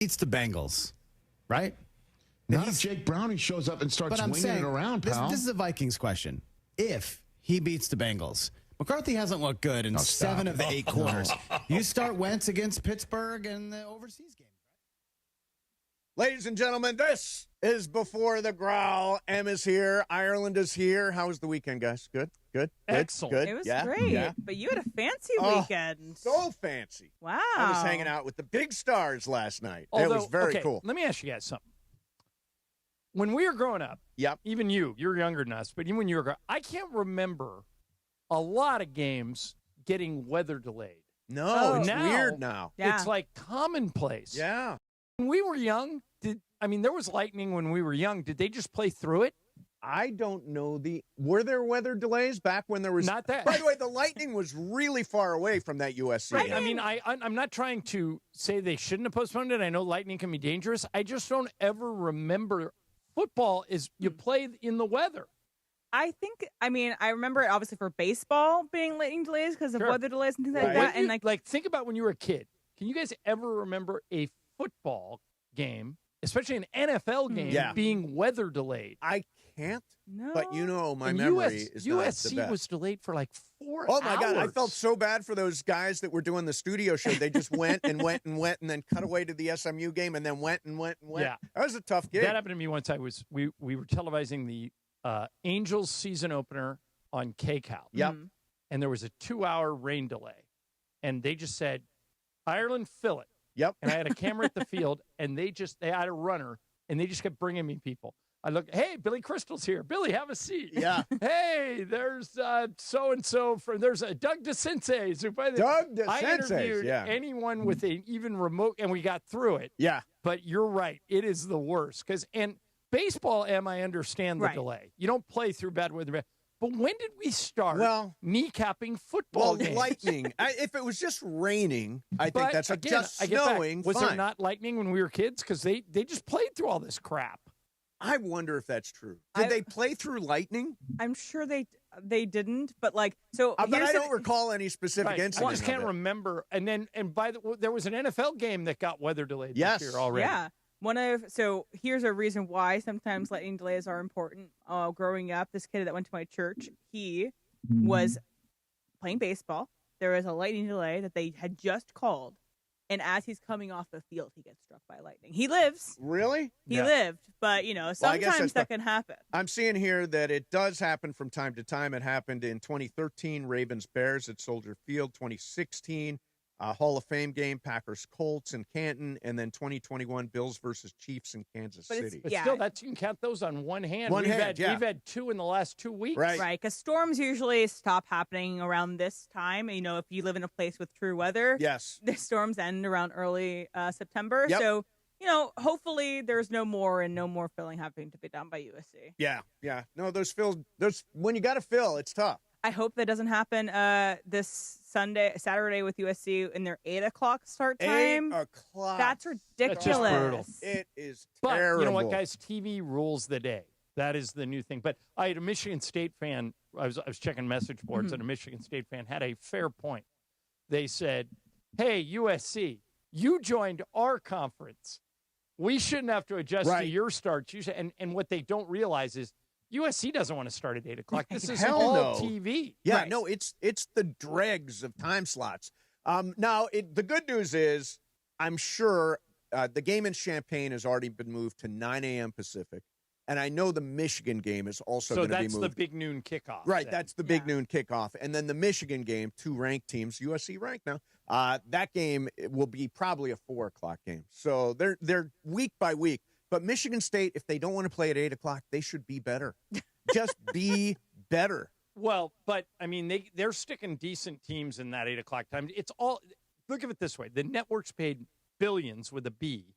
Beats the Bengals, right? Not if Jake Browning shows up and starts winging it around, pal. This is a Vikings question. If he beats the Bengals, McCarthy hasn't looked good in 7 of the 8 quarters. You start Wentz against Pittsburgh and the overseas game. Ladies and gentlemen, this is Before the Growl. Em is here. Ireland is here. How was the weekend, guys? Good? Excellent. Good? It was yeah? great. Yeah. But you had a fancy weekend. So fancy. Wow. I was hanging out with the big stars last night. It Although, was very okay, cool. Let me ask you guys something. When we were growing up, even you're younger than us, but even when you were growing up, I can't remember a lot of games getting weather delayed. No, it's weird now. Yeah. It's like commonplace. Yeah. When we were young, there was lightning when we were young. Did they just play through it? I don't know were there weather delays back when there was not that. By the way, the lightning was really far away from that USC. Right. I mean, I'm not trying to say they shouldn't have postponed it. I know lightning can be dangerous. I just don't ever remember football is you play in the weather. I remember it obviously for baseball being lightning delays because of weather delays and things like that. And like think about when you were a kid. Can you guys ever remember a football game, especially an NFL game, being weather delayed? I can't. No. But my memory is not the USC best. was delayed for like 4 hours. Oh my God! I felt so bad for those guys that were doing the studio show. They just went and went and went, and then cut away to the SMU game, and then went and went and went. Yeah, that was a tough gig. That happened to me once. We were televising the Angels season opener on KCAL. Yep. And there was a 2-hour rain delay, and they just said, "Ireland, fill it." Yep. And I had a camera at the field, and they had a runner, and they just kept bringing me people. I look, hey, Billy Crystal's here. Billy, have a seat. Yeah. Hey, there's so-and-so there's a Doug DeCinces. I interviewed anyone with an even remote, and we got through it. Yeah. But you're right. It is the worst. And baseball, I understand the delay. You don't play through bad weather. But when did we start kneecapping football games? Lightning. If it was just raining, I think that's just snowing. Was there not lightning when we were kids? Because they just played through all this crap. I wonder if that's true. Did they play through lightning? I'm sure they didn't, but but I don't recall any specific incident. I just can't remember. And there was an NFL game that got weather delayed this year already. Yeah. So here's a reason why sometimes lightning delays are important. Growing up, this kid that went to my church, he was playing baseball. There was a lightning delay that they had just called. And as he's coming off the field, he gets struck by lightning. He lives. Really? He lived. But, sometimes that can happen. I'm seeing here that it does happen from time to time. It happened in 2013, Ravens-Bears at Soldier Field. 2016, Hall of Fame game, Packers-Colts in Canton. And then 2021, Bills versus Chiefs in Kansas City. But still, you can count those on one hand. We've had 2 in the last 2 weeks. Right. Because storms usually stop happening around this time. If you live in a place with true weather, the storms end around early September. Yep. So, hopefully there's no more filling having to be done by USC. Yeah. No, when you got to fill, it's tough. I hope that doesn't happen this Saturday with USC in their 8 o'clock start time. 8 o'clock. That's ridiculous. That's just brutal. It is But terrible. you know what, guys? TV rules the day. That is the new thing. But I had a Michigan State fan. I was checking message boards, and a Michigan State fan had a fair point. They said, "Hey, USC, you joined our conference. We shouldn't have to adjust to your starts." And what they don't realize is USC doesn't want to start at 8 o'clock. This is all TV. Yeah, no, it's the dregs of time slots. Now, the good news is I'm sure the game in Champaign has already been moved to 9 a.m. Pacific. And I know the Michigan game is also going to be moved. So that's the big noon kickoff. Right, that's the big noon kickoff. And then the Michigan game, 2 ranked teams, USC ranked now. That game will be probably a 4 o'clock game. So they're week by week. But Michigan State, if they don't want to play at 8 o'clock, they should be better. Just be better. Well, but, they're sticking decent teams in that 8 o'clock time. It's all – look at it this way. The networks paid billions with a B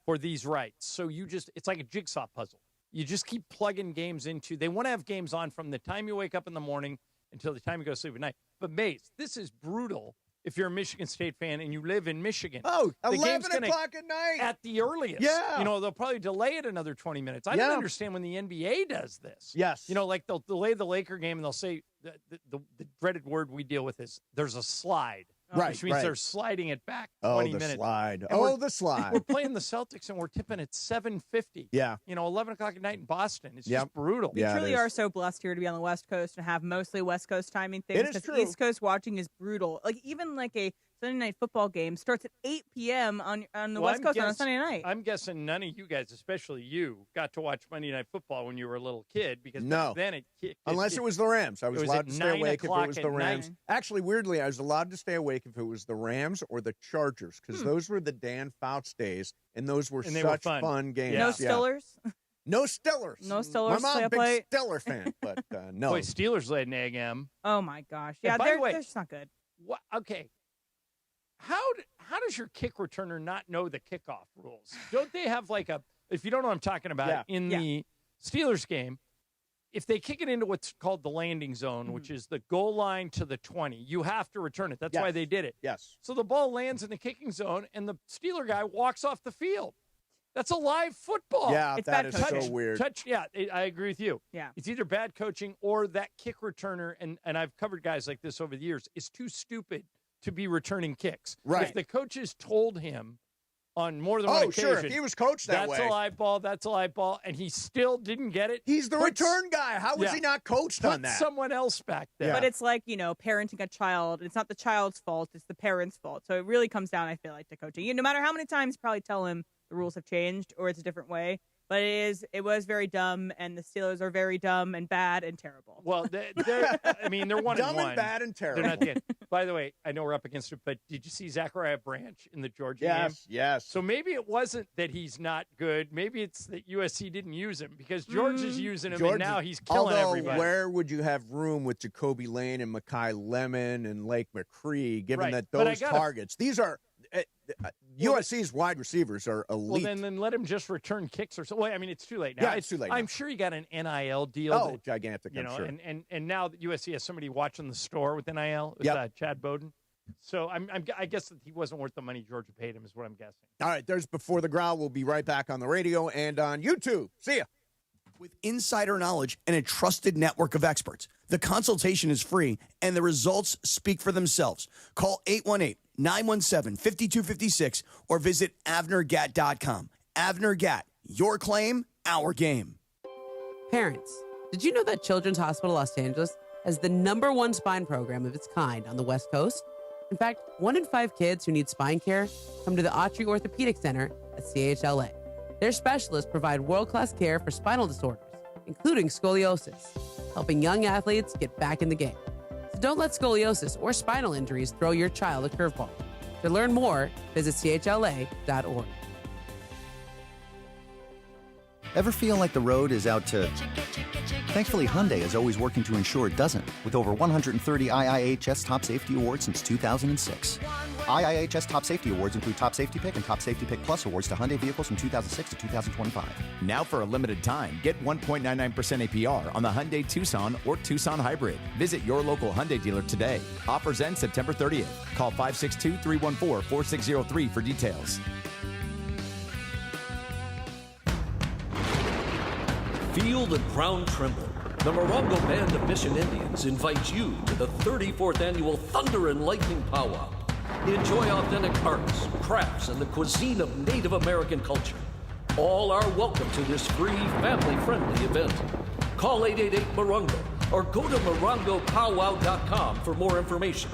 for these rights. So it's like a jigsaw puzzle. You just keep plugging games into – they want to have games on from the time you wake up in the morning until the time you go to sleep at night. But, Mace, this is brutal if you're a Michigan State fan and you live in Michigan. Oh, 11 o'clock at night. At the earliest. Yeah. They'll probably delay it another 20 minutes. I don't understand when the NBA does this. Yes. Like they'll delay the Laker game and they'll say the dreaded word we deal with is there's a slide. Which means they're sliding it back 20 minutes. Slide. The slide. We're playing the Celtics, and we're tipping at 7:50. Yeah. 11 o'clock at night in Boston. It's just brutal. We truly are so blessed here to be on the West Coast and have mostly West Coast timing things. It is true. East Coast watching is brutal. Even a Sunday night football game starts at 8 p.m. on the West Coast on a Sunday night. I'm guessing none of you guys, especially you, got to watch Monday Night Football when you were a little kid because then it kicked. Unless it was the Rams. I was allowed to stay awake if it was the Rams. 9. Actually, weirdly, I was allowed to stay awake if it was the Rams or the Chargers because those were the Dan Fouts days, and those were such fun games. No Stillers? No Stillers. No Stillers. My mom's a big Stiller fan, but no. Boy, Steelers laid an egg, M. Oh, my gosh. Yeah, by the way, they're just not good. What? Okay. How does your kick returner not know the kickoff rules? Don't they have if you don't know what I'm talking about, in the Steelers game, if they kick it into what's called the landing zone, which is the goal line to the 20, you have to return it. That's why they did it. Yes. So the ball lands in the kicking zone, and the Steeler guy walks off the field. That's a live football. Yeah, it's that is coaching. so weird. I agree with you. Yeah. It's either bad coaching or that kick returner, and I've covered guys like this over the years, is too stupid to be returning kicks. Right. If the coaches told him on more than one occasion. Sure. If he was coached that way. That's a live ball, and he still didn't get it. He's the return guy. How was he not coached on that? Someone else back there. But it's parenting a child. It's not the child's fault. It's the parent's fault. So it really comes down, I feel like, to coaching. No matter how many times you probably tell him the rules have changed or it's a different way. But it was very dumb, and the Steelers are very dumb and bad and terrible. Well, they're 1-1. Dumb and bad and terrible. They're not good. By the way, I know we're up against it, but did you see Zachariah Branch in the Georgia game? Yes. So maybe it wasn't that he's not good. Maybe it's that USC didn't use him because Georgia's using him, and now he's killing everybody. Where would you have room with Jacoby Lane and Mekhi Lemon and Lake McCree, given that those targets? These are USC's wide receivers are elite. Well, then let him just return kicks or so. Well, I mean, it's too late now. Yeah, it's too late. I'm sure he got an NIL deal. Oh, gigantic! I'm sure. And now that USC has somebody watching the store with NIL, with Chad Bowden. So I guess that he wasn't worth the money Georgia paid him, is what I'm guessing. All right, there's Before the Growl. We'll be right back on the radio and on YouTube. See ya. With insider knowledge and a trusted network of experts, the consultation is free and the results speak for themselves. Call 818-917-5256 or visit avnergat.com. Avner Gat, your claim, our game. Parents, did you know that Children's Hospital Los Angeles has the #1 spine program of its kind on the West Coast? In fact, 1 in 5 kids who need spine care come to the Autry Orthopedic Center at CHLA. Their specialists provide world-class care for spinal disorders, including scoliosis, helping young athletes get back in the game. So don't let scoliosis or spinal injuries throw your child a curveball. To learn more, visit chla.org. Ever feel like the road is out to... Thankfully, Hyundai is always working to ensure it doesn't, with over 130 IIHS Top Safety Awards since 2006. IIHS Top Safety Awards include Top Safety Pick and Top Safety Pick Plus awards to Hyundai vehicles from 2006 to 2025. Now for a limited time, get 1.99% APR on the Hyundai Tucson or Tucson Hybrid. Visit your local Hyundai dealer today. Offers end September 30th. Call 562-314-4603 for details. Feel the ground tremble. The Morongo Band of Mission Indians invites you to the 34th Annual Thunder and Lightning Powwow. Enjoy authentic arts, crafts, and the cuisine of Native American culture. All are welcome to this free, family-friendly event. Call 888-MORONGO or go to morongopowwow.com for more information.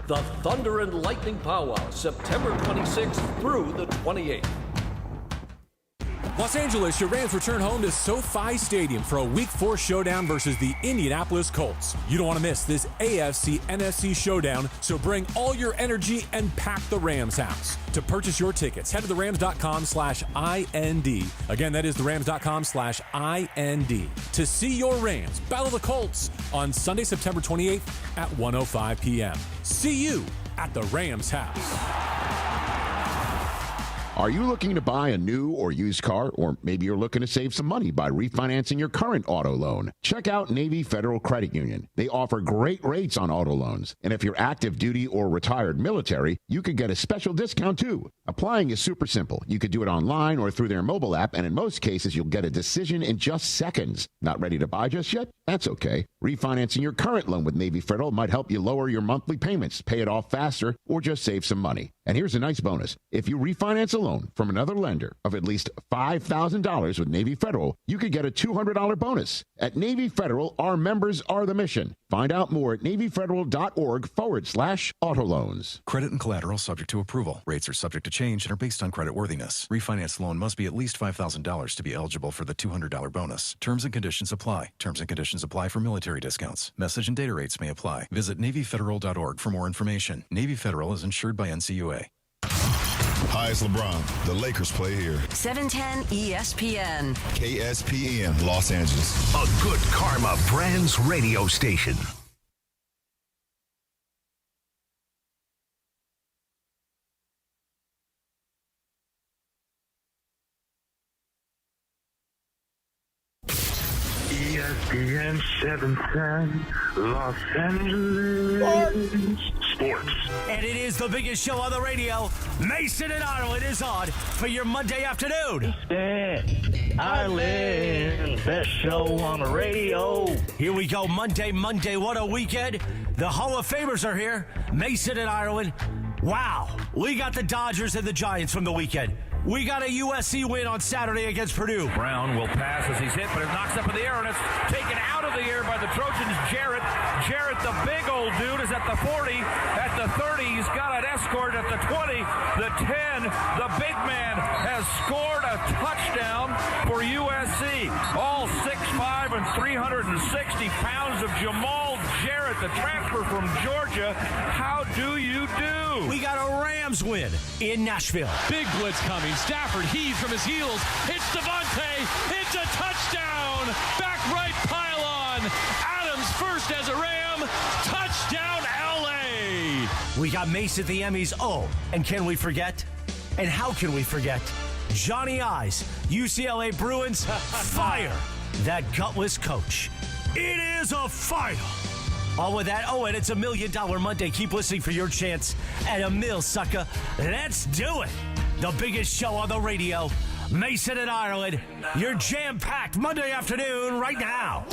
The Thunder and Lightning Powwow, September 26th through the 28th. Los Angeles, your Rams return home to SoFi Stadium for a Week 4 showdown versus the Indianapolis Colts. You don't want to miss this AFC-NFC showdown, so bring all your energy and pack the Rams house. To purchase your tickets, head to therams.com/IND. Again, that is therams.com/IND. To see your Rams battle the Colts on Sunday, September 28th at 1:05 p.m. See you at the Rams house. Are you looking to buy a new or used car? Or maybe you're looking to save some money by refinancing your current auto loan? Check out Navy Federal Credit Union. They offer great rates on auto loans. And if you're active duty or retired military, you could get a special discount too. Applying is super simple. You could do it online or through their mobile app, and in most cases, you'll get a decision in just seconds. Not ready to buy just yet? That's okay. Refinancing your current loan with Navy Federal might help you lower your monthly payments, pay it off faster, or just save some money. And here's a nice bonus. If you refinance a loan from another lender of at least $5,000 with Navy Federal, you could get a $200 bonus. At Navy Federal, our members are the mission. Find out more at NavyFederal.org/auto loans. Credit and collateral subject to approval. Rates are subject to change and are based on credit worthiness. Refinance loan must be at least $5,000 to be eligible for the $200 bonus. Terms and conditions apply. Terms and conditions apply for military discounts. Message and data rates may apply. Visit NavyFederal.org for more information. Navy Federal is insured by NCUA. Hi, it's LeBron. The Lakers play here. 710 ESPN. KSPN, Los Angeles. A Good Karma Brands radio station. ESPN 710, Los Angeles. Sports. And it is the biggest show on the radio. Mason and Ireland is on for your Monday afternoon. Ireland, best show on the radio. Here we go, Monday. What a weekend. The Hall of Famers are here. Mason and Ireland. Wow. We got the Dodgers and the Giants from the weekend. We got a USC win on Saturday against Purdue. Brown will pass as he's hit, but it knocks up in the air, and it's taken out of the air by the Trojans. Jarrett, the big old dude, is at the 40. At the 30, he's got an escort at the 20. The 10, the big man has scored a touchdown for USC. All 6'5" and 360 pounds of Jamal Jarrett, the transfer from Georgia. How do you do? We got a Rams win in Nashville. Big blitz coming. Stafford heaves from his heels. It's Devontae. It's a touchdown. Back right pylon. Adams first as a Ram. Touchdown, LA. We got Mace at the Emmys. Oh, and can we forget? And how can we forget? Johnny Eyes, UCLA Bruins, fire that gutless coach. It is a final. All with that. Oh, and it's $1 Million Monday. Keep listening for your chance at $1 million, sucker. Let's do it. The biggest show on the radio. Mason and Ireland. Your jam-packed Monday afternoon right now.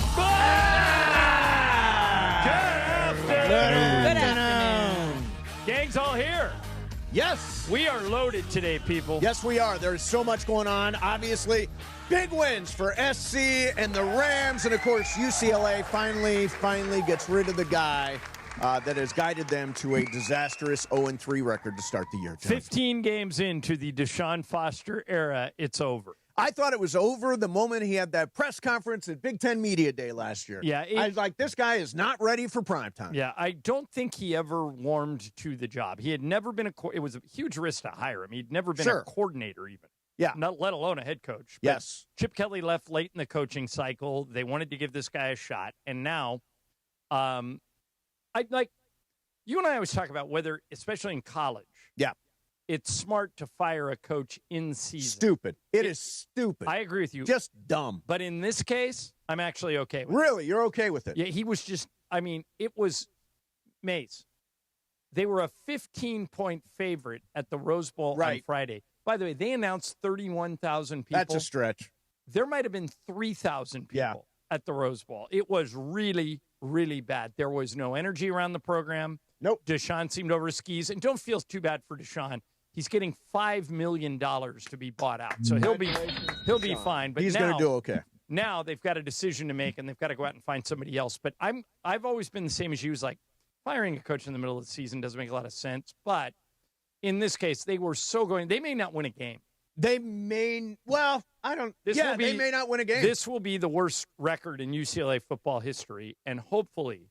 Good afternoon. Gang's all here. Yes. We are loaded today, people. Yes, we are. There's so much going on. Obviously, big wins for SC and the Rams. And, of course, UCLA finally gets rid of the guy that has guided them to a disastrous 0-3 record to start the year. 15 games into the Deshaun Foster era, it's over. I thought it was over the moment he had that press conference at Big Ten Media Day last year. Yeah, I was like, this guy is not ready for primetime. Yeah, I don't think he ever warmed to the job. He had never been it was a huge risk to hire him. He'd never been a coordinator even. Yeah. Not let alone a head coach. But yes. Chip Kelly left late in the coaching cycle. They wanted to give this guy a shot. And now, you and I always talk about whether, especially in college. Yeah. It's smart to fire a coach in season. Stupid. It is stupid. I agree with you. Just dumb. But in this case, I'm actually okay with it. Really? You're okay with it? Yeah, he was just, it was Mace. They were a 15-point favorite at the Rose Bowl on Friday. By the way, they announced 31,000 people. That's a stretch. There might have been 3,000 people at the Rose Bowl. It was really, really bad. There was no energy around the program. Nope. Deshaun seemed over his skis. And don't feel too bad for Deshaun. He's getting $5 million to be bought out. So he'll be fine. But he's going to do okay. Now they've got a decision to make, and they've got to go out and find somebody else. But I've always been the same as you. It's like firing a coach in the middle of the season doesn't make a lot of sense. But in this case, they were so going. They may not win a game. They may. Well, I don't. They may not win a game. This will be the worst record in UCLA football history, and hopefully,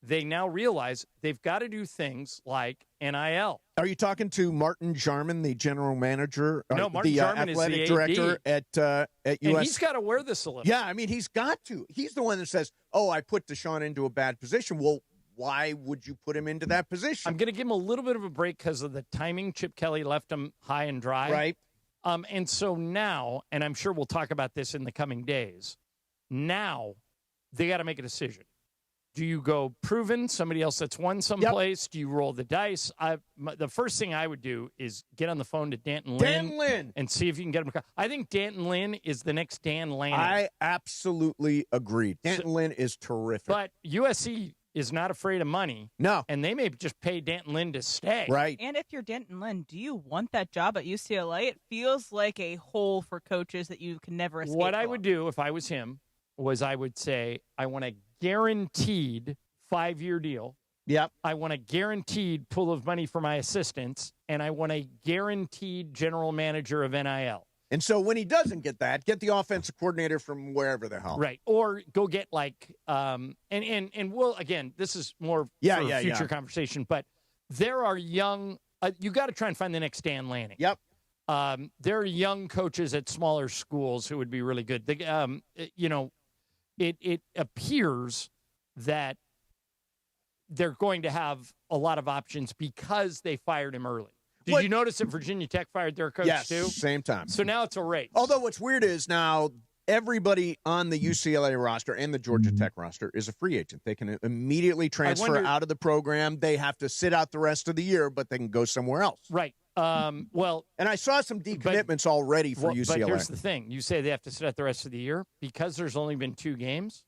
they now realize they've got to do things like NIL. Are you talking to Martin Jarman, the general manager? No, Martin Jarman is the director at USC. And he's got to wear this a little. Yeah, he's got to. He's the one that says, "Oh, I put Deshaun into a bad position." Well, why would you put him into that position? I'm going to give him a little bit of a break because of the timing. Chip Kelly left him high and dry. Right. And so now, and I'm sure we'll talk about this in the coming days, now they got to make a decision. Do you go proven, somebody else that's won someplace? Yep. Do you roll the dice? The first thing I would do is get on the phone to Dant Lynn and see if you can get him. I think Dant Lynn is the next Dan Lanning. I absolutely agree. Dant Lynn is terrific. But USC is not afraid of money. No. And they may just pay Dant Lynn to stay. Right. And if you're Dant Lynn, do you want that job at UCLA? It feels like a hole for coaches that you can never escape What I from. would do if I was him was I would say, I want a guaranteed 5-year deal. Yep. I want a guaranteed pool of money for my assistants, and I want a guaranteed general manager of NIL. And so when he doesn't get that, get the offensive coordinator from wherever the hell. Right. Or go get and we'll, again, this is more for future conversation, but there are young, you got to try and find the next Dan Lanning. Yep. There are young coaches at smaller schools who would be really good. It appears that they're going to have a lot of options because they fired him early. Did you notice that Virginia Tech fired their coach too? Yes, same time. So now it's a race. Although what's weird is now everybody on the UCLA roster and the Georgia Tech roster is a free agent. They can immediately transfer out of the program. They have to sit out the rest of the year, but they can go somewhere else. Right. And I saw some decommitments already for UCLA. But here's the thing. You say they have to sit out the rest of the year. Because there's only been 2 games,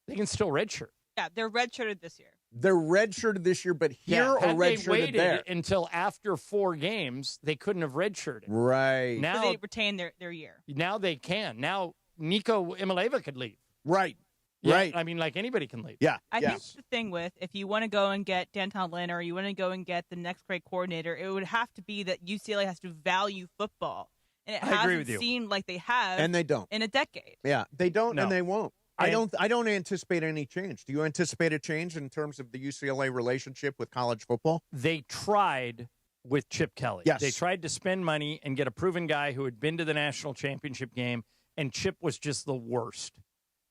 they can still redshirt. Yeah, they're redshirted this year. They're redshirted this year, but here or redshirted they waited there. Until after 4 games, they couldn't have redshirted. Right. So they retain their year. Now they can. Now Nico Imaleva could leave. Right. Yeah, right. I mean, like anybody can leave. Yeah. I think the thing with, if you want to go and get Danton Lynn or you want to go and get the next great coordinator, it would have to be that UCLA has to value football. And it hasn't seemed like they have. And they don't. In a decade. Yeah, they don't No. and they won't. I don't anticipate any change. Do you anticipate a change in terms of the UCLA relationship with college football? They tried with Chip Kelly. Yes. They tried to spend money and get a proven guy who had been to the national championship game, and Chip was just the worst.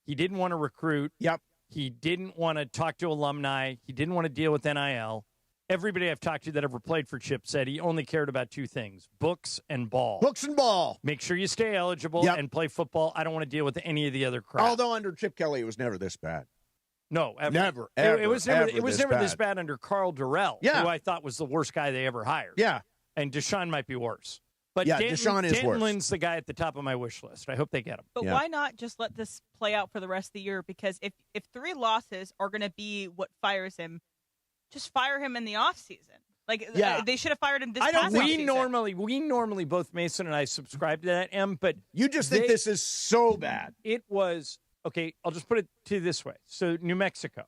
He didn't want to recruit. Yep. He didn't want to talk to alumni. He didn't want to deal with NIL. Everybody I've talked to that ever played for Chip said he only cared about 2 things, books and ball. Books and ball. Make sure you stay eligible and play football. I don't want to deal with any of the other crap. Although under Chip Kelly, it was never this bad. No, ever. Never. It was never this bad under Carl Durrell, Yeah. who I thought was the worst guy they ever hired. Yeah. And Deshaun might be worse. But Yeah, Deshaun is Danton worse. Lynn's the guy at the top of my wish list. I hope they get him. But why not just let this play out for the rest of the year? Because if 3 losses are going to be what fires him, just fire him in the offseason. Like, they should have fired him this past offseason. We normally, both Mason and I subscribe to that, M, but you just think this is so bad. It was, okay, I'll just put it to you this way. So New Mexico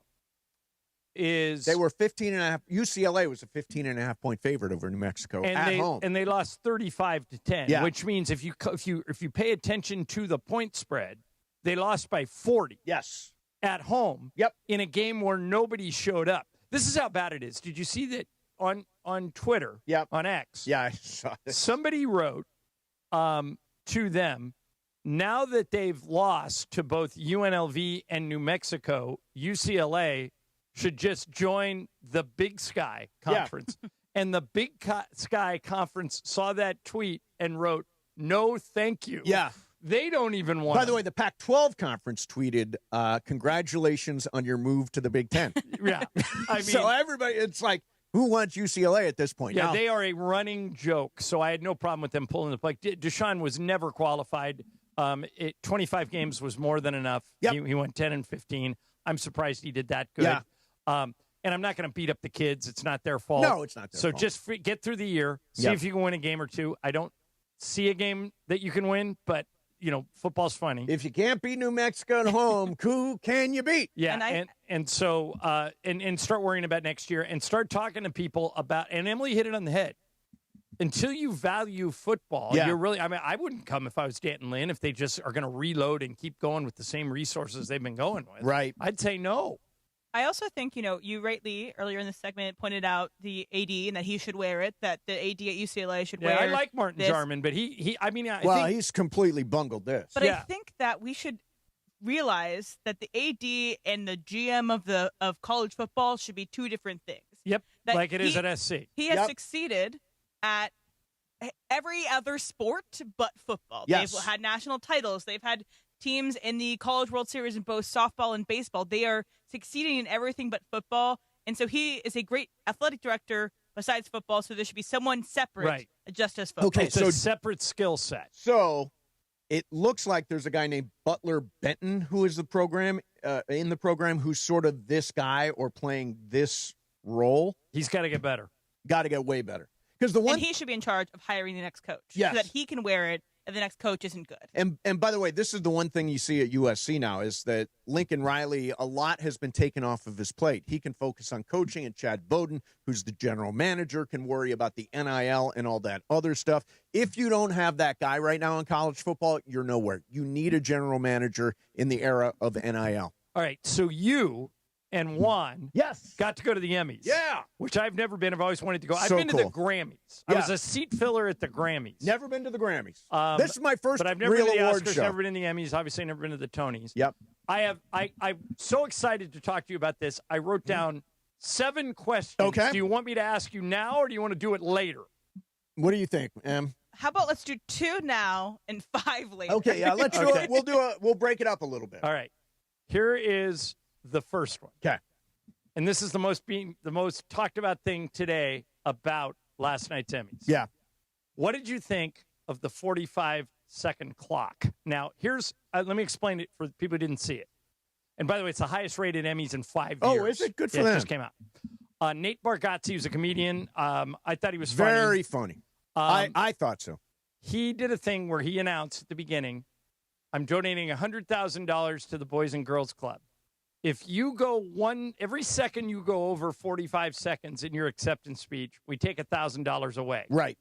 is... They were 15.5. UCLA was a 15.5 point favorite over New Mexico at home. And they lost 35-10, Yeah. which means if you pay attention to the point spread, they lost by 40. Yes. At home. Yep. In a game where nobody showed up. This is how bad it is. Did you see that on Twitter? Yep. On X? Yeah, I saw it. Somebody wrote to them, now that they've lost to both UNLV and New Mexico, UCLA should just join the Big Sky Conference. And the Big Sky Conference saw that tweet and wrote, "No, thank you." Yeah. They don't even want By the way, the Pac-12 conference tweeted, congratulations on your move to the Big Ten. Yeah. I mean, so everybody, it's like, who wants UCLA at this point? Yeah, Now, they are a running joke, so I had no problem with them pulling the plug. Deshaun was never qualified. 25 games was more than enough. Yep. He went 10-15. I'm surprised he did that good. Yeah. And I'm not going to beat up the kids. It's not their fault. No, it's not their fault. So just get through the year. See Yep. if you can win a game or 2. I don't see a game that you can win, but, football's funny. if you can't beat New Mexico at home, who can you beat? Yeah, and so start worrying about next year and start talking to people about. And Emily hit it on the head. Until you value football, you're really. I mean, I wouldn't come if I was Dant Lynn if they just are going to reload and keep going with the same resources they've been going with. Right. I'd say no. I also think, you rightly earlier in the segment pointed out the AD and that he should wear it, that the AD at UCLA should wear I like Martin this. Jarman, but I think he's completely bungled this. But I think that we should realize that the AD and the GM of college football should be two different things. Yep, That like it is at SC. He has succeeded at every other sport but football. Yes. They've had national titles. They've had teams in the College World Series in both softball and baseball. They are succeeding in everything but football. And so he is a great athletic director besides football, so there should be someone separate just as football. Okay, It's a separate skill set. So it looks like there's a guy named Butler Benton who is in the program who's sort of this guy or playing this role. He's got to get better. Got to get way better. And he should be in charge of hiring the next coach. Yes. So that he can wear it and the next coach isn't good. And by the way, this is the one thing you see at USC now is that Lincoln Riley, a lot has been taken off of his plate. He can focus on coaching, and Chad Bowden, who's the general manager, can worry about the NIL and all that other stuff. If you don't have that guy right now in college football, you're nowhere. You need a general manager in the era of NIL. All right, so you and Juan got to go to the Emmys. Yeah. Which I've never been. I've always wanted to go. I've So been to cool. the Grammys. Yeah. I was a seat filler at the Grammys. Never been to the Grammys. This is my first but I've never real been to the award Oscars, show. never been to the Emmys, obviously never been to the Tonys. Yep. I'm so excited to talk to you about this. I wrote down 7 questions. Okay. Do you want me to ask you now or do you want to do it later? What do you think, Em? How about let's do 2 now and 5 later? Okay, yeah, let's do it. We'll break it up a little bit. All right. Here is the first one. Okay. And this is the most talked about thing today about last night's Emmys. Yeah. What did you think of the 45-second clock? Now, here's let me explain it for people who didn't see it. And by the way, it's the highest rated Emmys in 5 years. Oh, is it? Good for It them. just came out. Nate Bargatze, who's a comedian. I thought he was Very funny. I thought so. He did a thing where he announced at the beginning, I'm donating $100,000 to the Boys and Girls Club. If you go every second you go over 45 seconds in your acceptance speech, we take $1,000 away. Right.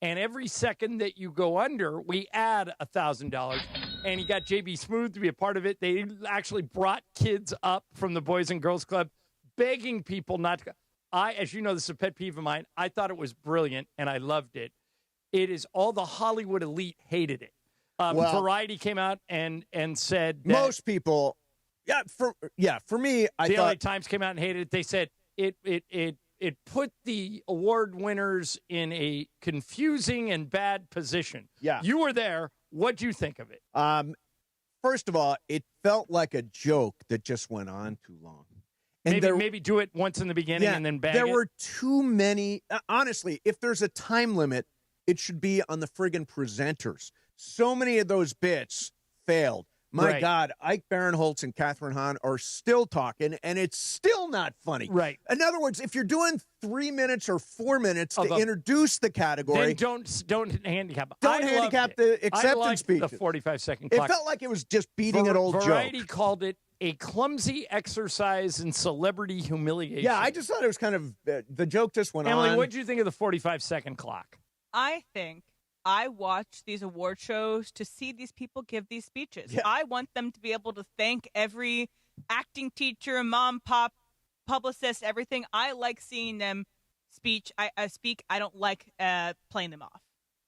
And every second that you go under, we add $1,000. And he got JB Smooth to be a part of it. They actually brought kids up from the Boys and Girls Club, begging people not to go. As you know, this is a pet peeve of mine. I thought it was brilliant, and I loved it. It is all the Hollywood elite hated it. Variety came out and said that Most people... For me, I the thought LA Times came out and hated it. They said it put the award winners in a confusing and bad position. Yeah. You were there. What'd you think of it? First of all, it felt like a joke that just went on too long. And Maybe do it once in the beginning and then bag there it. were too many. Honestly, if there's a time limit, it should be on the friggin' presenters. So many of those bits failed. My Right. God, Ike Barinholtz and Catherine Hahn are still talking, and it's still not funny. Right. In other words, if you're doing 3 minutes or 4 minutes Of to a- introduce the category, Then don't handicap. Don't I handicap loved the it. I acceptance liked speech. The 45-second it clock. felt like it was just beating an old Variety joke. called it a clumsy exercise in celebrity humiliation. Yeah, I just thought it was kind of the joke just went Emily, on. what did you think of the 45-second clock? I think I watch these award shows to see these people give these speeches. Yeah. I want them to be able to thank every acting teacher, mom, pop, publicist, everything. I like seeing them speak. I don't like playing them off.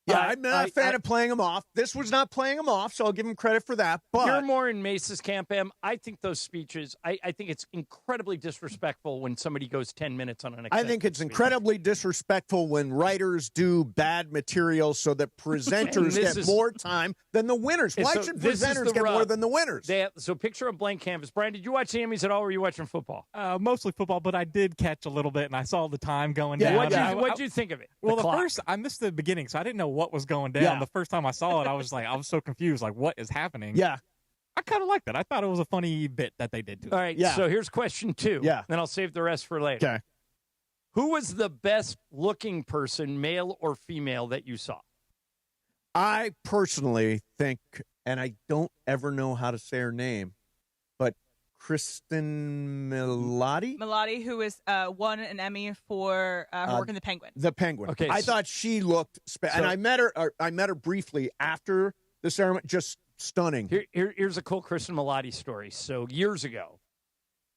Yeah, I'm not a fan of playing them off. This was not playing them off, so I'll give him credit for that. But You're more in Mace's camp, Em. I think those speeches, I think it's incredibly disrespectful when somebody goes 10 minutes on an I think it's speech. incredibly disrespectful when writers do bad material so that presenters get more time than the winners. Why should presenters get more than the winners? So picture a blank canvas. Brian, did you watch the Emmys at all, or were you watching football? Mostly football, but I did catch a little bit, and I saw the time going Yeah, down. what'd you think of it? Well, The clock. first, I missed the beginning, so I didn't know what was going down. Yeah. The first time I saw it, I was so confused, like, what is happening? Yeah. I kind of liked it. I thought it was a funny bit that they did to it. All right, so here's question 2. Yeah. Then I'll save the rest for later. Okay. Who was the best looking person, male or female, that you saw? I personally think, and I don't ever know how to say her name, but Kristen Milotti? Milotti, who is won an Emmy for her work in The Penguin. The Penguin. Okay, I thought she looked, and So- I met her briefly after the ceremony. Just stunning. Here's a cool Kristen Milotti story. So years ago,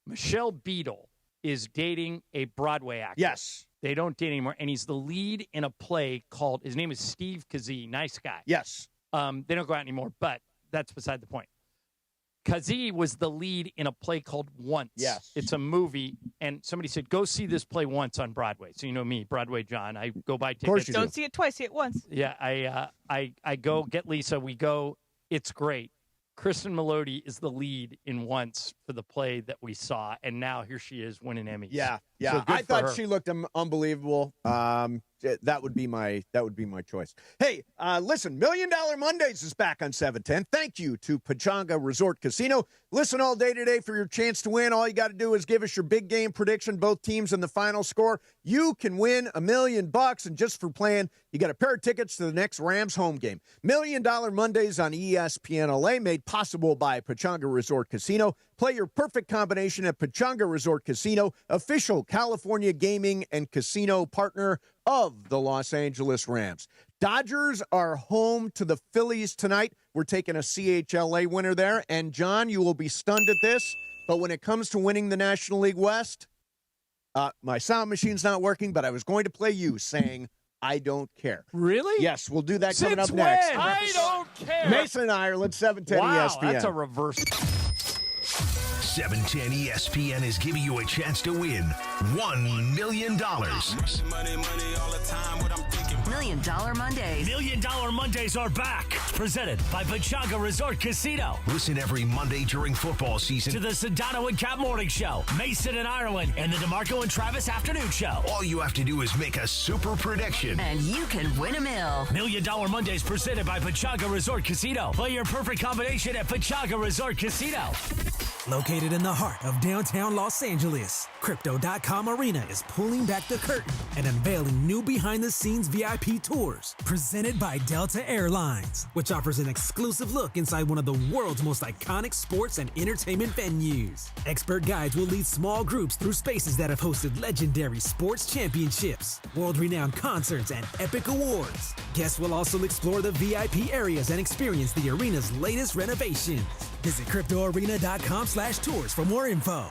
Michelle Beadle is dating a Broadway actor. Yes. They don't date anymore, and he's the lead in a play called, his name is Steve Kazee, nice guy. Yes. They don't go out anymore, but that's beside the point. Kazee was the lead in a play called Once. Yes. It's a movie, and somebody said, go see this play once on Broadway. So you know me, Broadway John. I go buy tickets. Of course you Don't see it twice, see it once. Yeah, I go get Lisa. We go. It's great. Kristen Melody is the lead in Once for the play that we saw, and now here she is winning Emmys. Yeah. So I thought her. she looked unbelievable. That would be my choice. Hey, listen, $1 Million Mondays is back on 710. Thank you to Pechanga Resort Casino. Listen all day today for your chance to win. All you got to do is give us your big game prediction, both teams and the final score. You can win $1 million, and just for playing, you got a pair of tickets to the next Rams home game. $1 Million Mondays on ESPN LA, made possible by Pechanga Resort Casino. Play your perfect combination at Pechanga Resort Casino, official California gaming and casino partner of the Los Angeles Rams. Dodgers are home to the Phillies tonight. We're taking a CHLA winner there. And, John, you will be stunned at this, but when it comes to winning the National League West, my sound machine's not working, but I was going to play you saying, I don't care. Really? Yes, we'll do that coming up Since next. when? I don't care. Mason and Ireland, 710 Wow, ESPN. that's a reverse. 710 ESPN is giving you a chance to win $1 million. $1 Million Mondays. $1 Million Mondays are back. Presented by Pechanga Resort Casino. Listen every Monday during football season To the Sedano and Cap Morning Show, Mason and Ireland, and the DeMarco and Travis Afternoon Show. All you have to do is make a super prediction. And you can win $1 million. $1 Million Mondays presented by Pechanga Resort Casino. Play your perfect combination at Pechanga Resort Casino. Located in the heart of downtown Los Angeles, Crypto.com Arena is pulling back the curtain and unveiling new behind-the-scenes VIP tours presented by Delta Airlines, which offers an exclusive look inside one of the world's most iconic sports and entertainment venues. Expert guides will lead small groups through spaces that have hosted legendary sports championships, world-renowned concerts, and epic awards. Guests will also explore the VIP areas and experience the arena's latest renovations. Visit CryptoArena.com/tours for more info.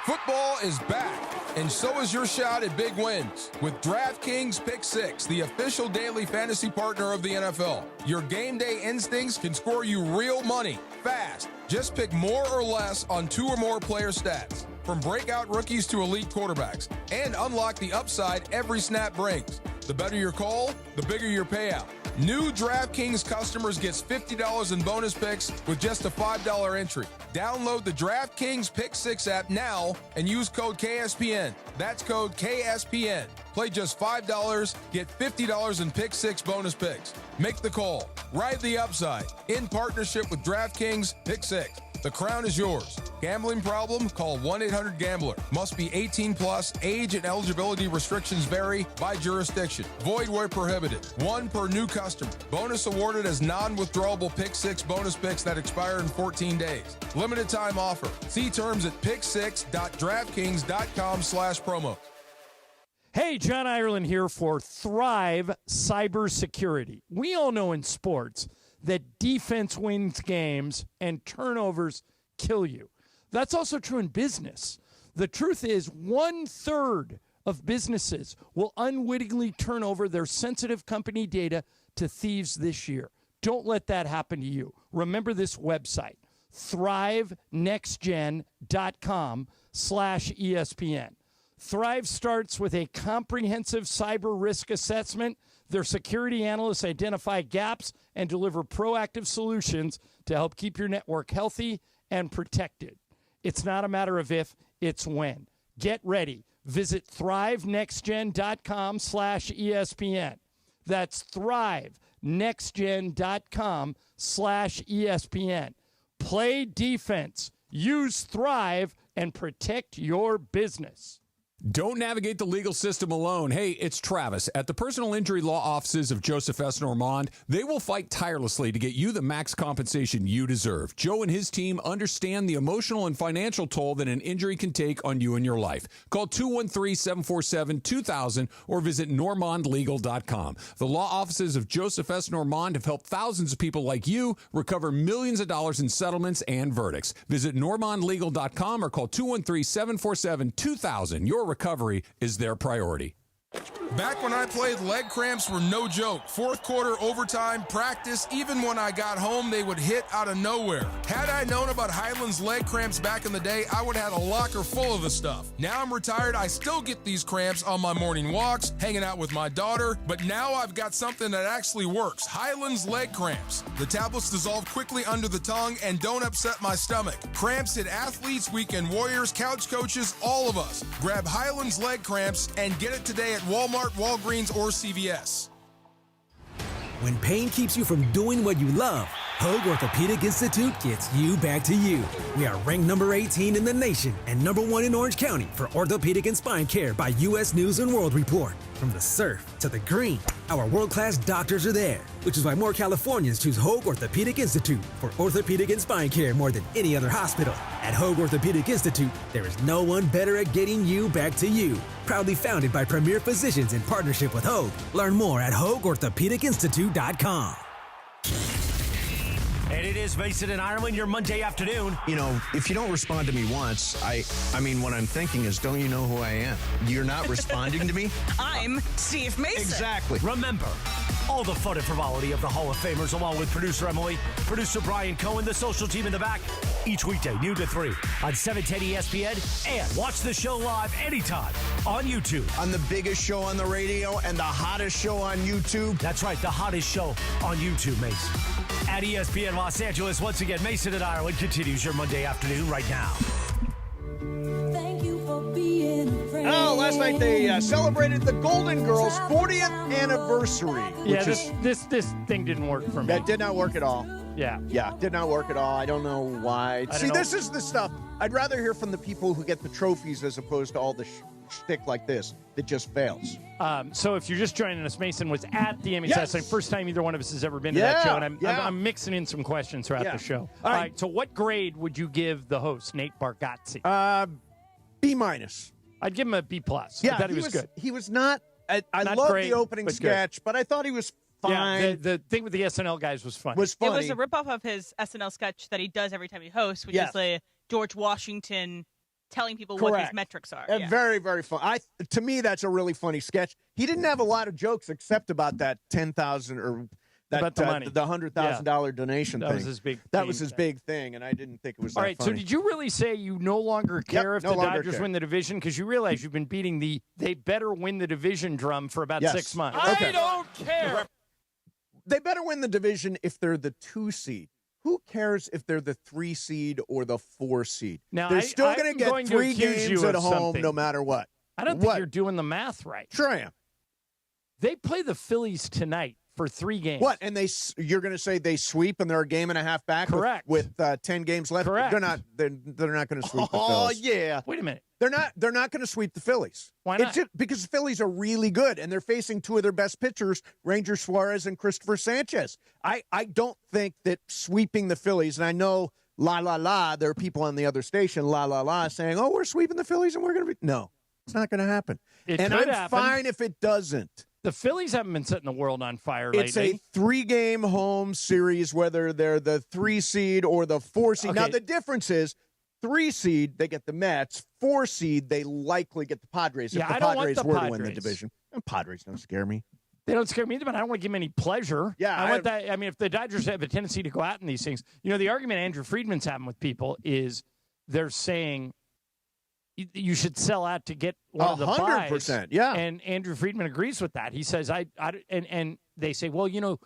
Football is back, and so is your shot at big wins with DraftKings Pick 6, the official daily fantasy partner of the NFL. Your game day instincts can score you real money fast. Just pick more or less on 2 or more player stats, from breakout rookies to elite quarterbacks, and unlock the upside every snap brings. The better your call, the bigger your payout. New DraftKings customers gets $50 in bonus picks with just a $5 entry. Download the DraftKings Pick 6 app now and use code KSPN. That's code KSPN. Play just $5, get $50 in Pick 6 bonus picks. Make the call. Ride the upside. In partnership with DraftKings Pick 6. The crown is yours. Gambling problem? Call 1-800-GAMBLER. Must be 18 plus. Age and eligibility restrictions vary by jurisdiction. Void where prohibited. 1 per new customer. Bonus awarded as non-withdrawable Pick 6 bonus picks that expire in 14 days. Limited time offer. See terms at pick6.draftkings.com/promo. Hey, John Ireland here for Thrive Cybersecurity. We all know in sports that defense wins games and turnovers kill you. That's also true in business. The truth is 1/3 of businesses will unwittingly turn over their sensitive company data to thieves this year. Don't let that happen to you. Remember this website, thrivenextgen.com/ESPN. Thrive starts with a comprehensive cyber risk assessment. Their security analysts identify gaps and deliver proactive solutions to help keep your network healthy and protected. It's not a matter of if, it's when. Get ready. Visit thrivenextgen.com/ESPN. That's thrivenextgen.com/ESPN. Play defense, use Thrive, and protect your business. Don't navigate the legal system alone. Hey, it's Travis. At the personal injury law offices of Joseph S. Normand, they will fight tirelessly to get you the max compensation you deserve. Joe and his team understand the emotional and financial toll that an injury can take on you and your life. Call 213-747-2000 or visit normandlegal.com. The law offices of Joseph S. Normand have helped thousands of people like you recover millions of dollars in settlements and verdicts. Visit normandlegal.com or call 213-747-2000. Your recovery is their priority. Back when I played, leg cramps were no joke. Fourth quarter, overtime, practice, even when I got home, they would hit out of nowhere. Had I known about Highland's leg cramps back in the day, I would have had a locker full of the stuff. Now I'm retired, I still get these cramps on my morning walks, hanging out with my daughter, but now I've got something that actually works. Highland's leg cramps. The tablets dissolve quickly under the tongue and don't upset my stomach. Cramps hit athletes, weekend warriors, couch coaches, all of us. Grab Highland's leg cramps and get it today at Walmart, Walgreens, or CVS. When pain keeps you from doing what you love, Hoag Orthopedic Institute gets you back to you. We are ranked number 18 in the nation and number 1 in Orange County for orthopedic and spine care by U.S. News and World Report. From the surf to the green, our world-class doctors are there, which is why more Californians choose Hoag Orthopedic Institute for orthopedic and spine care more than any other hospital. At Hoag Orthopedic Institute, there is no one better at getting you back to you. Proudly founded by premier physicians in partnership with Hoag. Learn more at HoagOrthopedicInstitute.com. And it is Mason and Ireland, your Monday afternoon. You know, if you don't respond to me once, I mean, what I'm thinking is, don't you know who I am? You're not responding to me? I'm Steve Mason. Exactly. Remember, all the fun and frivolity of the Hall of Famers, along with producer Emily, producer Brian Cohen, the social team in the back, each weekday, noon to 3 on 710 ESPN. And watch the show live anytime on YouTube. On the biggest show on the radio and the hottest show on YouTube. That's right, the hottest show on YouTube, Mason. At ESPN Los Angeles, once again, Mason and Ireland continues your Monday afternoon right now. Thank you for being a friend. Oh, last night they celebrated the Golden Girls' 40th anniversary. Yeah, this thing didn't work for me. That did not work at all. Yeah, did not work at all. I don't know why. This is the stuff. I'd rather hear from the people who get the trophies as opposed to all the shtick like this that just fails. So if you're just joining us, Mason was at the Emmy last night. First time either one of us has ever been to Yeah, that show, and yeah. I'm mixing in some questions throughout the show. All right, so what grade would you give the host, Nate Bargatze? B-. I'd give him a B+. Yeah, I thought he was good. He was not. I Not love great, the opening but sketch, but I thought he was fine. Yeah, the thing with the SNL guys was funny. It was a ripoff of his SNL sketch that he does every time he hosts, which is the George Washington telling people what his metrics are. And very, very fun. To me, that's a really funny sketch. He didn't have a lot of jokes except about that $10,000 or about the money. the $100,000 donation that thing. Was his big. That was his big thing, and I didn't think it was. All that right. funny. So did you really say you no longer care if no the longer Dodgers care. win the division? Because you realize you've been beating the they better win the division drum for about 6 months. Okay. I don't care. They better win the division if they're the 2 seed. Who cares if they're the 3 seed or the 4 seed? Now, they're still going to get going 3 to accuse games you at of home something. no matter what. I don't think you're doing the math right. Sure I am. They play the Phillies tonight for 3 games. What? And you're going to say they sweep and they're a game and a half back? Correct. With 10 games left? Correct. They're not going to sweep the Phillies. Oh, yeah. Wait a minute. They're not going to sweep the Phillies. Why not? Because the Phillies are really good, and they're facing 2 of their best pitchers, Ranger Suarez and Christopher Sanchez. I don't think that sweeping the Phillies, and I know, there are people on the other station, saying, oh, we're sweeping the Phillies and we're going to be. No, it's not going to happen. And I'm happen. fine if it doesn't. The Phillies haven't been setting the world on fire lately. It's a 3-game home series, whether they're the 3 seed or the 4 seed. Okay. Now, the difference is 3 seed, they get the Mets. 4 seed, they likely get the Padres if the Padres were to win the division. And Padres don't scare me. They don't scare me either, but I don't want to give them any pleasure. Yeah, I want that. I mean, if the Dodgers have a tendency to go out in these things, the argument Andrew Friedman's having with people is they're saying you should sell out to get one of the buys. 100%, yeah. And Andrew Friedman agrees with that. He says, and they say, well,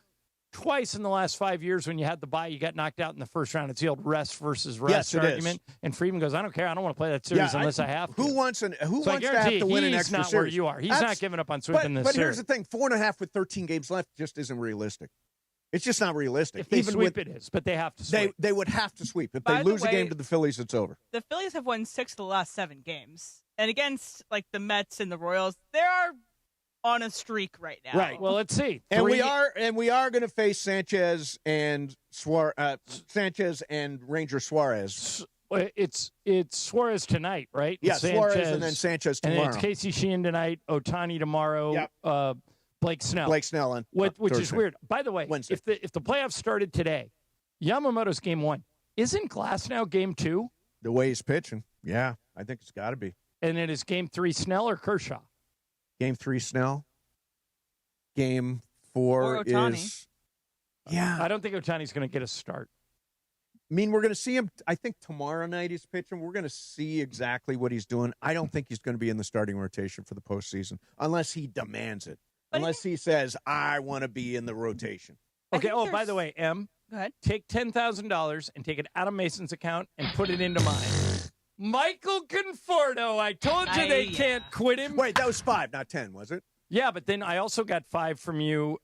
twice in the last 5 years when you had the bye, you got knocked out in the first round. It's the old rest versus rest argument. And Friedman goes, I don't care. I don't want to play that series unless I have to. Who wants to have to win an extra series? He's not where you are. He's not giving up on sweeping this series. But here's the thing. 4.5 with 13 games left just isn't realistic. It's just not realistic. If they sweep, it is. But they have to sweep. They would have to sweep. If By they the lose a way, game to the Phillies, it's over. The Phillies have won 6 of the last 7 games. And against, the Mets and the Royals, they are on a streak right now. Right. Well, let's see. And we are going to face Sanchez and Ranger Suarez. It's Suarez tonight, right? Yeah, Suarez and then Sanchez tomorrow. And it's Casey Sheehan tonight, Ohtani tomorrow, Blake Snell. Blake Snell on which is Thursday. weird. By the way, if the playoffs started today, Yamamoto's game 1. Isn't Glasnow game 2? The way he's pitching. Yeah, I think it's got to be. And it is game 3 Snell or Kershaw? Game 3, Snell. Game 4 is... Yeah. I don't think Ohtani's going to get a start. I mean, we're going to see him, I think tomorrow night he's pitching. We're going to see exactly what he's doing. I don't think he's going to be in the starting rotation for the postseason unless he demands it. Unless he says, I want to be in the rotation. Okay. Oh, by the way, Em, go ahead. Take $10,000 and take it out of Mason's account and put it into mine. Michael Conforto. I told you they can't quit him. Wait, that was 5, not 10, was it? Yeah, but then I also got 5 from you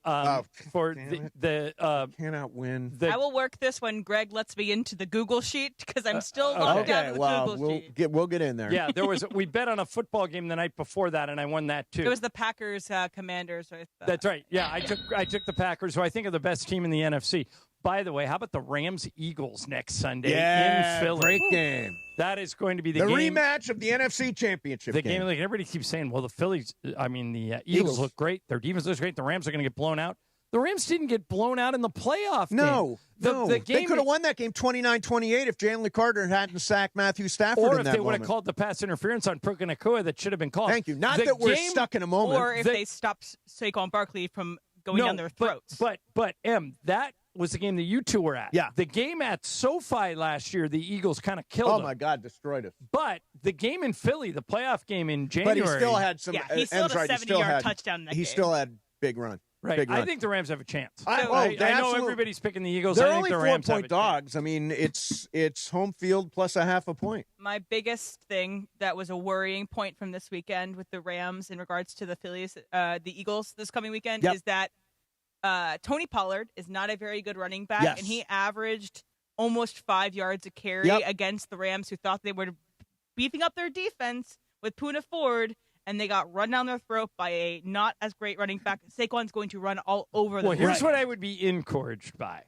for the cannot win. I will work this when Greg lets me into the Google sheet because I'm still logged out of the Google sheet. We'll get in there. Yeah, we bet on a football game the night before that, and I won that too. It was the Packers Commanders. That's right. Yeah, I took the Packers, who I think are the best team in the NFC. By the way, how about the Rams-Eagles next Sunday in Philly? Great game. That is going to be the game. Rematch of the NFC Championship game. The game, like everybody keeps saying, well, the Eagles look great. Their defense looks great. The Rams are going to get blown out. The Rams didn't get blown out in the playoff game. No. The game, they could have won that game 29-28 if Jalen Carter hadn't sacked Matthew Stafford or in if that they would have moment. called the pass interference on Puka Nacua that should have been called. Thank you. Not that we're stuck in a moment. Or if they stopped Saquon Barkley from going down their throats. But that was the game that you two were at. Yeah. The game at SoFi last year, the Eagles kind of killed them. Oh, my God, destroyed us. But the game in Philly, the playoff game in January. But he still had some. Yeah, he still had a 70-yard touchdown in that game. He still had big run. Right. Big run. I think the Rams have a chance. I know everybody's picking the Eagles. They're I think only the Rams 4-point dogs. I mean, it's home field plus a half a point. My biggest thing that was a worrying point from this weekend with the Rams in regards to the Eagles this coming weekend is that Tony Pollard is not a very good running back, and he averaged almost 5 yards a carry against the Rams, who thought they were beefing up their defense with Poona Ford, and they got run down their throat by a not as great running back. Saquon's going to run all over them. Well, here's what I would be encouraged by.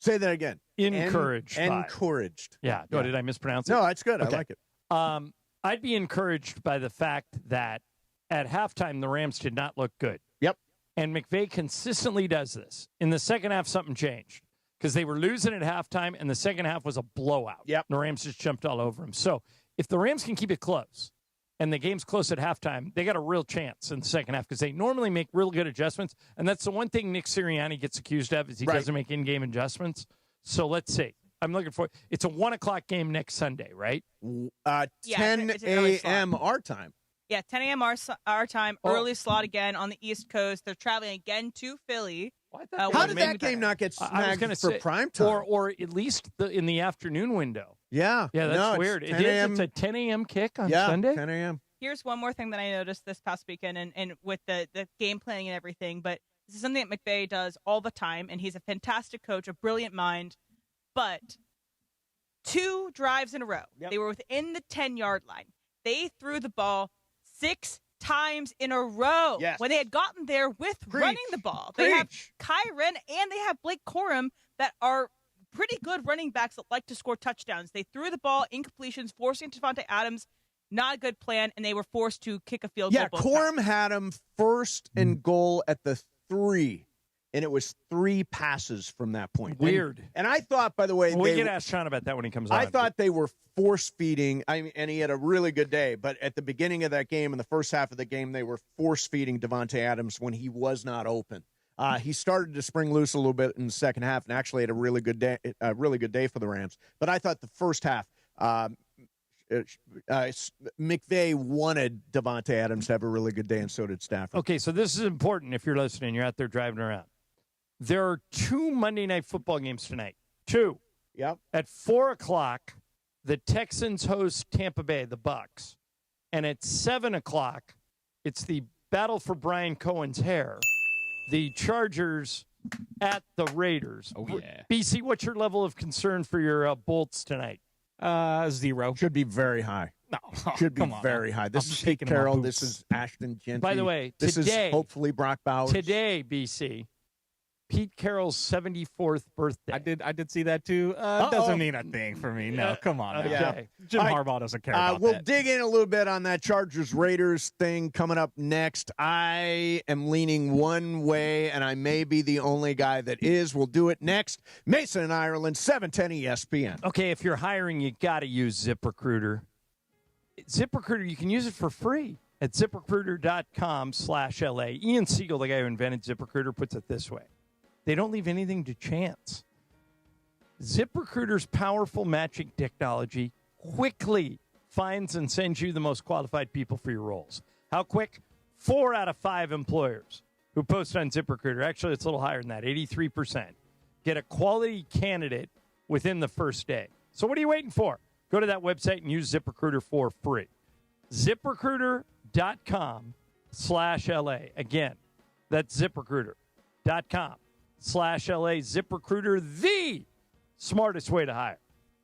Say that again. Encouraged. Encouraged. Yeah. Oh, did I mispronounce it? No, that's good. Okay. I like it. I'd be encouraged by the fact that at halftime the Rams did not look good. Yep. And McVay consistently does this. In the second half, something changed because they were losing at halftime, and the second half was a blowout. Yep. The Rams just jumped all over them. So if the Rams can keep it close and the game's close at halftime, they got a real chance in the second half because they normally make real good adjustments. And that's the one thing Nick Sirianni gets accused of is he doesn't make in-game adjustments. So let's see. I'm looking for – it's a 1 o'clock game next Sunday, right? 10 a.m. our time. Yeah, 10 a.m. our time, early slot again on the East Coast. They're traveling again to Philly. How did that game not get snagged for prime time? Or at least in the afternoon window. Yeah. Yeah, that's weird. It's a 10 a.m. kick on Sunday? 10 a.m. Here's one more thing that I noticed this past weekend and with the game planning and everything, but this is something that McVay does all the time, and he's a fantastic coach, a brilliant mind, but 2 drives in a row. They were within the 10-yard line. They threw the ball 6 times in a row when they had gotten there with running the ball. They have Kyren and they have Blake Corum that are pretty good running backs that like to score touchdowns. They threw the ball, incompletions, forcing Devontae Adams. Not a good plan, and they were forced to kick a field goal. Yeah, Corum had him first and goal at the 3, and it was 3 passes from that point. Weird. And I thought, by the way, we can ask Sean about that when he comes on. I thought they were force feeding. And he had a really good day. But at the beginning of that game, in the first half of the game, they were force feeding Devontae Adams when he was not open. He started to spring loose a little bit in the second half, and actually had a really good day. For the Rams. But I thought the first half. McVay wanted Devontae Adams to have a really good day, and so did Stafford. Okay, so this is important if you're listening. You're out there driving around. There are 2 Monday Night Football games tonight. 2. Yep. At 4 o'clock, the Texans host Tampa Bay, the Bucks. And at 7 o'clock, it's the battle for Brian Cohen's hair. The Chargers at the Raiders. Oh, yeah. BC, what's your level of concern for your Bolts tonight? 0. Should be very high. No, should be very high. This is Pete Carroll. This is Ashton Gentry. By the way, this today, is hopefully Brock Bowers. Today, BC, Pete Carroll's 74th birthday. I did see that too. Doesn't mean a thing for me. No, come on. Okay. Yeah. Jim Harbaugh doesn't care about we'll that. dig in a little bit on that Chargers-Raiders thing coming up next. I am leaning one way, and I may be the only guy that is. We'll do it next. Mason and Ireland, 710 ESPN. Okay, if you're hiring, you got to use ZipRecruiter. ZipRecruiter, you can use it for free. at ZipRecruiter.com/LA. Ian Siegel, the guy who invented ZipRecruiter, puts it this way. They don't leave anything to chance. ZipRecruiter's powerful matching technology quickly finds and sends you the most qualified people for your roles. How quick? 4 out of 5 employers who post on ZipRecruiter, actually it's a little higher than that, 83%, get a quality candidate within the first day. So what are you waiting for? Go to that website and use ZipRecruiter for free. ZipRecruiter.com/LA. Again, that's ZipRecruiter.com/LA. ZipRecruiter, the smartest way to hire.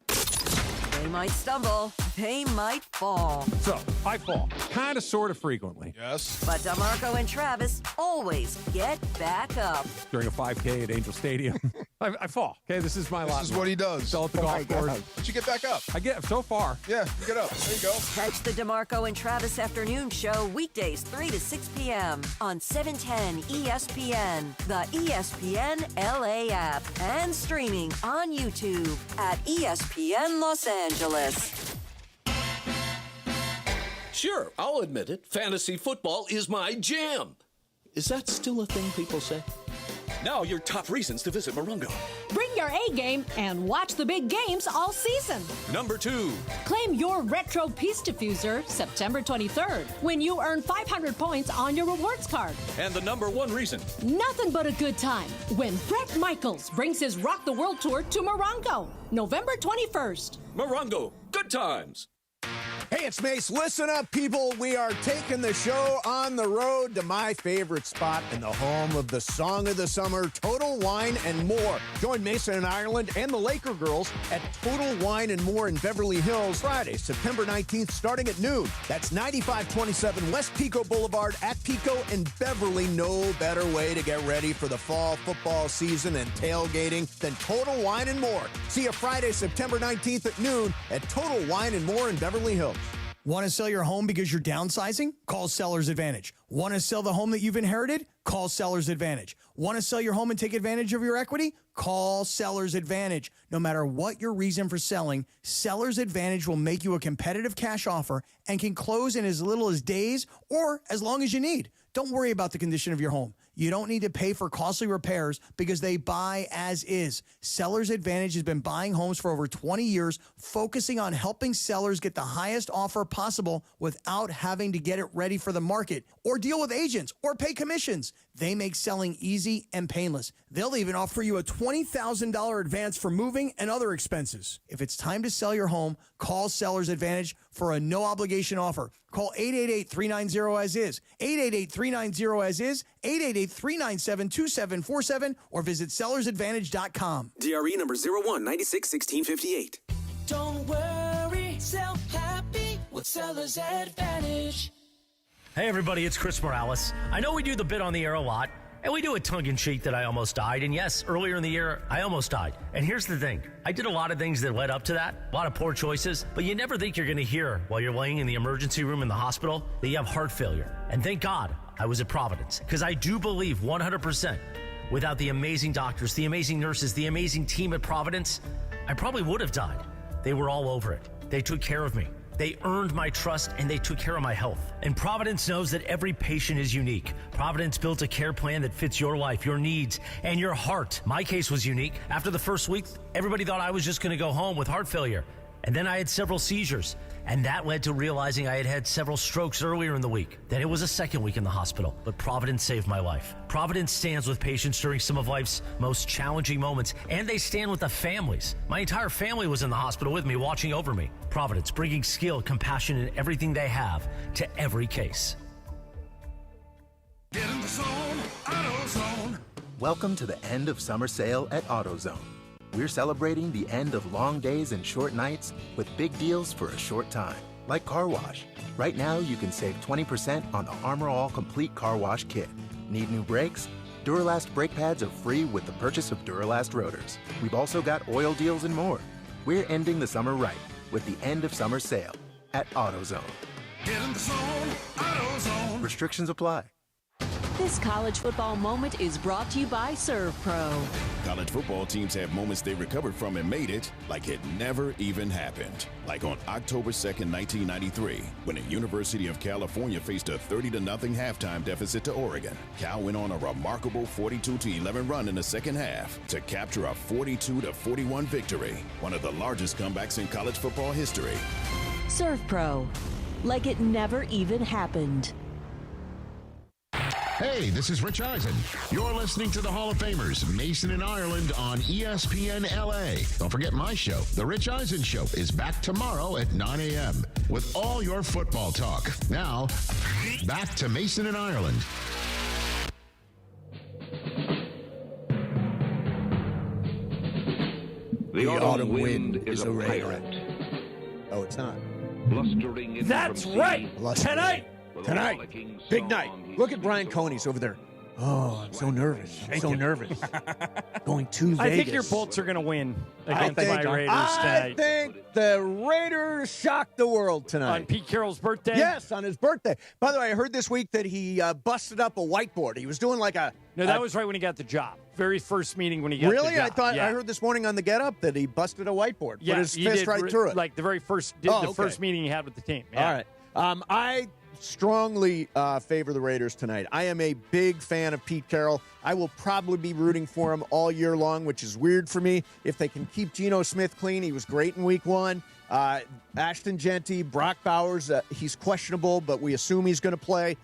They might stumble. They might fall. So, I fall. Kind of, sort of frequently. Yes. But DeMarco and Travis always get back up. During a 5K at Angel Stadium, I fall. Okay, this is my lot. This is what he does. Fell at the golf course. But you get back up. I get so far. Yeah, you get up. There you go. Catch the DeMarco and Travis afternoon show weekdays 3 to 6 p.m. on 710 ESPN, the ESPN LA app, and streaming on YouTube at ESPN Los Angeles. Sure, I'll admit it. Fantasy football is my jam. Is that still a thing people say? Now your top reasons to visit Morongo. Bring your A game and watch the big games all season. Number 2. Claim your retro piece diffuser September 23rd when you earn 500 points on your rewards card. And the number 1 reason. Nothing but a good time when Bret Michaels brings his Rock the World Tour to Morongo, November 21st. Morongo, good times. Hey, it's Mace. Listen up, people. We are taking the show on the road to my favorite spot in the home of the Song of the Summer, Total Wine and More. Join Mason and Ireland and the Laker girls at Total Wine and More in Beverly Hills, Friday, September 19th, starting at noon. That's 9527 West Pico Boulevard at Pico in Beverly. No better way to get ready for the fall football season and tailgating than Total Wine and More. See you Friday, September 19th at noon at Total Wine and More in Beverly Hills. Want to sell your home because you're downsizing? Call Seller's Advantage. Want to sell the home that you've inherited? Call Seller's Advantage. Want to sell your home and take advantage of your equity? Call Seller's Advantage. No matter what your reason for selling, Seller's Advantage will make you a competitive cash offer and can close in as little as days or as long as you need. Don't worry about the condition of your home. You don't need to pay for costly repairs because they buy as is. Seller's Advantage has been buying homes for over 20 years, focusing on helping sellers get the highest offer possible without having to get it ready for the market or deal with agents or pay commissions. They make selling easy and painless. They'll even offer you a $20,000 advance for moving and other expenses. If it's time to sell your home, call Seller's Advantage for a no-obligation offer. Call 888-390-AS-IS, 888-390-AS-IS, 888-397-2747, or visit sellersadvantage.com. DRE number 01961658. Don't worry, sell happy with Seller's Advantage. Hey everybody, it's Chris Morales. I know we do the bit on the air a lot, and we do it tongue-in-cheek that I almost died. And yes, earlier in the year, I almost died. And here's the thing. I did a lot of things that led up to that, a lot of poor choices, but you never think you're going to hear while you're laying in the emergency room in the hospital that you have heart failure. And thank God I was at Providence, because I do believe 100% without the amazing doctors, the amazing nurses, the amazing team at Providence, I probably would have died. They were all over it. They took care of me. They earned my trust, and they took care of my health. And Providence knows that every patient is unique. Providence built a care plan that fits your life, your needs, and your heart. My case was unique. After the first week, everybody thought I was just going to go home with heart failure. And then I had several seizures. And that led to realizing I had had several strokes earlier in the week. Then it was a second week in the hospital. But Providence saved my life. Providence stands with patients during some of life's most challenging moments. And they stand with the families. My entire family was in the hospital with me, watching over me. Providence, bringing skill, compassion, and everything they have to every case. Get in the zone, AutoZone. Welcome to the end of summer sale at AutoZone. We're celebrating the end of long days and short nights with big deals for a short time, like car wash. Right now, you can save 20% on the Armor All Complete Car Wash Kit. Need new brakes? Duralast brake pads are free with the purchase of Duralast rotors. We've also got oil deals and more. We're ending the summer right with the end of summer sale at AutoZone. Get in the zone, AutoZone. Restrictions apply. This college football moment is brought to you by Serve Pro. College football teams have moments they recovered from and made it like it never even happened. Like on October 2nd, 1993, when the University of California faced a 30-0 halftime deficit to Oregon. Cal went on a remarkable 42-11 run in the second half to capture a 42-41 victory, one of the largest comebacks in college football history. Serve Pro. Like it never even happened. Hey, this is Rich Eisen. You're listening to the Hall of Famers, Mason and Ireland on ESPN LA. Don't forget my show, The Rich Eisen Show, is back tomorrow at 9 a.m. with all your football talk. Now, back to Mason and Ireland. The autumn wind is a pirate. Oh, it's not. Blustering in That's from right. sea. Tonight. Big night. Look at Brian Coney's over there. Oh, I'm so nervous. I'm so nervous. Going to Vegas. I think your Bolts are going to win against my Raiders I tonight. think the Raiders shocked the world tonight. On Pete Carroll's birthday? Yes, on his birthday. By the way, I heard this week that he busted up a whiteboard. He was doing like a... No, that was right when he got the job. Very first meeting when he got really? the job. I heard this morning on the Get Up that he busted a whiteboard. Yeah, put his he fist did, right through it. Like the very first, first meeting he had with the team. Yeah. All right. I strongly favor the Raiders tonight. I am a big fan of Pete Carroll. I will probably be rooting for him all year long, which is weird for me. If they can keep Geno Smith clean, he was great in week one. Ashton Genty, Brock Bowers, he's questionable, but we assume he's going to play.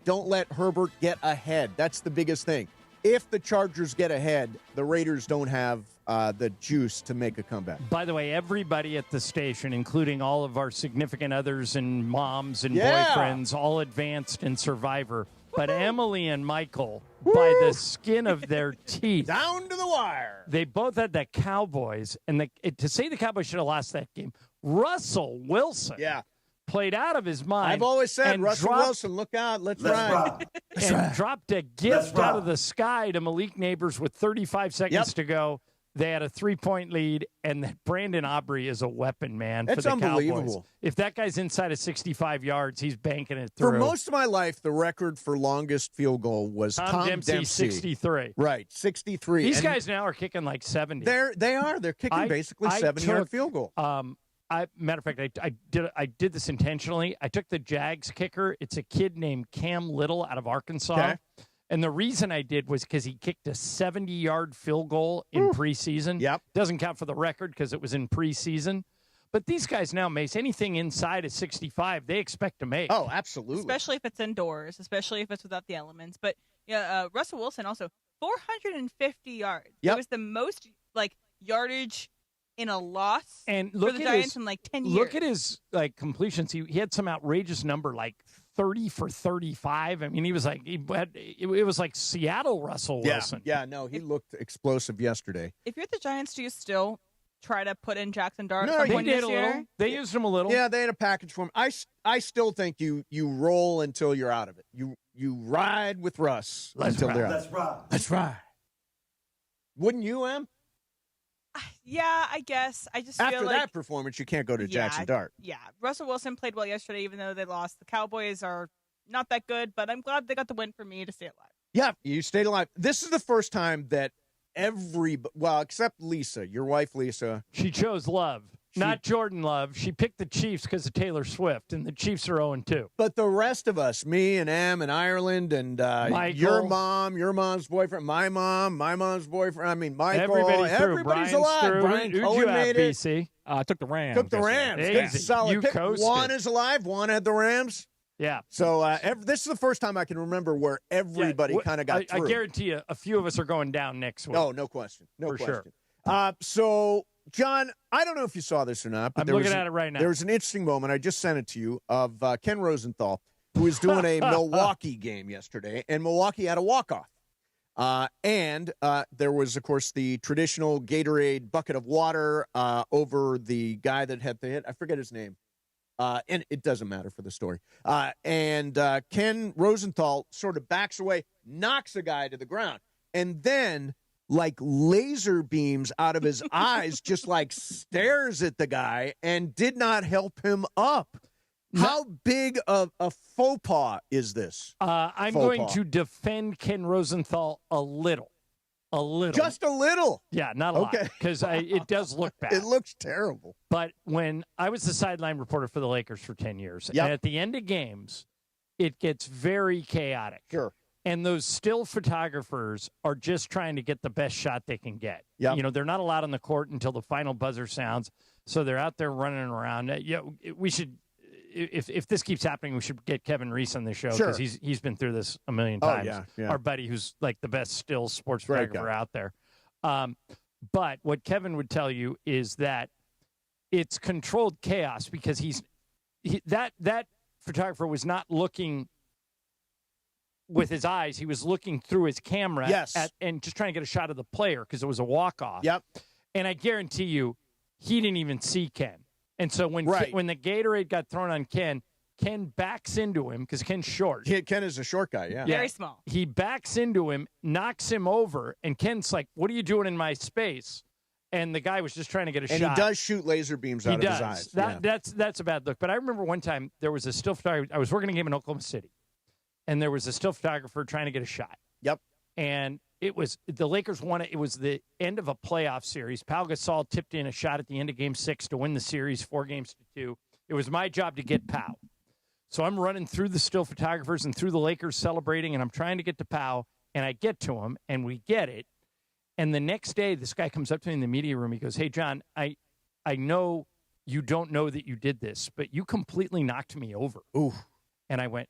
Don't let Herbert get ahead. That's the biggest thing. If the Chargers get ahead, the Raiders don't have the juice to make a comeback. By the way, everybody at the station, including all of our significant others and moms and Yeah. boyfriends, all advanced in Survivor. But Emily and Michael, by the skin of their teeth, down to the wire, they both had the Cowboys. And to say the Cowboys should have lost that game, Russell Wilson played out of his mind. I've always said, and Russell Wilson, look out, let's ride. Dropped a gift out of the sky to Malik Neighbors with 35 seconds to go. They had a 3-point lead, and that Brandon Aubrey is a weapon, man, for It's the unbelievable. Cowboys. If that guy's inside of 65 yards, he's banking it through. For most of my life, the record for longest field goal was Tom Dempsey. 63. Right, 63. These And guys now are kicking like 70. They are. They're kicking basically 70-yard field goal. Matter of fact, I did this intentionally. I took the Jags kicker. It's a kid named Cam Little out of Arkansas. Okay. And the reason I did was because he kicked a 70-yard field goal in preseason. Yep. Doesn't count for the record because it was in preseason. But these guys now, Mace, anything inside of 65, they expect to make. Oh, absolutely. Especially if it's indoors, especially if it's without the elements. But Russell Wilson also 450 yards. Yep. It was the most yardage in a loss and for look the at Giants his, in like 10 years. Look at his completions. He had some outrageous number, like 30 for 35. I mean, he was like it was like Seattle Russell Wilson. Yeah, no, he looked explosive yesterday. If you're the Giants, do you still try to put in Jackson Dart? No, at some they point did this a year? little. They used him a little. Yeah, they had a package for him. I still think you roll until you're out of it. You ride with Russ until they're out. Let's ride. Wouldn't you, Em? Yeah, I guess. I just After feel like that performance, you can't go to Jackson Dart. Yeah, Russell Wilson played well yesterday, even though they lost. The Cowboys are not that good, but I'm glad they got the win for me to stay alive. Yeah, you stayed alive. This is the first time that except Lisa, your wife Lisa. She chose Love, not Jordan Love. She picked the Chiefs because of Taylor Swift, and the Chiefs are 0-2. But the rest of us, me and Em and Ireland and your mom, your mom's boyfriend, my mom's boyfriend. I mean, Michael. Everybody's Brian's alive. through. Brian Who'd Cohen you have, made it. BC? I took the Rams. Took the Rams. Easy. Good, solid You pick. coasted. Juan is alive. Juan had the Rams. Yeah. So this is the first time I can remember where everybody kind of got through. I guarantee you a few of us are going down next week. Oh, no question. No For question. sure. So, John, I don't know if you saw this or not. But I'm looking at it right now. There was an interesting moment. I just sent it to you of Ken Rosenthal, who was doing a Milwaukee game yesterday, and Milwaukee had a walk-off. And there was, of course, the traditional Gatorade bucket of water over the guy that had the hit. I forget his name. And it doesn't matter for the story. And Ken Rosenthal sort of backs away, knocks a guy to the ground, and then, like laser beams out of his eyes, just like stares at the guy and did not help him up. How big of a faux pas is this? I'm Faux going pas. to defend Ken Rosenthal a little. A little. Just a little? Yeah, not a lot. Because it does look bad. It looks terrible. But when I was the sideline reporter for the Lakers for 10 years, Yep. and at the end of games, it gets very chaotic. Sure. And those still photographers are just trying to get the best shot they can get. Yep. You know, they're not allowed on the court until the final buzzer sounds. So they're out there running around. We should, if this keeps happening, we should get Kevin Reese on the show because Sure. he's been through this a million Oh, times. yeah. Our buddy who's like the best still sports Great photographer guy. out there. But what Kevin would tell you is that it's controlled chaos because that photographer was not looking with his eyes. He was looking through his camera and just trying to get a shot of the player because it was a walk-off. Yep. And I guarantee you, he didn't even see Ken. And so when the Gatorade got thrown on Ken backs into him because Ken's short. Ken is a short guy, yeah. Very small. He backs into him, knocks him over, and Ken's like, "What are you doing in my space?" And the guy was just trying to get a shot. And he does shoot laser beams out of his eyes. That's a bad look. But I remember one time there was a still photographer. I was working a game in Oklahoma City, and there was a still photographer trying to get a shot. Yep. And it was the Lakers won it. It was the end of a playoff series. Pau Gasol tipped in a shot at the end of Game 6 to win the series 4-2. It was my job to get Pau. So I'm running through the still photographers and through the Lakers celebrating, and I'm trying to get to Pau, and I get to him, and we get it. And the next day, this guy comes up to me in the media room. He goes, "Hey, John, I know you don't know that you did this, but you completely knocked me over." Ooh. And I went,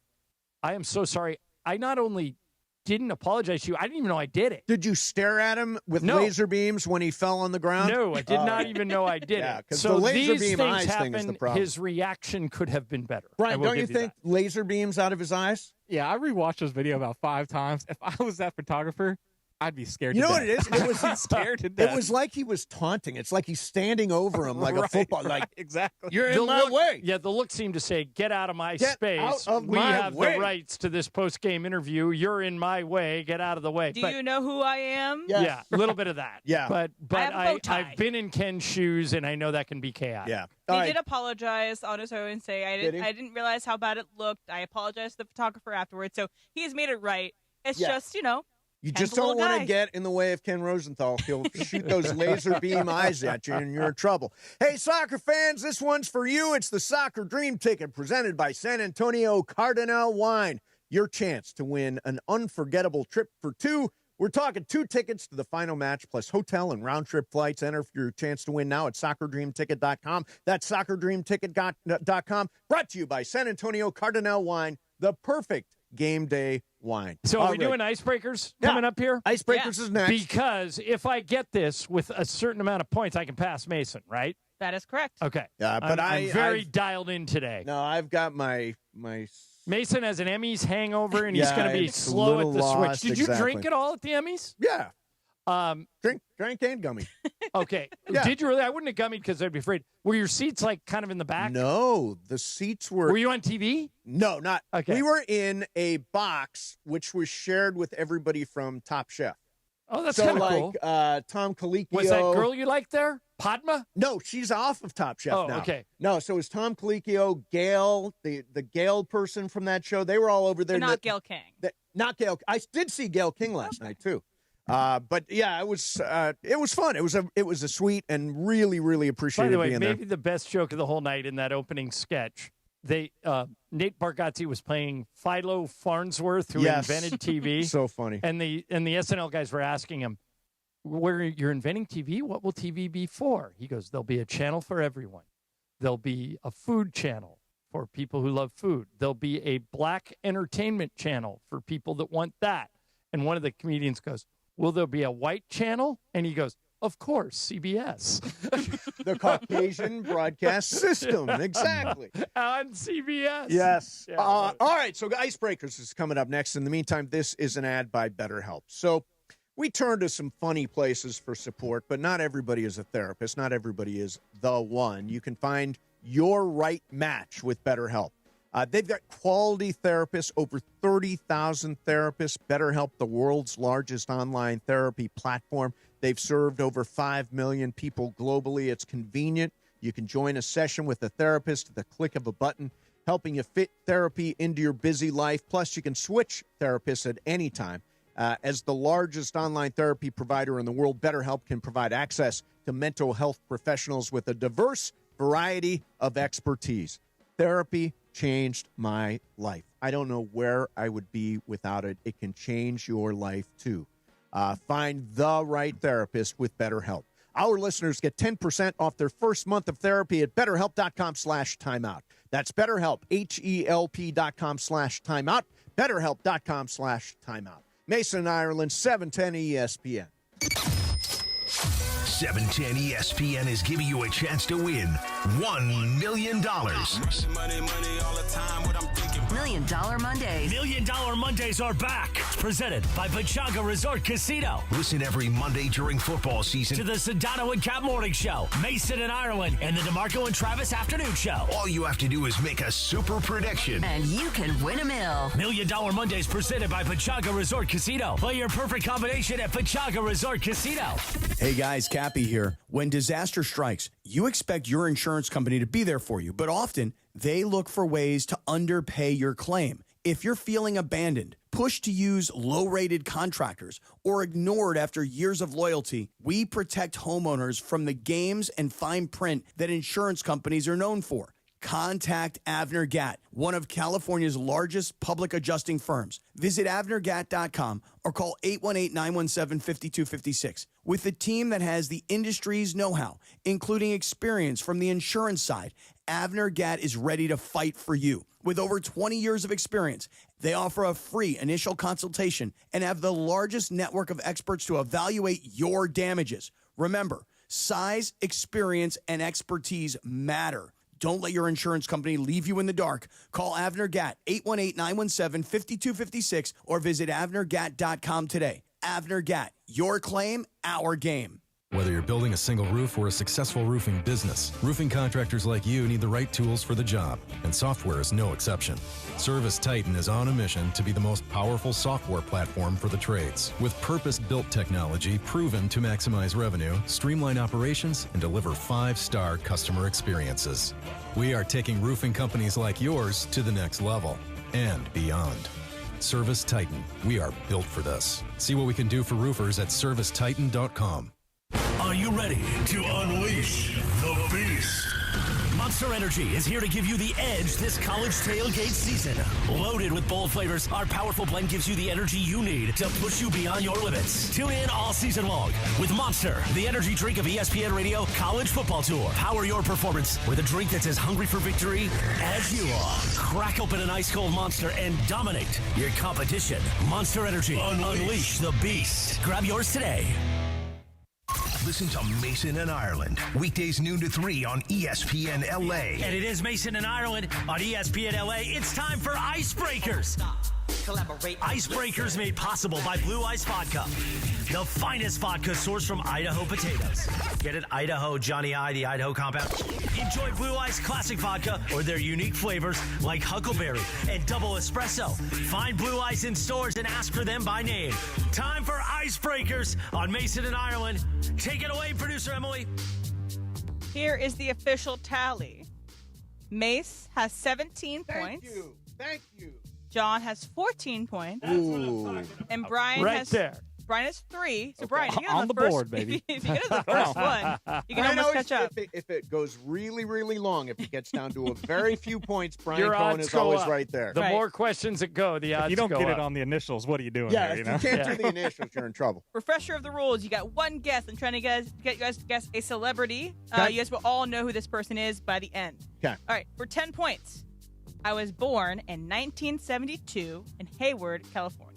"I am so sorry. I not only didn't apologize to you, I didn't even know I did it." Did you stare at him with laser beams when he fell on the ground? No, I did not even know I did Yeah, it. 'cause So the laser these beam things eyes thing is the happen. problem. His reaction could have been better. Brian, I will don't you give think laser beams out of his eyes? Yeah, I rewatched this video about 5 times. If I was that photographer, I'd be scared You to know death. what it is? It was I'd be scared to death. It was like he was taunting. It's like he's standing over him like a Right, football. Like, exactly. you're The in my look- way. Yeah, the look seemed to say, "Get out of my Get space. out of We my have way." the rights to this post-game interview. You're in my way. Get out of the way." Do But- you know who I am? Yeah, a little bit of that. Yeah. But I have a bow tie. I've been in Ken's shoes, and I know that can be chaotic. Yeah. He did apologize on his own and say, Did he? I didn't realize how bad it looked. I apologized to the photographer afterwards. So he's made it right. It's Yeah. just, You Ken's just a don't little want guy. to get in the way of Ken Rosenthal. He'll shoot those laser beam eyes at you, and you're in trouble. Hey, soccer fans, this one's for you. It's the Soccer Dream Ticket presented by San Antonio Cardinal Wine. Your chance to win an unforgettable trip for 2. We're talking 2 tickets to the final match, plus hotel and round-trip flights. Enter for your chance to win now at soccerdreamticket.com. That's soccerdreamticket.com. Brought to you by San Antonio Cardinal Wine, the perfect game day wine. So are we doing icebreakers coming up here? Icebreakers is next. Because if I get this with a certain amount of points, I can pass Mason, right? That is correct. Okay. Yeah, but I'm very I've- dialed in today. No, I've got my Mason has an Emmys hangover, and he's Yeah, going to be it's a slow at little the lost, switch. Did you exactly. drink it all at the Emmys? Yeah. Drink and gummy. Okay. Yeah. Did you really? I wouldn't have gummied because I'd be afraid. Were your seats like kind of in the back? No, the seats were. Were you on TV? No, not. Okay. We were in a box which was shared with everybody from Top Chef. Oh, that's so kind of like cool. Tom Colicchio. Was that girl you liked there? Padma? No, she's off of Top Chef Oh, now. okay. No, so it was Tom Colicchio, Gail, the Gail person from that show. They were all over there. So not Gail King. Not Gail. I did see Gail King last night too. But yeah, it was fun. It was a sweet and really, really By appreciated the way, being maybe there. the best joke of the whole night in that opening sketch. Nate Bargatze was playing Philo Farnsworth, who Yes. invented TV. So funny. And the SNL guys were asking him, "Where you're inventing TV? What will TV be for?" He goes, "There'll be a channel for everyone. There'll be a food channel for people who love food. There'll be a black entertainment channel for people that want that." And one of the comedians goes, "Will there be a white channel?" And he goes, "Of course, CBS." The Caucasian broadcast system. Exactly. On CBS. Yes. Yeah, All right. So Icebreakers is coming up next. In the meantime, this is an ad by BetterHelp. So we turn to some funny places for support, but not everybody is a therapist. Not everybody is the one. You can find your right match with BetterHelp. They've got quality therapists, over 30,000 therapists. BetterHelp, the world's largest online therapy platform. They've served over 5 million people globally. It's convenient. You can join a session with a therapist at the click of a button. helping you fit therapy into your busy life. Plus, you can switch therapists at any time. As the largest online therapy provider in the world, BetterHelp can provide access to mental health professionals with a diverse variety of expertise. Therapy changed my life. I don't know where I would be without it. It can change your life, too. Find the right therapist with BetterHelp. Our listeners get 10% off their first month of therapy at BetterHelp.com/timeout. That's BetterHelp, HELP.com/timeout, BetterHelp.com/timeout. Mason, Ireland, 710 ESPN. 710 ESPN is giving you a chance to win $1 million. $1 Million Mondays. $1 Million Mondays are back. Presented by Pechanga Resort Casino. Listen every Monday during football season to the Sedano and Cap Morning Show, Mason and Ireland, and the DeMarco and Travis Afternoon Show. All you have to do is make a super prediction. And you can win $1 million. $1 Million Mondays presented by Pechanga Resort Casino. Play your perfect combination at Pechanga Resort Casino. Hey guys, Cappy here. When disaster strikes, you expect your insurance company to be there for you, but often they look for ways to underpay your claim. If you're feeling abandoned, pushed to use low-rated contractors, or ignored after years of loyalty, we protect homeowners from the games and fine print that insurance companies are known for. Contact Avner Gatt, one of California's largest public adjusting firms. Visit avnergatt.com or call 818-917-5256. With a team that has the industry's know-how, including experience from the insurance side, Avner Gatt is ready to fight for you. With over 20 years of experience, they offer a free initial consultation and have the largest network of experts to evaluate your damages. Remember, size, experience, and expertise matter. Don't let your insurance company leave you in the dark. Call Avner Gatt, 818-917-5256, or visit avnergatt.com today. Avner Gatt, your claim, our game. Whether you're building a single roof or a successful roofing business, roofing contractors like you need the right tools for the job, and software is no exception. Service Titan is on a mission to be the most powerful software platform for the trades, with purpose-built technology proven to maximize revenue, streamline operations, and deliver 5-star customer experiences. We are taking roofing companies like yours to the next level and beyond. Service Titan, we are built for this. See what we can do for roofers at servicetitan.com. Are you ready to unleash the beast? Monster Energy is here to give you the edge this college tailgate season. Loaded with bold flavors, our powerful blend gives you the energy you need to push you beyond your limits. Tune in all season long with Monster, the energy drink of ESPN Radio College Football Tour. Power your performance with a drink that's as hungry for victory as you are. Crack open an ice-cold Monster and dominate your competition. Monster Energy. Unleash the beast. Grab yours today. Listen to Mason and Ireland, weekdays noon to 3 on ESPN LA. And it is Mason and Ireland on ESPN LA. It's time for Icebreakers. Icebreakers made possible by Blue Ice Vodka, the finest vodka sourced from Idaho potatoes. Get it? Idaho, Johnny I, the Idaho compound. Enjoy Blue Ice Classic Vodka or their unique flavors like Huckleberry and Double Espresso. Find Blue Ice in stores and ask for them by name. Time for Icebreakers on Mason and Ireland. Take it away, producer Emily. Here is the official tally. Mace has 17 points. Thank you. John has 14 points. Ooh. And Brian Right has there. Brian has 3. So Brian, you get On the the first, board, baby. If you get the first one, you can Brian almost always- catch up. If it goes really, really long, if it gets down to a very few points, Brian Your Cohen odds is go always up. right there. The more questions that go, the odds If you don't go get up. it on the initials, what are you doing Yeah, there? if You know? you can't do the initials, you're in trouble. Refresher of the rules. You got one guess. I'm trying to get you guys to guess a celebrity. Okay. You guys will all know who this person is by the end. Okay. All right, for 10 points. I was born in 1972 in Hayward, California.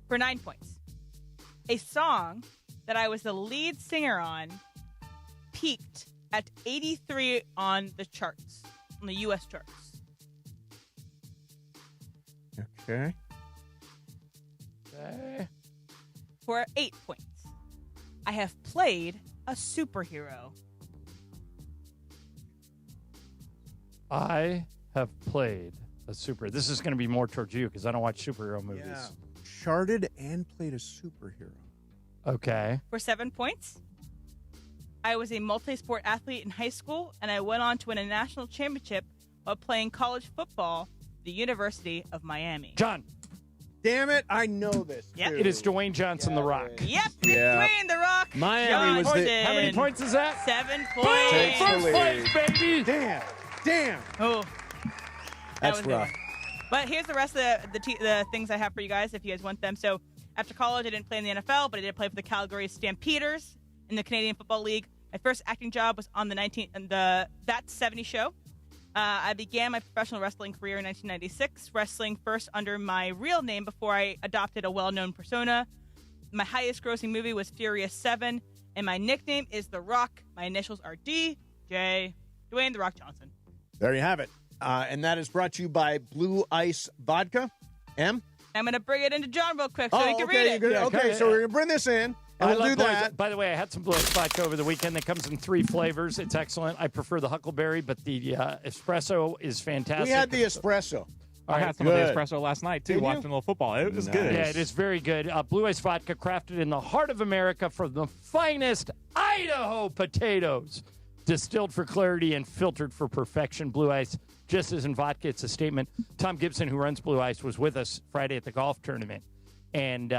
For 9 points. A song that I was the lead singer on peaked at 83 on the charts, on the U.S. charts. Okay. For 8 points. I have played a superhero. I have played a super. This is going to be more towards you because I don't watch superhero movies. Yeah. Charted and played a superhero. Okay. For 7 points. I was a multi-sport athlete in high school, and I went on to win a national championship while playing college football at the University of Miami. John. Damn it, I know this. Yep. It is Dwayne Johnson, The Rock. Yep, it's Dwayne The Rock. Miami was the... How many points is that? 7 Boom! points. First place, baby! Damn. Oh, That's was rough. good. But here's the rest of the things I have for you guys if you guys want them. So after college, I didn't play in the NFL, but I did play for the Calgary Stampeders in the Canadian Football League. My first acting job was on the That 70 Show. I began my professional wrestling career in 1996, wrestling first under my real name before I adopted a well-known persona. My highest-grossing movie was Furious 7, and my nickname is The Rock. My initials are DJ, Dwayne The Rock Johnson. There you have it. And that is brought to you by Blue Ice Vodka. M? I'm going to bring it into John real quick so he can read it. Okay, so we're going to bring this in. And we'll do that. By the way, I had some Blue Ice Vodka over the weekend that comes in 3 flavors. It's excellent. I prefer the Huckleberry, but the espresso is fantastic. We had the espresso. I had some of the espresso last night, too, watching a little football. It was good. Yeah, it is very good. Blue Ice Vodka, crafted in the heart of America from the finest Idaho potatoes. Distilled for clarity and filtered for perfection. Blue Ice, just as in vodka, it's a statement. Tom Gibson, who runs Blue Ice, was with us Friday at the golf tournament. And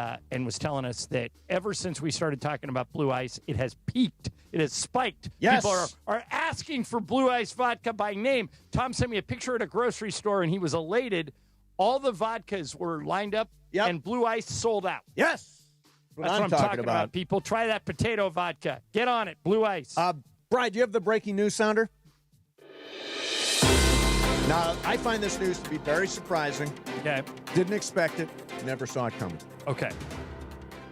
was telling us that ever since we started talking about Blue Ice, it has peaked. It has spiked. Yes. People are asking for Blue Ice vodka by name. Tom sent me a picture at a grocery store, and he was elated. All the vodkas were lined up, and Blue Ice sold out. Yes. That's what I'm talking about, people. Try that potato vodka. Get on it. Blue Ice. Brian, do you have the breaking news sounder? Now, I find this news to be very surprising. Okay. Didn't expect it. Never saw it coming. Okay.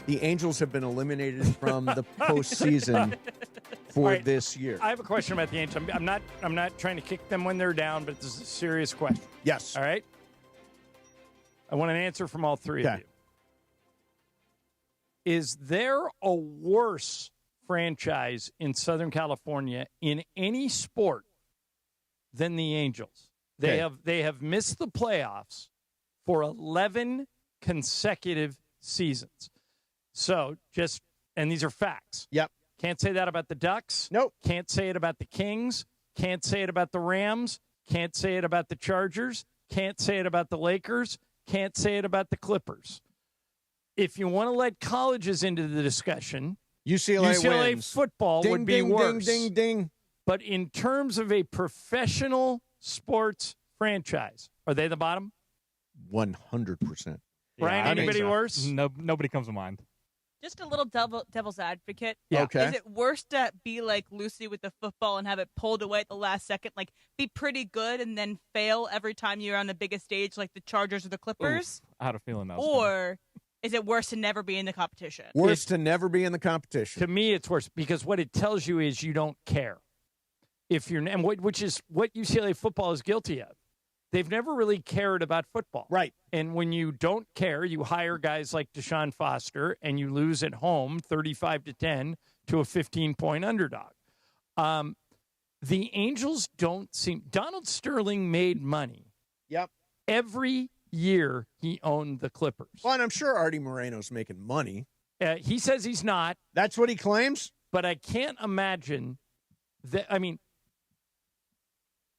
The Angels have been eliminated from the postseason for this year. I have a question about the Angels. I'm not trying to kick them when they're down, but this is a serious question. Yes. All right? I want an answer from all three of you. Is there a worse franchise in Southern California in any sport than the Angels? They have missed the playoffs for 11 consecutive seasons. So and these are facts. Yep. Can't say that about the Ducks. Nope. Can't say it about the Kings. Can't say it about the Rams. Can't say it about the Chargers. Can't say it about the Lakers. Can't say it about the Clippers. If you want to let colleges into the discussion, UCLA wins. Football Ding, would be ding, worse. Ding, ding, ding. But in terms of a professional sports franchise, are they the bottom? 100%. Brian, anybody worse? No, nobody comes to mind. Just a little devil's advocate. Yeah. Okay. Is it worse to be like Lucy with the football and have it pulled away at the last second? Like, be pretty good and then fail every time you're on the biggest stage like the Chargers or the Clippers? Oof, I had a feeling that was Or is it worse to never be in the competition? Worse to never be in the competition. To me, it's worse because what it tells you is you don't care. Which is what UCLA football is guilty of. They've never really cared about football. Right. And when you don't care, you hire guys like Deshaun Foster and you lose at home 35-10 to a 15-point underdog. The Angels don't seem – Donald Sterling made money. Yep. Every year he owned the Clippers. Well, and I'm sure Artie Moreno's making money. He says he's not. That's what he claims? But I can't imagine that – I mean,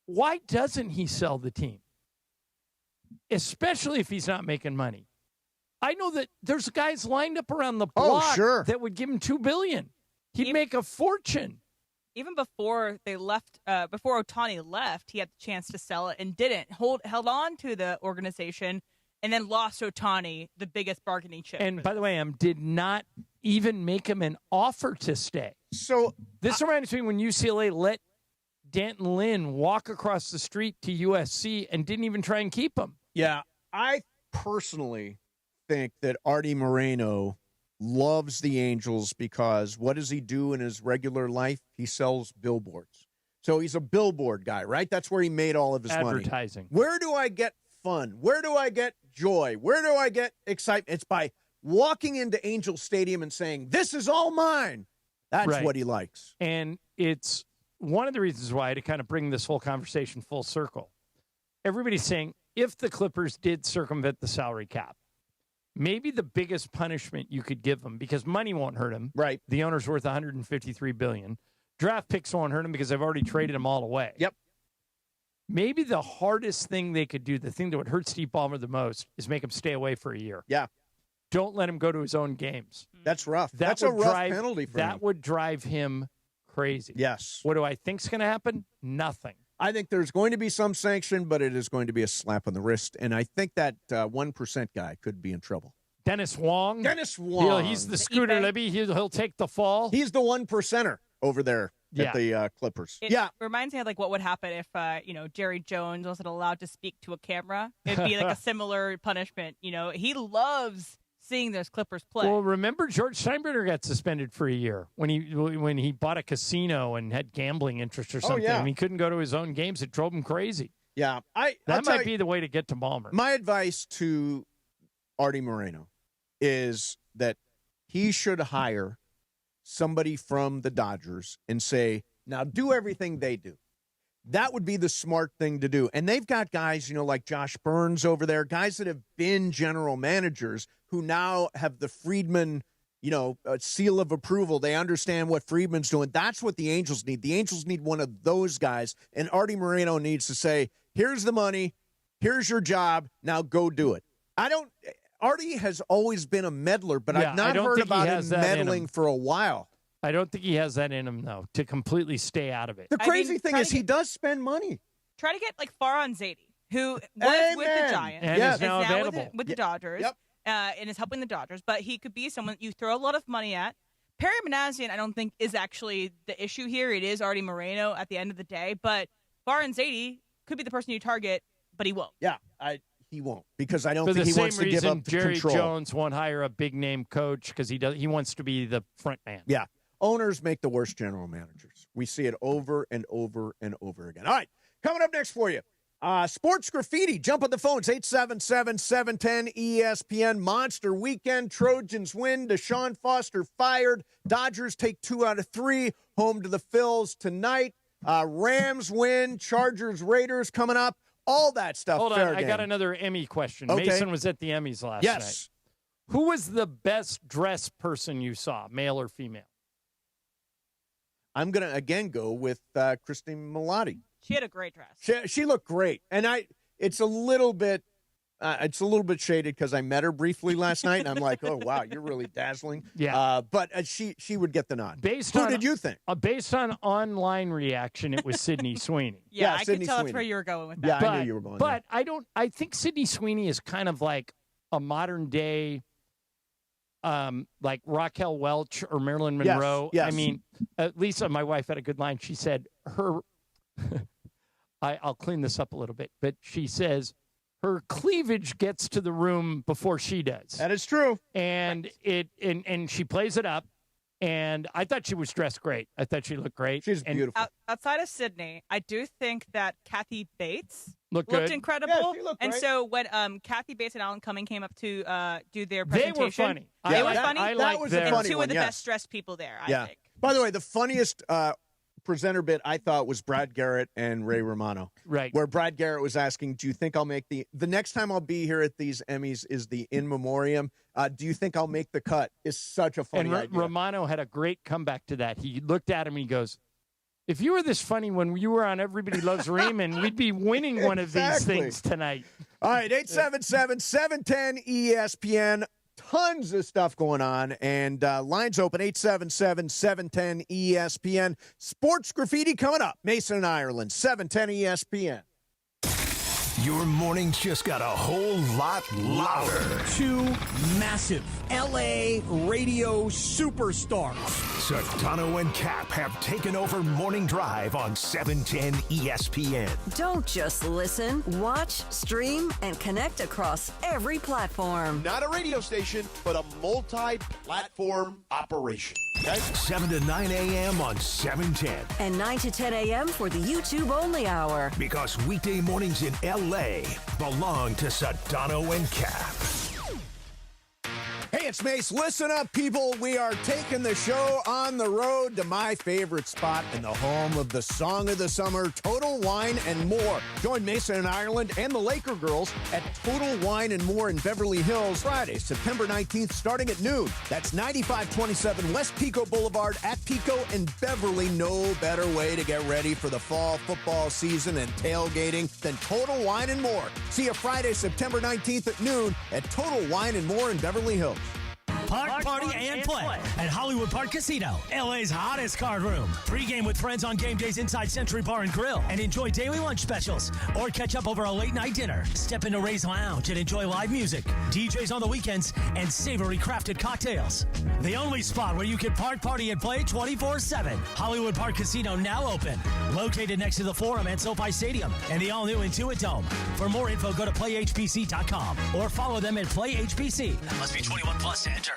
why doesn't he sell the team? Especially if he's not making money. I know that there's guys lined up around the block that would give him $2 billion. He'd make a fortune. Even before they left, before Ohtani left, he had the chance to sell it and didn't. Held on to the organization and then lost Ohtani, the biggest bargaining chip. And by the way, did not even make him an offer to stay. So this reminds me when UCLA let Dant Lynn walk across the street to USC and didn't even try and keep him. Yeah, I personally think that Artie Moreno loves the Angels because what does he do in his regular life? He sells billboards. So he's a billboard guy, right? That's where he made all of his advertising. Money. Where do I get fun? Where do I get joy? Where do I get excitement? It's by walking into Angel Stadium and saying, "This is all mine." That's what he likes. And it's one of the reasons why, to kind of bring this whole conversation full circle, everybody's saying, if the Clippers did circumvent the salary cap, maybe the biggest punishment you could give them, because money won't hurt him. Right. The owner's worth $153 billion. draft picks won't hurt him because they've already traded them all away. Yep. Maybe the hardest thing they could do, the thing that would hurt Steve Ballmer the most, is make him stay away for a year. Yeah. Don't let him go to his own games. That's rough. That's a rough penalty for him. That would drive him crazy. Yes. What do I think's going to happen? Nothing. I think there's going to be some sanction, but it is going to be a slap on the wrist. And I think that 1% guy could be in trouble. Dennis Wong? He's the Scooter Libby. He'll take the fall. He's the 1%er over there at the Clippers. It reminds me of like what would happen if Jerry Jones wasn't allowed to speak to a camera. It'd be like a similar punishment. He loves seeing those Clippers play. Well, remember George Steinbrenner got suspended for a year when he bought a casino and had gambling interest or something. And he couldn't go to his own games. It drove him crazy. Yeah, that might be the way to get to Ballmer. My advice to Artie Moreno is that he should hire somebody from the Dodgers and say, now do everything they do. That would be the smart thing to do. And they've got guys, like Josh Burns over there, guys that have been general managers who now have the Friedman, seal of approval. They understand what Friedman's doing. That's what the Angels need. The Angels need one of those guys. And Artie Moreno needs to say, here's the money. Here's your job. Now go do it. Artie has always been a meddler, but I've not heard about him meddling for a while. I don't think he has that in him, though, to completely stay out of it. The crazy thing is he does spend money. Try to get like Farhan Zaidi, who was with the Giants and is now available with the Dodgers, and is helping the Dodgers. But he could be someone you throw a lot of money at. Perry Manassian, I don't think, is actually the issue here. It is Artie Moreno at the end of the day. But Farhan Zaidi could be the person you target, but he won't. Yeah, he won't, because I don't think he wants to give up the Jerry control. Jones won't hire a big-name coach because he wants to be the front man. Yeah. Owners make the worst general managers. We see it over and over and over again. All right, coming up next for you, Sports Graffiti. Jump on the phones, 877-710-ESPN. Monster weekend. Trojans win. Deshaun Foster fired. Dodgers take 2 out of 3. Home to the Phils tonight. Rams win. Chargers, Raiders coming up. All that stuff. Hold on, fair I game. got another Emmy question. Okay. Mason was at the Emmys last night. Yes. Who was the best dressed person you saw, male or female? I'm going to, again, go with Christine Milotti. She had a great dress. She looked great. And it's a little bit shaded because I met her briefly last night, and I'm like, oh, wow, you're really dazzling. Yeah. But she would get the nod. Who did you think? Based on online reaction, it was Sydney Sweeney. Yeah, I Sydney could tell Sweeney. that's where you were going with Yeah, that. I knew you were going But I think Sydney Sweeney is kind of like a modern day like Raquel Welch or Marilyn Monroe. Yes. I mean, Lisa, my wife, had a good line. She said I'll clean this up a little bit, but she says her cleavage gets to the room before she does. That is true. And and she plays it up. And I thought she was dressed great. I thought she looked great. She's beautiful. Outside of Sydney, I do think that Kathy Bates looked incredible. Yeah, she looked and great. so when Kathy Bates and Alan Cumming came up to do their presentation, they were funny. They were funny. That was a funny two one, of the yes. best dressed people there, I think. By the way, the funniest presenter bit I thought was Brad Garrett and Ray Romano. Right. Where Brad Garrett was asking, do you think I'll make the next time I'll be here at these Emmys is the in memoriam? Do you think I'll make the cut? Is such a funny idea. Romano had a great comeback to that. He looked at him and he goes, if you were this funny when you were on Everybody Loves Raymond, we'd be winning one of these things tonight. All right, 877-710-ESPN. Tons of stuff going on, and lines open, 877-710-ESPN. Sports Graffiti coming up. Mason and Ireland, 710 ESPN. Your morning just got a whole lot louder. 2 massive LA radio superstars. Sedano and Cap have taken over Morning Drive on 710 ESPN. Don't just listen, watch, stream, and connect across every platform. Not a radio station, but a multi-platform operation. Okay? 7 to 9 a.m. on 710. And 9 to 10 a.m. for the YouTube-only hour. Because weekday mornings in L.A. belong to Sedano and Cap. Hey, it's Mace. Listen up, people. We are taking the show on the road to my favorite spot in the home of the song of the summer, Total Wine and More. Join Mason and Ireland and the Laker girls at Total Wine and More in Beverly Hills, Friday, September 19th, starting at noon. That's 9527 West Pico Boulevard at Pico and Beverly. No better way to get ready for the fall football season and tailgating than Total Wine and More. See you Friday, September 19th at noon at Total Wine and More in Beverly Hills. Park, party, and play at Hollywood Park Casino, LA's hottest card room. Pre-game with friends on game days inside Century Bar and Grill and enjoy daily lunch specials or catch up over a late-night dinner. Step into Ray's Lounge and enjoy live music, DJs on the weekends, and savory crafted cocktails. The only spot where you can park, party, and play 24/7. Hollywood Park Casino now open. Located next to the Forum and SoFi Stadium and the all-new Intuit Dome. For more info, go to playhpc.com or follow them at PlayHPC. Must be 21 plus to enter.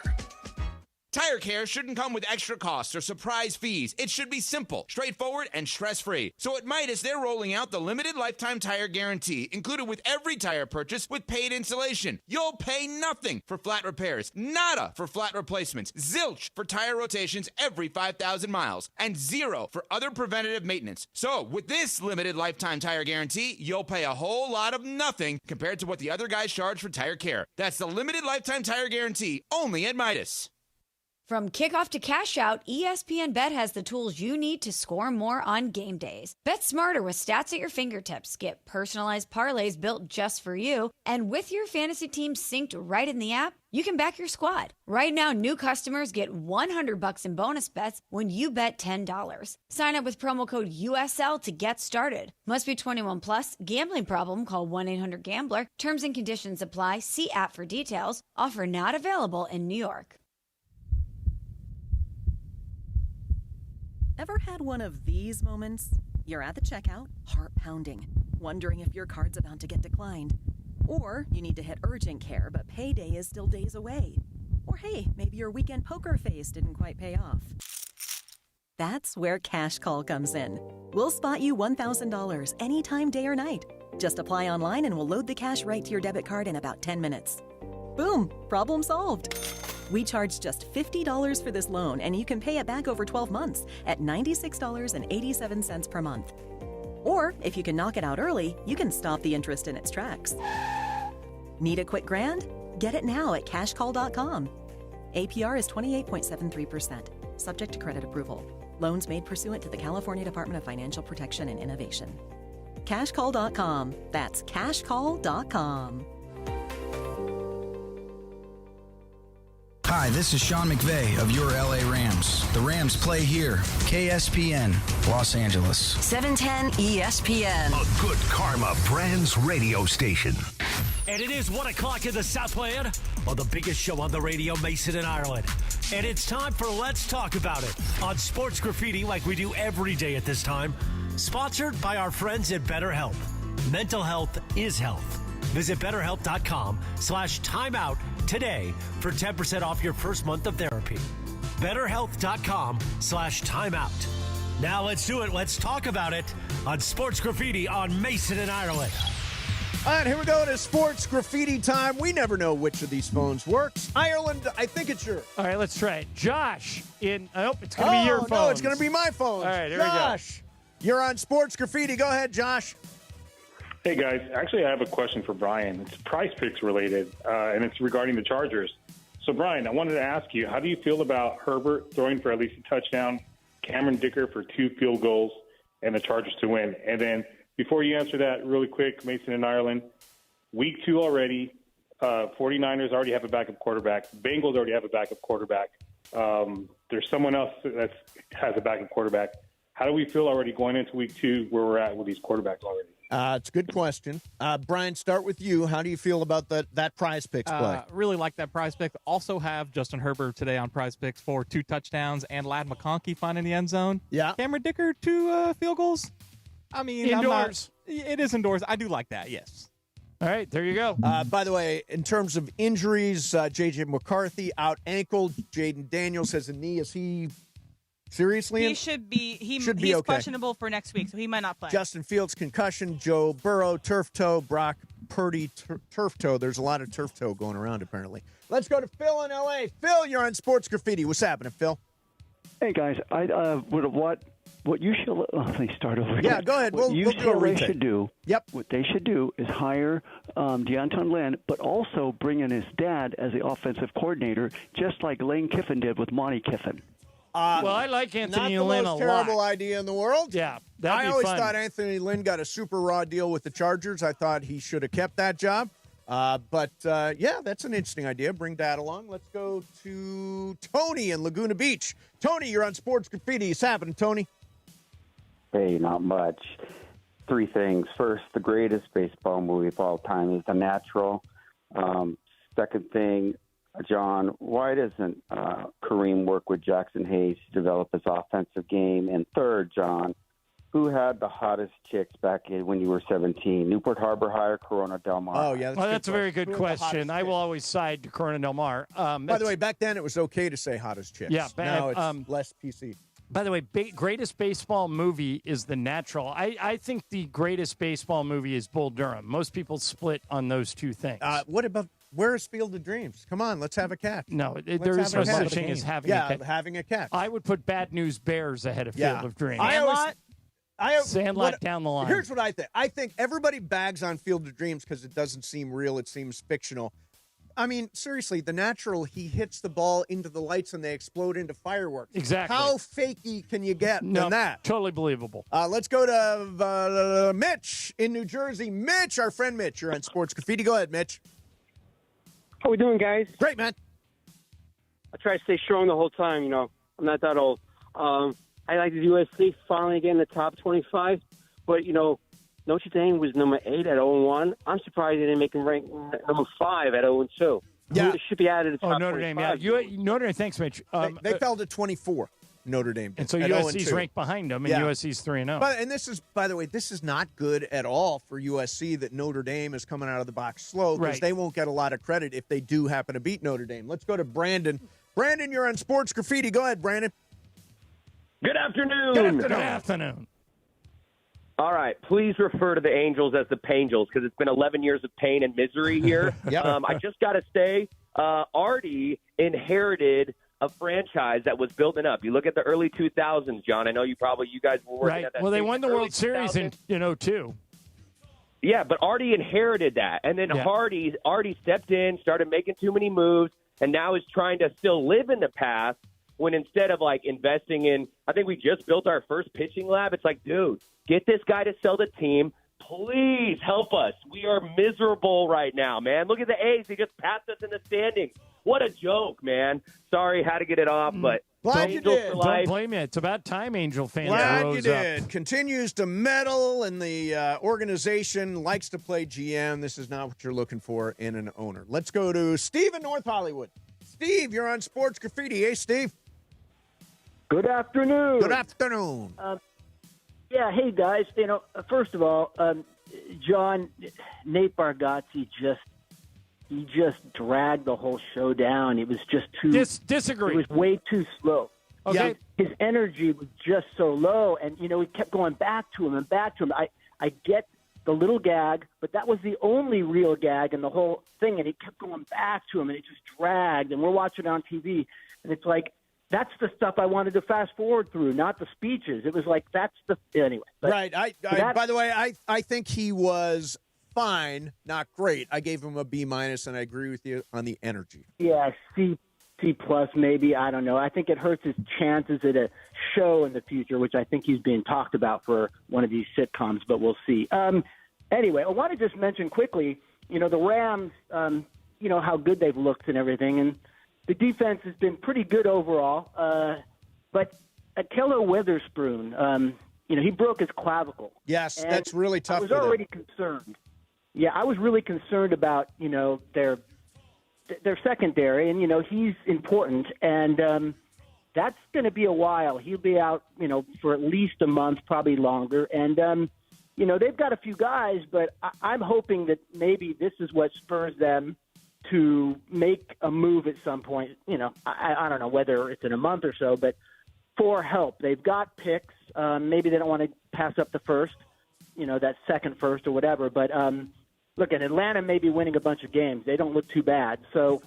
Tire care shouldn't come with extra costs or surprise fees. It should be simple, straightforward, and stress-free. So at Midas, they're rolling out the limited lifetime tire guarantee, included with every tire purchase with paid installation. You'll pay nothing for flat repairs, nada for flat replacements, zilch for tire rotations every 5,000 miles, and zero for other preventative maintenance. So with this limited lifetime tire guarantee, you'll pay a whole lot of nothing compared to what the other guys charge for tire care. That's the limited lifetime tire guarantee, only at Midas. From kickoff to cash out, ESPN Bet has the tools you need to score more on game days. Bet smarter with stats at your fingertips. Get personalized parlays built just for you. And with your fantasy team synced right in the app, you can back your squad. Right now, new customers get $100 in bonus bets when you bet $10. Sign up with promo code USL to get started. Must be 21 plus. Gambling problem? Call 1-800-GAMBLER. Terms and conditions apply. See app for details. Offer not available in New York. Ever had one of these moments? You're at the checkout, heart pounding, wondering if your card's about to get declined. Or you need to hit urgent care, but payday is still days away. Or hey, maybe your weekend poker face didn't quite pay off. That's where Cash Call comes in. We'll spot you $1,000 anytime, day or night. Just apply online and we'll load the cash right to your debit card in about 10 minutes. Boom, problem solved. We charge just $50 for this loan, and you can pay it back over 12 months at $96.87 per month. Or, if you can knock it out early, you can stop the interest in its tracks. Need a quick grand? Get it now at cashcall.com. APR is 28.73%, subject to credit approval. Loans made pursuant to the California Department of Financial Protection and Innovation. Cashcall.com. That's cashcall.com. Hi, this is Sean McVay of your LA Rams. The Rams play here. KSPN, Los Angeles. 710 ESPN. A good karma brands radio station. And it is 1 o'clock in the Southland on the biggest show on the radio, Mason and Ireland. And it's time for Let's Talk About It on Sports Graffiti, like we do every day at this time. Sponsored by our friends at BetterHelp. Mental health is health. Visit BetterHelp.com/timeout today for 10% off your first month of therapy. BetterHelp.com/timeout. Now let's do it. Let's talk about it on Sports Graffiti on Mason and Ireland. All right, here we go to Sports Graffiti time. We never know which of these phones works. Ireland, I think it's yours. All right, let's try it. Josh, it's going to be your phone. No, it's going to be my phone. All right, here Josh, you're on Sports Graffiti. Go ahead, Josh. Hey, guys. Actually, I have a question for Brian. It's Prize Picks related, and it's regarding the Chargers. So, Brian, I wanted to ask you, how do you feel about Herbert throwing for at least a touchdown, Cameron Dicker for 2 field goals, and the Chargers to win? And then before you answer that, really quick, Mason and Ireland, week 2 already, 49ers already have a backup quarterback. Bengals already have a backup quarterback. There's someone else that has a backup quarterback. How do we feel already going into week 2 where we're at with these quarterbacks already? It's a good question. Brian, start with you. How do you feel about that Prize Picks play? Really like that Prize Pick. Also have Justin Herbert today on Prize Picks for 2 touchdowns and Ladd McConkey finding the end zone. Yeah. Cameron Dicker, 2 field goals. I mean, indoors. It is indoors. I do like that, yes. All right, there you go. By the way, in terms of injuries, J.J. McCarthy out ankle. Jaden Daniels has a knee. Is he seriously? He should be. He's okay. questionable for next week, so he might not play. Justin Fields concussion. Joe Burrow turf toe. Brock Purdy turf toe. There's a lot of turf toe going around, apparently. Let's go to Phil in L.A. Phil, you're on Sports Graffiti. What's happening, Phil? Hey, guys. What you should let me start over. Yeah, go ahead. What We'll do a retake. should do. Yep. What they should do is hire Dant Lynn, but also bring in his dad as the offensive coordinator, just like Lane Kiffin did with Monty Kiffin. Well, I like Anthony Lynn a Not lot. the most terrible idea in the world. Yeah, I always thought Anthony Lynn got a super raw deal with the Chargers. I thought he should have kept that job. But that's an interesting idea. Bring Dad along. Let's go to Tony in Laguna Beach. Tony, you're on Sports Graffiti. What's happening, Tony? Hey, not much. 3 things. First, the greatest baseball movie of all time is The Natural. Second thing, John, why doesn't Kareem work with Jackson Hayes to develop his offensive game? And third, John, who had the hottest chicks back when you were 17? Newport Harbor High or Corona Del Mar? Oh, yeah. That's a very good question. I will always side to Corona Del Mar. By the way, back then it was okay to say hottest chicks. Yeah, now it's less PC. By the way, greatest baseball movie is The Natural. I think the greatest baseball movie is Bull Durham. Most people split on those two things. What about Where's Field of Dreams? Come on, let's have a catch. No, there is no such thing as having a catch. Having a catch. I would put Bad News Bears ahead of Field of Dreams. Sandlot down the line. Here's what I think. I think everybody bags on Field of Dreams because it doesn't seem real. It seems fictional. I mean, seriously, The Natural, he hits the ball into the lights and they explode into fireworks. Exactly. How fakey can you get than that? Totally believable. Let's go to Mitch in New Jersey. Mitch, our friend Mitch, you're on Sports Graffiti. Go ahead, Mitch. How we doing, guys? Great, man. I try to stay strong the whole time, I'm not that old. I like the USC finally getting the top 25, but, Notre Dame was number 8 at 0-1. I'm surprised they didn't make them rank number 5 at 0-2. Yeah. It should be added to the top Notre Dame, 25. yeah. Notre Dame, thanks, Mitch. They fell to 24, Notre Dame. And so USC's ranked behind them, and USC's 3-0. And this is, by the way, this is not good at all for USC that Notre Dame is coming out of the box slow because they won't get a lot of credit if they do happen to beat Notre Dame. Let's go to Brandon. Brandon, you're on Sports Graffiti. Go ahead, Brandon. Good afternoon. Good afternoon. All right, please refer to the Angels as the Pangels because it's been 11 years of pain and misery here. I just got to say, Artie inherited a franchise that was building up. You look at the early 2000s, John. I know you guys were working at that. Well, they won the World Series in 2002. Yeah, but Artie inherited that, and then Artie stepped in, started making too many moves, and now is trying to still live in the past. When instead of investing in, I think we just built our first pitching lab. It's like, dude, get this guy to sell the team. Please help us. We are miserable right now, man. Look at the A's. They just passed us in the standings. What a joke, man. Sorry, had to get it off, but glad you did. Don't blame you. It's about time Angel fans glad rose you did. up. Continues to meddle, and the organization likes to play GM. This is not what you're looking for in an owner. Let's go to Steve in North Hollywood. Steve, you're on Sports Graffiti. Hey, Steve. Good afternoon. Good afternoon. Hey, guys. First of all, John, Nate Bargatze just dragged the whole show down. It was just too... Disagree. It was way too slow. Okay. His energy was just so low, and, he kept going back to him and back to him. I get the little gag, but that was the only real gag in the whole thing, and he kept going back to him, and it just dragged, and we're watching it on TV, and it's like... That's the stuff I wanted to fast forward through, not the speeches. It was like, anyway. Right. By the way, I think he was fine, not great. I gave him a B-, and I agree with you on the energy. Yeah, C+ maybe. I don't know. I think it hurts his chances at a show in the future, which I think he's being talked about for one of these sitcoms, but we'll see. Anyway, I want to just mention quickly, the Rams, how good they've looked and everything, and the defense has been pretty good overall, but Keller Witherspoon, he broke his clavicle. Yes, that's really tough. I was already concerned. Yeah, I was really concerned about their secondary, and he's important, and that's going to be a while. He'll be out, for at least a month, probably longer, and they've got a few guys, but I'm hoping that maybe this is what spurs them to make a move at some point. I don't know whether it's in a month or so, but for help. They've got picks. Maybe they don't want to pass up the first, that second first or whatever. But look, and Atlanta may be winning a bunch of games. They don't look too bad. So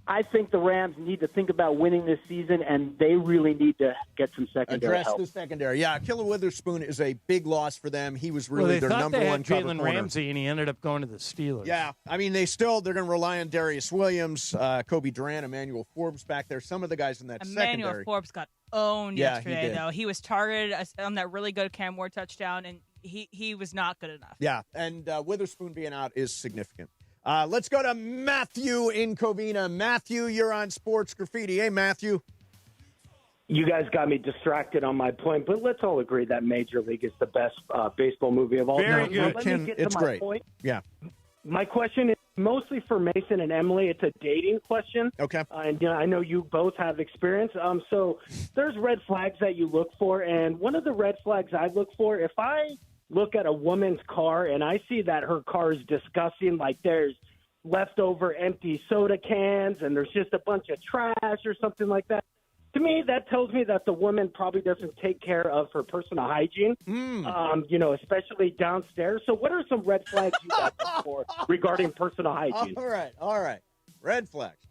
I think the Rams need to think about winning this season, and they really need to get some secondary help. Address the secondary. Yeah, Killer Witherspoon is a big loss for them. He was really their number one cover corner. Jalen Ramsey, and he ended up going to the Steelers. Yeah, I mean, they're going to rely on Darius Williams, Kobe Durant, Emmanuel Forbes back there. Some of the guys in that secondary. Emmanuel Forbes got owned yesterday, though. He was targeted on that really good Cam Ward touchdown, and he was not good enough. Yeah, and Witherspoon being out is significant. Let's go to Matthew in Covina. Matthew, you're on Sports Graffiti. Hey, Matthew. You guys got me distracted on my point, but let's all agree that Major League is the best baseball movie of all time. Very good. It's great. Point. Yeah. My question is mostly for Mason and Emily. It's a dating question. Okay. And I know you both have experience. So there's red flags that you look for, and one of the red flags I look for, if I look at a woman's car and I see that her car is disgusting, like there's leftover empty soda cans and there's just a bunch of trash or something like that, to me, that tells me that the woman probably doesn't take care of her personal hygiene, especially downstairs. So what are some red flags you guys look for regarding personal hygiene? All right. Red flags.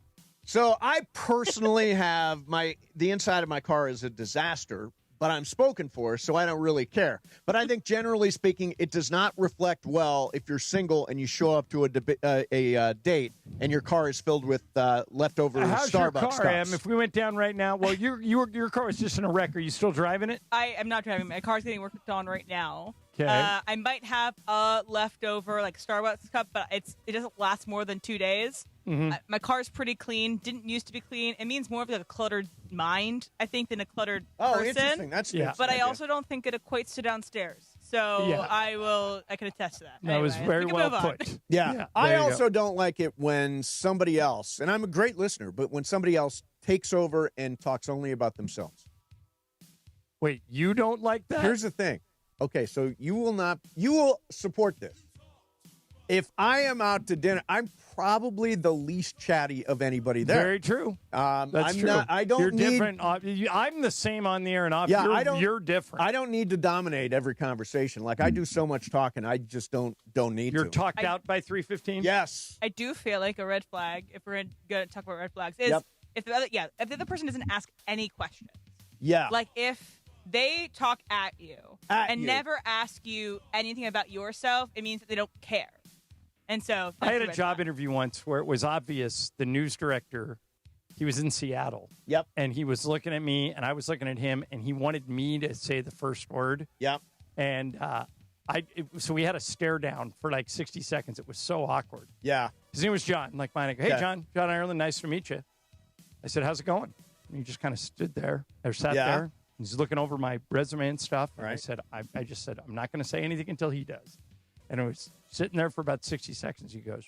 So I personally have the inside of my car is a disaster, but I'm spoken for, so I don't really care. But I think generally speaking, it does not reflect well if you're single and you show up to a date and your car is filled with leftover How's Starbucks your car, stuff. Em? If we went down right now, well, your car is just in a wreck. Are you still driving it? I am not driving. My car's getting worked on right now. Okay. I might have a leftover Starbucks cup, but it doesn't last more than 2 days. Mm-hmm. My car's pretty clean. Didn't used to be clean. It means more of a cluttered mind, I think, than a cluttered person. Interesting. That's good. But I also don't think it equates to downstairs. So I can attest to that. That was very well put. Yeah. I also don't like it when somebody else, and I'm a great listener, but when somebody else takes over and talks only about themselves. Wait, you don't like that? Here's the thing. Okay, so you will support this. If I am out to dinner, I'm probably the least chatty of anybody there. Very true. That's true. You're different. I'm the same on the air and off. Yeah, you're different. I don't need to dominate every conversation. Like, I do so much talking, I just don't need to. You're talked out by 3:15? Yes. I do feel like a red flag, if we're going to talk about red flags, is if the other person doesn't ask any questions. Yeah. Like, if they talk at you and never ask you anything about yourself, it means that they don't care. And so I had a job interview once where it was obvious the news director, he was in Seattle. Yep. And he was looking at me and I was looking at him and he wanted me to say the first word. Yep. And so we had a stare down for like 60 seconds. It was so awkward. Yeah. His name was John. Like mine. I go, hey, John Ireland, nice to meet you. I said, how's it going? And he just kind of stood there or sat there. He's looking over my resume and stuff. And I said, I just said, I'm not going to say anything until he does. And I was sitting there for about 60 seconds. He goes,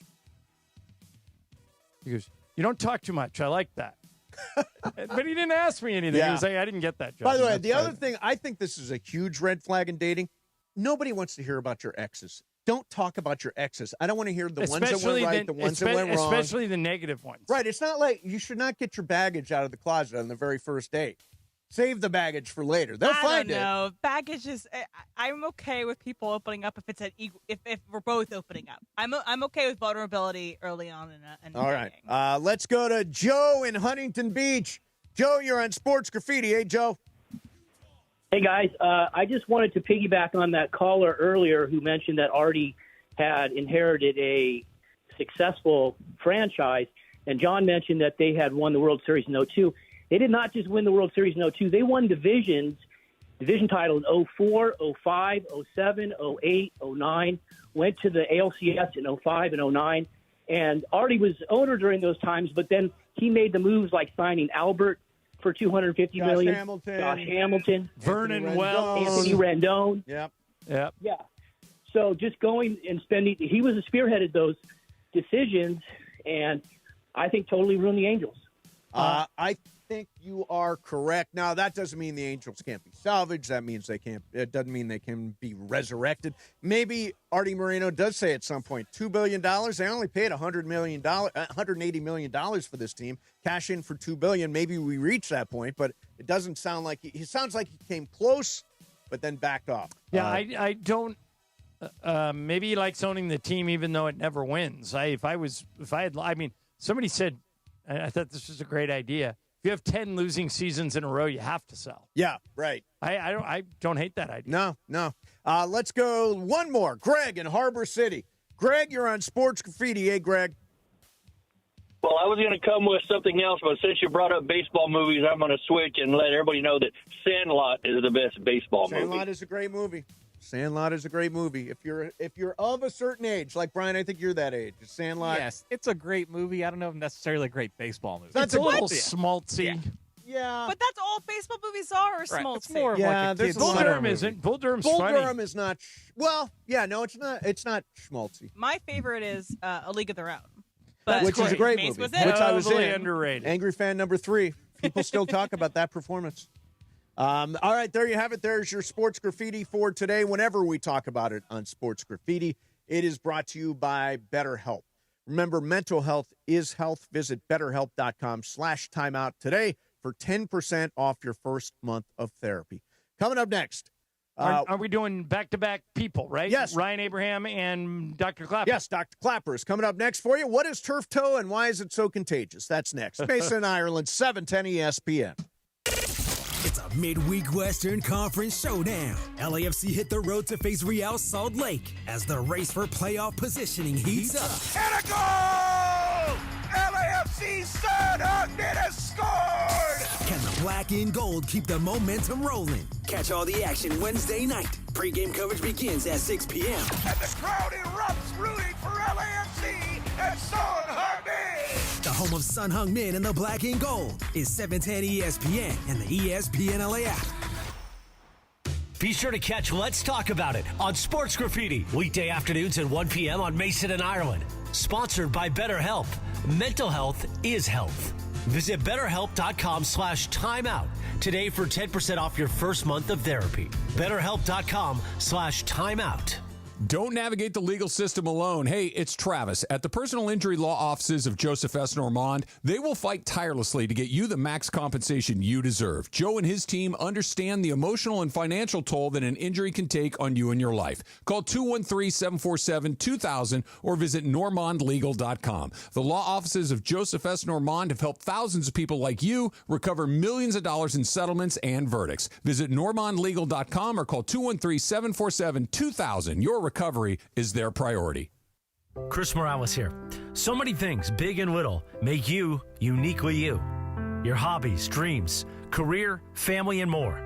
you don't talk too much. I like that. But he didn't ask me anything. Yeah. He was like, I didn't get that, John. By the way, the other thing, I think this is a huge red flag in dating. Nobody wants to hear about your exes. Don't talk about your exes. I don't want to hear the ones that went right, the ones that went wrong. Especially the negative ones. Right. It's not like you should not get your baggage out of the closet on the very first date. Save the baggage for later. They'll find it. I don't know. Baggage is. I'm okay with people opening up if we're both opening up. I'm okay with vulnerability early on in all right. Let's go to Joe in Huntington Beach. Joe, you're on Sports Graffiti. Hey, Joe. Hey, guys. I just wanted to piggyback on that caller earlier who mentioned that Artie had inherited a successful franchise, and John mentioned that they had won the World Series in 2002. They did not just win the World Series in 2002. They won division title in 04, 05, 07, 08, 09, went to the ALCS in 05 and 09. And Artie was owner during those times, but then he made the moves like signing Albert for $250 million, Josh Hamilton, Vernon Wells, Anthony Rendon. Yep. Yeah. So just going and spending, he was spearheaded those decisions, and I think totally ruined the Angels. I think you are correct. Now, that doesn't mean the Angels can't be salvaged. That means it doesn't mean they can be resurrected. Maybe Artie Moreno does say at some point, $2 billion. They only paid $180 million for this team. Cash in for $2 billion. Maybe we reach that point, but it doesn't sound like he sounds like he came close, but then backed off. Yeah, I don't. Maybe he likes owning the team even though it never wins. Somebody said, I thought this was a great idea. If you have 10 losing seasons in a row, you have to sell. Yeah, right. I don't hate that idea. No. Let's go one more. Greg in Harbor City. Greg, you're on Sports Graffiti. Hey, Greg. Well, I was going to come with something else, but since you brought up baseball movies, I'm going to switch and let everybody know that Sandlot is the best baseball movie. Sandlot is a great movie. Sandlot is a great movie. If you're of a certain age, like Brian, I think you're that age. Sandlot. Yes, it's a great movie. I don't know if necessarily a great baseball movie. That's a little schmaltzy. Yeah. But that's all baseball movies are, Right. schmaltzy. It's more of like a kid's Bull summer Durham movie. isn't. Bull Durham's Bull funny. Durham is not. It's not schmaltzy. My favorite is A League of Their Own. Which is a great Mace movie. was in. Which I was Totally in. underrated. Angry fan number 3. People still talk about that performance. All right, there you have it. There's your Sports Graffiti for today. Whenever we talk about it on Sports Graffiti, it is brought to you by BetterHelp. Remember, mental health is health. Visit BetterHelp.com/timeout today for 10% off your first month of therapy. Coming up next. Are we doing back-to-back people, right? Yes. Ryan Abraham and Dr. Clapper. Yes, Dr. Clapper is coming up next for you. What is turf toe and why is it so contagious? That's next. Mason, Ireland, 710 ESPN. It's a midweek Western Conference showdown. LAFC hit the road to face Real Salt Lake as the race for playoff positioning heats up. And a goal! LAFC's son Ogden has scored! Can the black and gold keep the momentum rolling? Catch all the action Wednesday night. Pre-game coverage begins at 6 p.m. And the crowd erupts rooting for LAFC and Son Heung-min! The home of Sun Heung-min and the black and gold is 710 ESPN and the ESPN LA app. Be sure to catch Let's Talk About It on Sports Graffiti, weekday afternoons at 1 p.m. on Mason and Ireland. Sponsored by BetterHelp. Mental health is health. Visit BetterHelp.com/timeout today for 10% off your first month of therapy. BetterHelp.com/timeout. Don't navigate the legal system alone. Hey, it's Travis. At the personal injury law offices of Joseph S. Normand, they will fight tirelessly to get you the max compensation you deserve. Joe and his team understand the emotional and financial toll that an injury can take on you and your life. Call 213-747-2000 or visit normandlegal.com. The law offices of Joseph S. Normand have helped thousands of people like you recover millions of dollars in settlements and verdicts. Visit normandlegal.com or call 213-747-2000. Your recovery is their priority. Chris Morales here. So many things, big and little, make you uniquely you. Your hobbies, dreams, career, family, and more.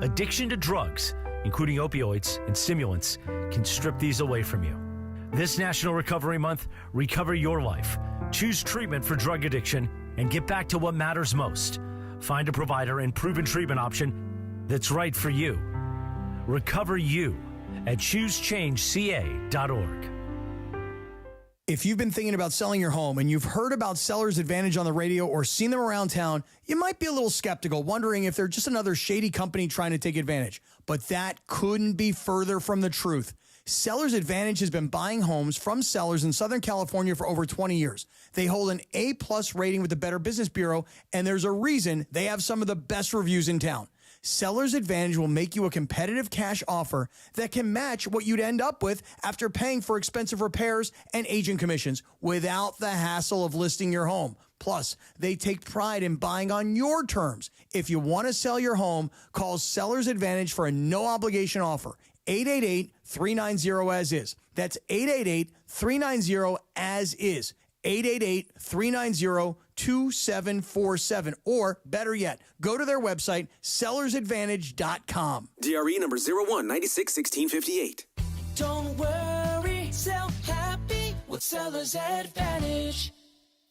Addiction to drugs, including opioids and stimulants, can strip these away from you. This National Recovery Month, recover your life. Choose treatment for drug addiction and get back to what matters most. Find a provider and proven treatment option that's right for you. Recover you at choosechangeca.org. If you've been thinking about selling your home and you've heard about Seller's Advantage on the radio or seen them around town, you might be a little skeptical, wondering if they're just another shady company trying to take advantage. But that couldn't be further from the truth. Seller's Advantage has been buying homes from sellers in Southern California for over 20 years. They hold an A+ rating with the Better Business Bureau, and there's a reason they have some of the best reviews in town. Seller's Advantage will make you a competitive cash offer that can match what you'd end up with after paying for expensive repairs and agent commissions without the hassle of listing your home. Plus, they take pride in buying on your terms. If you want to sell your home, call Seller's Advantage for a no-obligation offer. 888-390-AS-IS. That's 888-390-AS-IS. 888-390-2747. Or better yet, go to their website, sellersadvantage.com. DRE number 01961658. Don't worry, sell happy with Seller's Advantage.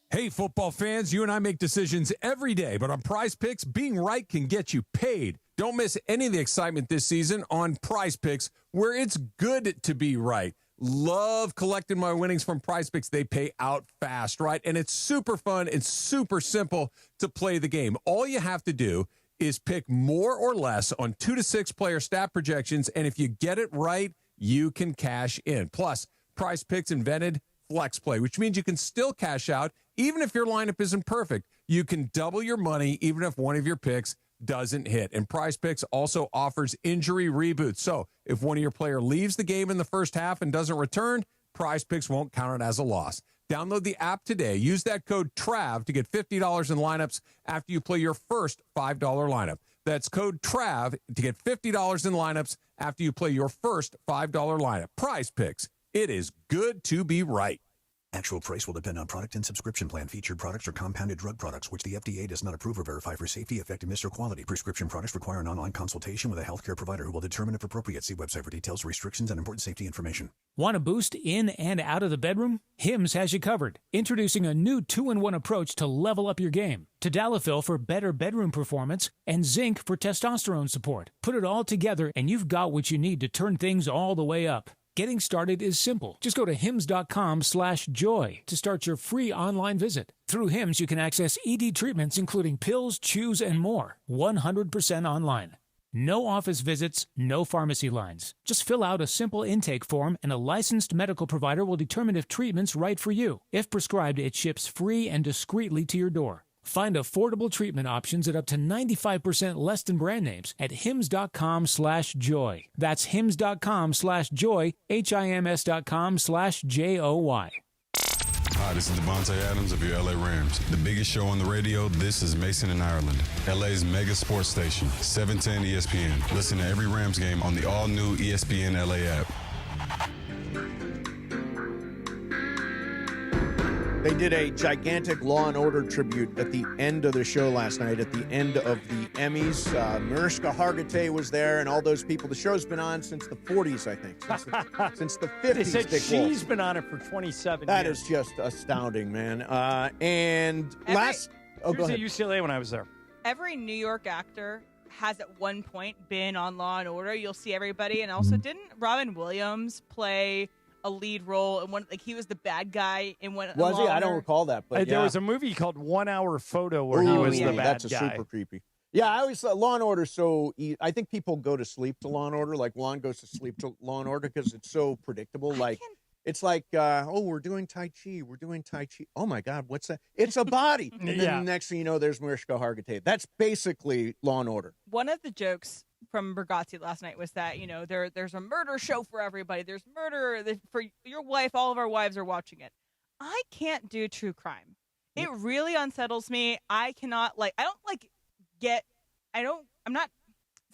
Hey, football fans, you and I make decisions every day, but on Prize Picks, being right can get you paid. Don't miss any of the excitement this season on Prize Picks, where it's good to be right. Love collecting my winnings from Prize Picks. They pay out fast, right? And it's super fun and super simple to play the game. All you have to do is pick more or less on 2 to 6 player stat projections, and if you get it right, you can cash in. Plus, Prize Picks invented Flex Play, which means you can still cash out even if your lineup isn't perfect. You can double your money even if one of your picks doesn't hit. And Prize Picks also offers injury reboots. So if one of your player leaves the game in the first half and doesn't return, Prize Picks won't count it as a loss. Download the app today. Use that code TRAV to get $50 in lineups after you play your first $5 lineup. That's code TRAV to get $50 in lineups after you play your first $5 lineup. Prize Picks. It is good to be right. Actual price will depend on product and subscription plan. Featured products are compounded drug products, which the FDA does not approve or verify for safety, effectiveness, or quality. Prescription products require an online consultation with a healthcare provider who will determine if appropriate. See website for details, restrictions, and important safety information. Want a boost in and out of the bedroom? Hims has you covered. Introducing a new 2-in-1 approach to level up your game. Tadalafil for better bedroom performance and zinc for testosterone support. Put it all together and you've got what you need to turn things all the way up. Getting started is simple. Just go to hims.com/joy to start your free online visit. Through Hims, you can access ED treatments, including pills, chews, and more. 100% online. No office visits, no pharmacy lines. Just fill out a simple intake form and a licensed medical provider will determine if treatment's right for you. If prescribed, it ships free and discreetly to your door. Find affordable treatment options at up to 95% less than brand names at hims.com/joy. That's hims.com/joy, HIMS.com/JOY. Hi, this is Devontae Adams of your LA Rams. The biggest show on the radio, this is Mason in Ireland. LA's mega sports station, 710 ESPN. Listen to every Rams game on the all-new ESPN LA app. They did a gigantic Law and Order tribute at the end of the show last night, at the end of the Emmys. Mariska Hargitay was there, and all those people. The show's been on since the 40s, I think. Since the 50s. They said Dick she's Wolf. been on it for 27 That years. is just astounding, man. And Every- last... Oh, She go was ahead. at UCLA when I was there. Every New York actor has at one point been on Law and Order. You'll see everybody. And also, didn't Robin Williams play a lead role in one? Like, he was the bad guy in one. Was he? Law I and don't Order. recall that. But There yeah. was a movie called 1 Hour Photo where he was the bad That's guy. super creepy. Yeah, I always thought Law and Order so I think people go to sleep to Law and Order, like Juan goes to sleep to Law and Order because it's so predictable. It's like, we're doing Tai Chi. We're doing Tai Chi. Oh, my God, what's that? It's a body. And then the next thing you know, there's Mariska Hargitay. That's basically Law and Order. One of the jokes from Bergazzi last night was that, there's a murder show for everybody. There's murder for your wife. All of our wives are watching it. I can't do true crime. It really unsettles me. I cannot,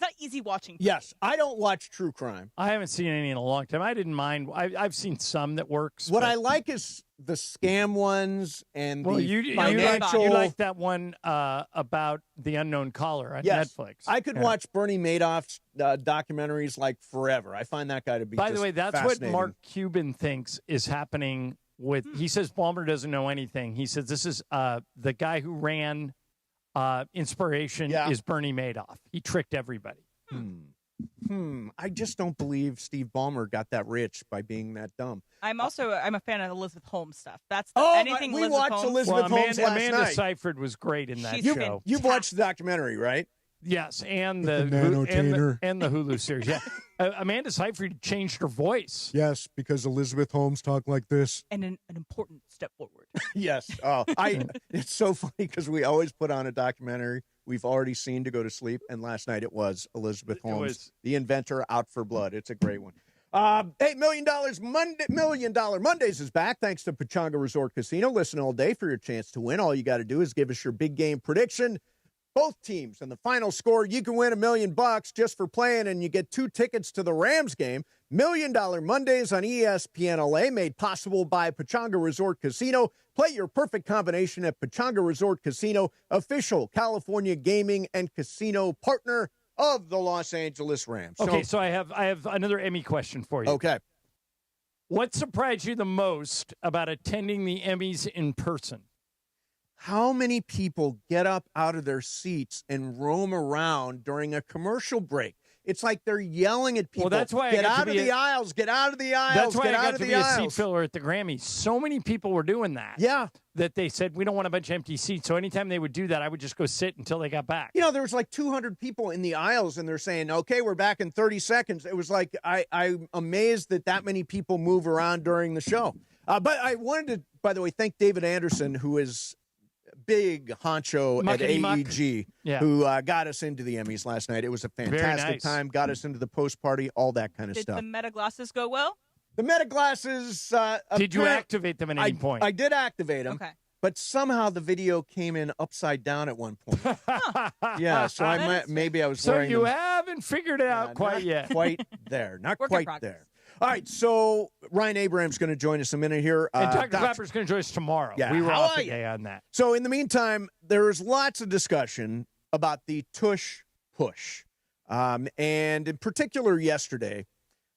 it's not easy watching. Yes, I don't watch true crime. I haven't seen any in a long time. I didn't mind. I've seen some that works. What but- I like is the scam ones and Well, the you financial. like that one about the unknown caller on Netflix. I could watch Bernie Madoff's documentaries like forever. I find that guy to be By the just way, that's what fascinating. Mark Cuban thinks is happening with. He says Ballmer doesn't know anything. He says this is the guy who ran Inspiration is Bernie Madoff. He tricked everybody. I just don't believe Steve Ballmer got that rich by being that dumb. I'm a fan of Elizabeth Holmes stuff. That's we anything Elizabeth watched Holmes. Elizabeth Holmes last Amanda night. Seyfried was great in that She's show. You've watched the documentary, right? Yes, and The the Nanotainer. and the Hulu series. Yeah, Amanda Seyfried changed her voice. Yes, because Elizabeth Holmes talked like this. And an important step forward. Yes. Oh, it's so funny because we always put on a documentary we've already seen to go to sleep, and last night it was Elizabeth Holmes, the inventor, Out for Blood. It's a great one. $8 million Million Dollar Mondays is back thanks to Pechanga Resort Casino. Listen all day for your chance to win. All you got to do is give us your big game prediction. Both teams and the final score. You can win $1 million just for playing, and you get 2 tickets to the Rams game. $1 Million Mondays on ESPN LA, made possible by Pechanga Resort Casino. Play your perfect combination at Pechanga Resort Casino, official California gaming and casino partner of the Los Angeles Rams. Okay, so I have another Emmy question for you. Okay. What surprised you the most about attending the Emmys in person? How many people get up out of their seats and roam around during a commercial break? It's like they're yelling at people. Well, that's why I get got to out of be the aisles, get out of the aisles, That's why get I out got of to the be a seat aisles. filler at the Grammys. So many people were doing that. Yeah. That they said, we don't want a bunch of empty seats. So anytime they would do that, I would just go sit until they got back. You know, there was like 200 people in the aisles, and they're saying, okay, we're back in 30 seconds. It was like, I'm amazed that many people move around during the show. But I wanted to, by the way, thank David Anderson, who has big honcho at AEG who got us into the Emmys last night. It was a fantastic time. Got us into the post party, all that kind of stuff. Did the meta glasses go well? The meta glasses. Did you activate them at any point? I did activate them. Okay. But somehow the video came in upside down at one point. Yeah, so maybe I was wearing So you them. haven't figured it out quite yet. Quite there. Not Work in quite progress. there. All right, so Ryan Abraham's going to join us a minute here. And Dr. Clapper's going to join us tomorrow. Yeah, we were how off are a day on that. So in the meantime, there's lots of discussion about the Tush push. And in particular yesterday,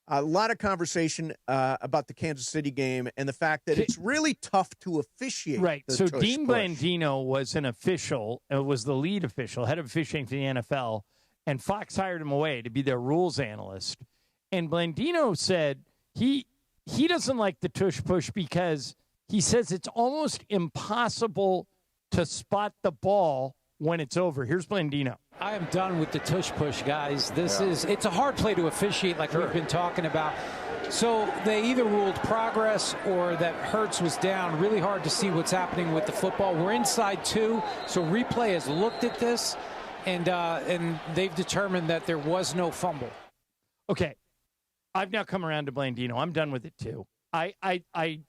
a lot of conversation about the Kansas City game and the fact that it's really tough to officiate. Right. The So Tush Dean push. Blandino was an official, was the lead official, head of officiating for the NFL, and Fox hired him away to be their rules analyst. And Blandino said he doesn't like the Tush push because he says it's almost impossible to spot the ball when it's over. Here's Blandino. I am done with the tush push, guys. It's a hard play to officiate like we've been talking about. So they either ruled progress or that Hurts was down. Really hard to see what's happening with the football. We're inside 2, so replay has looked at this, and they've determined that there was no fumble. Okay. I've now come around to Blandino. I'm done with it, too.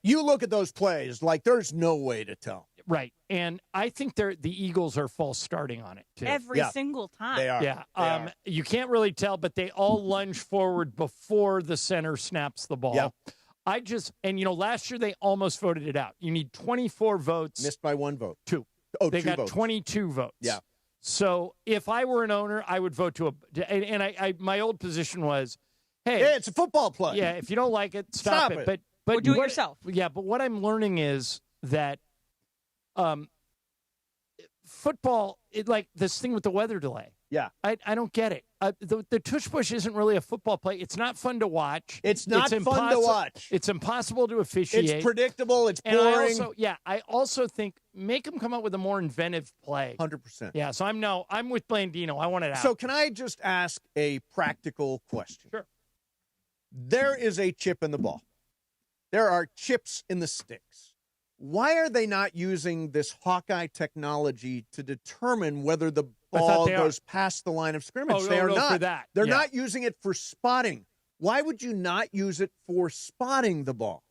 You look at those plays like there's no way to tell. Right. And I think the Eagles are false starting on it, too. Every single time. They are. Yeah. You can't really tell, but they all lunge forward before the center snaps the ball. Yeah. Last year they almost voted it out. You need 24 votes. Missed by 1 vote. 2. They 2 got votes. 22 votes. Yeah. So if I were an owner, I would vote to my old position was, hey, it's a football play. Yeah, if you don't like it, stop it. But or do it yourself. Yeah, but what I'm learning is that football, like this thing with the weather delay. Yeah. I don't get it. The tush push isn't really a football play. It's not fun to watch. It's not fun to watch. It's impossible to officiate. It's predictable. It's boring. I also think make them come up with a more inventive play. 100%. Yeah, so I'm with Blandino. I want it out. So can I just ask a practical question? Sure. There is a chip in the ball. There are chips in the sticks. Why are they not using this Hawkeye technology to determine whether the ball goes past the line of scrimmage? They are not. For that. They're not using it for spotting. Why would you not use it for spotting the ball?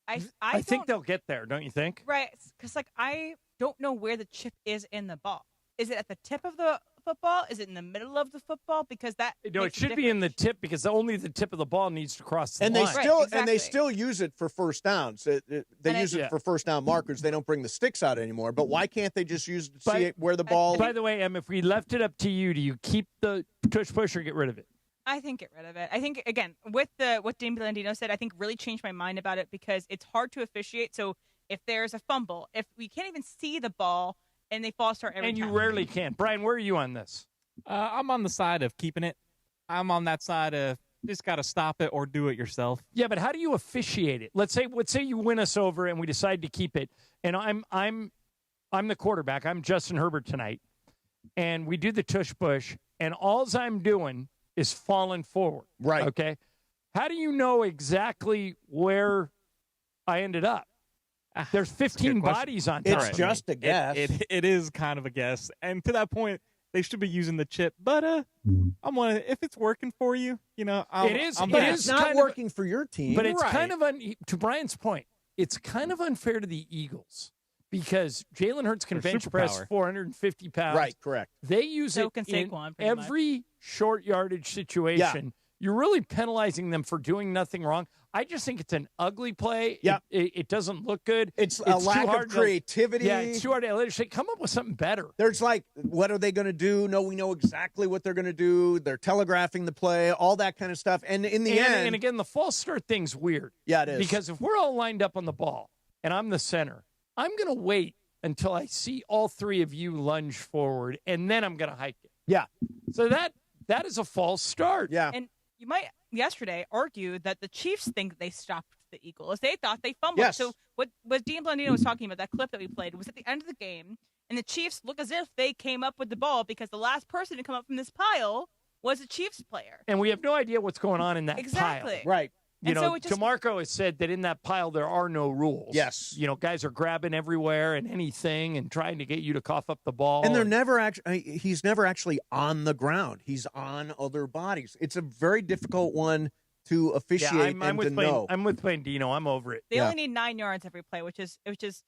I think they'll get there, don't you think? Right, because I don't know where the chip is in the ball. Is it at the tip of the football? Is it in the middle of the football? Because that it should be in the tip because only the tip of the ball needs to cross the line. And they still use it for first downs. They use it for first down markers. They don't bring the sticks out anymore. But why can't they just use it to see where the ball? By the way, Em, if we left it up to you, do you keep the tush push or get rid of it? I think get rid of it. I think again with what Dean Blandino said, I think really changed my mind about it because it's hard to officiate. So if there's a fumble, if we can't even see the ball. And they false start every time. And you rarely can. Brian, where are you on this? I'm on the side of keeping it. I'm on that side of just got to stop it or do it yourself. Yeah, but how do you officiate it? Let's say you win us over and we decide to keep it. And I'm the quarterback. I'm Justin Herbert tonight. And we do the tush push. And all I'm doing is falling forward. Right. Okay. How do you know exactly where I ended up? There's 15 bodies on top. It's just a guess. It is kind of a guess. And to that point, they should be using the chip. But if it's working for you, it's not working for your team. But it's kind of to Brian's point. It's kind of unfair to the Eagles because Jalen Hurts can bench press 450 pounds. Right, correct. They use it in every short yardage situation. Yeah. You're really penalizing them for doing nothing wrong. I just think it's an ugly play. Yeah. It doesn't look good. It's a lack of creativity. It's too hard to say, come up with something better. There's what are they going to do? No, we know exactly what they're going to do. They're telegraphing the play, all that kind of stuff. And in the end. And again, the false start thing's weird. Yeah, it is. Because if we're all lined up on the ball and I'm the center, I'm going to wait until I see all three of you lunge forward, and then I'm going to hike it. Yeah. So that is a false start. Yeah. And you might yesterday argue that the Chiefs think they stopped the Eagles. They thought they fumbled. Yes. So what Dean Blandino was talking about, that clip that we played, was at the end of the game, and the Chiefs look as if they came up with the ball because the last person to come up from this pile was a Chiefs player. And we have no idea what's going on in that exactly. pile. Right. DeMarco has said that in that pile there are no rules. Yes. Guys are grabbing everywhere and anything and trying to get you to cough up the ball. And they're never actually, he's never actually on the ground. He's on other bodies. It's a very difficult one to officiate I'm with know. I'm with Dino. I'm over it. They only need 9 yards every play, which is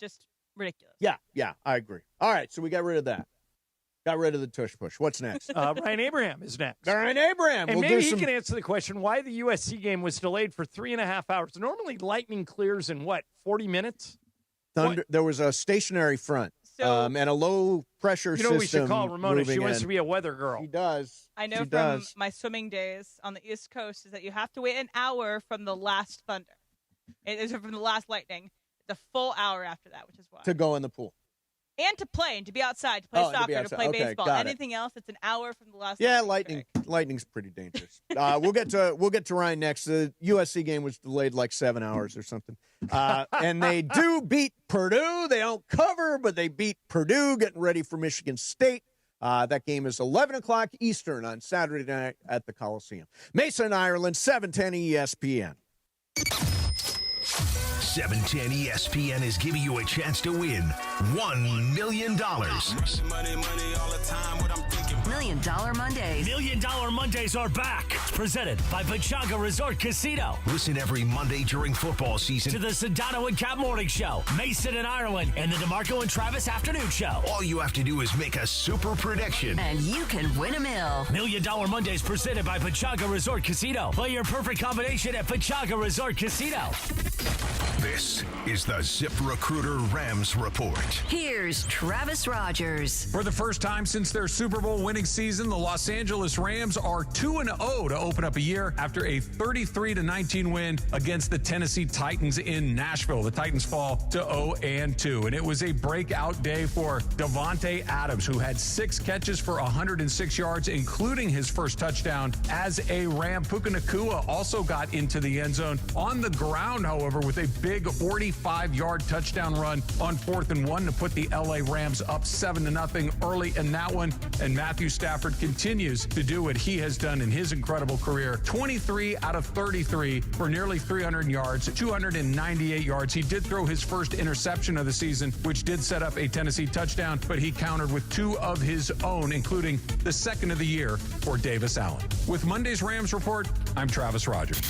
just ridiculous. Yeah, I agree. All right, so we got rid of that. Got rid of the tush push. What's next? Ryan Abraham is next. Ryan Abraham. And maybe he can answer the question why the USC game was delayed for 3.5 hours. Normally, lightning clears in 40 minutes? There was a stationary front and a low pressure system. We should call Ramona. She wants to be a weather girl. She does. I know from my swimming days on the East Coast is that you have to wait an hour from the last thunder. It is from the last lightning. It's a full hour after that, which is why. To go in the pool. And to play, and to be outside, to play soccer, to play baseball. Anything else, it's an hour from the last. Yeah, lightning's pretty dangerous. We'll get to Ryan next. The USC game was delayed like 7 hours or something, and they do beat Purdue. They don't cover, but they beat Purdue, getting ready for Michigan State. That game is 11 o'clock Eastern on Saturday night at the Coliseum. Mason, Ireland, 710 ESPN. 710 ESPN is giving you a chance to win $1 million. $1 Million Mondays. $1 Million Mondays are back. It's presented by Pechanga Resort Casino. Listen every Monday during football season to the Sedano and Cap Morning Show, Mason and Ireland, and the DeMarco and Travis Afternoon Show. All you have to do is make a super prediction, and you can win $1 million. $1 Million Mondays presented by Pechanga Resort Casino. Play your perfect combination at Pechanga Resort Casino. This is the ZipRecruiter Rams Report. Here's Travis Rogers. For the first time since their Super Bowl winning season, the Los Angeles Rams are 2-0 to open up a year after a 33-19 win against the Tennessee Titans in Nashville. The Titans fall to 0-2, and it was a breakout day for Davante Adams, who had 6 catches for 106 yards, including his first touchdown as a Ram. Puka Nacua also got into the end zone on the ground, however, with a big 45-yard touchdown run on 4th and 1 to put the LA Rams up 7-0 early in that one. And Matthew Stafford continues to do what he has done in his incredible career. 23 out of 33 for nearly 300 yards, 298 yards. He did throw his first interception of the season, which did set up a Tennessee touchdown, but he countered with 2 of his own, including the second of the year for Davis Allen. With Monday's Rams Report, I'm Travis Rogers.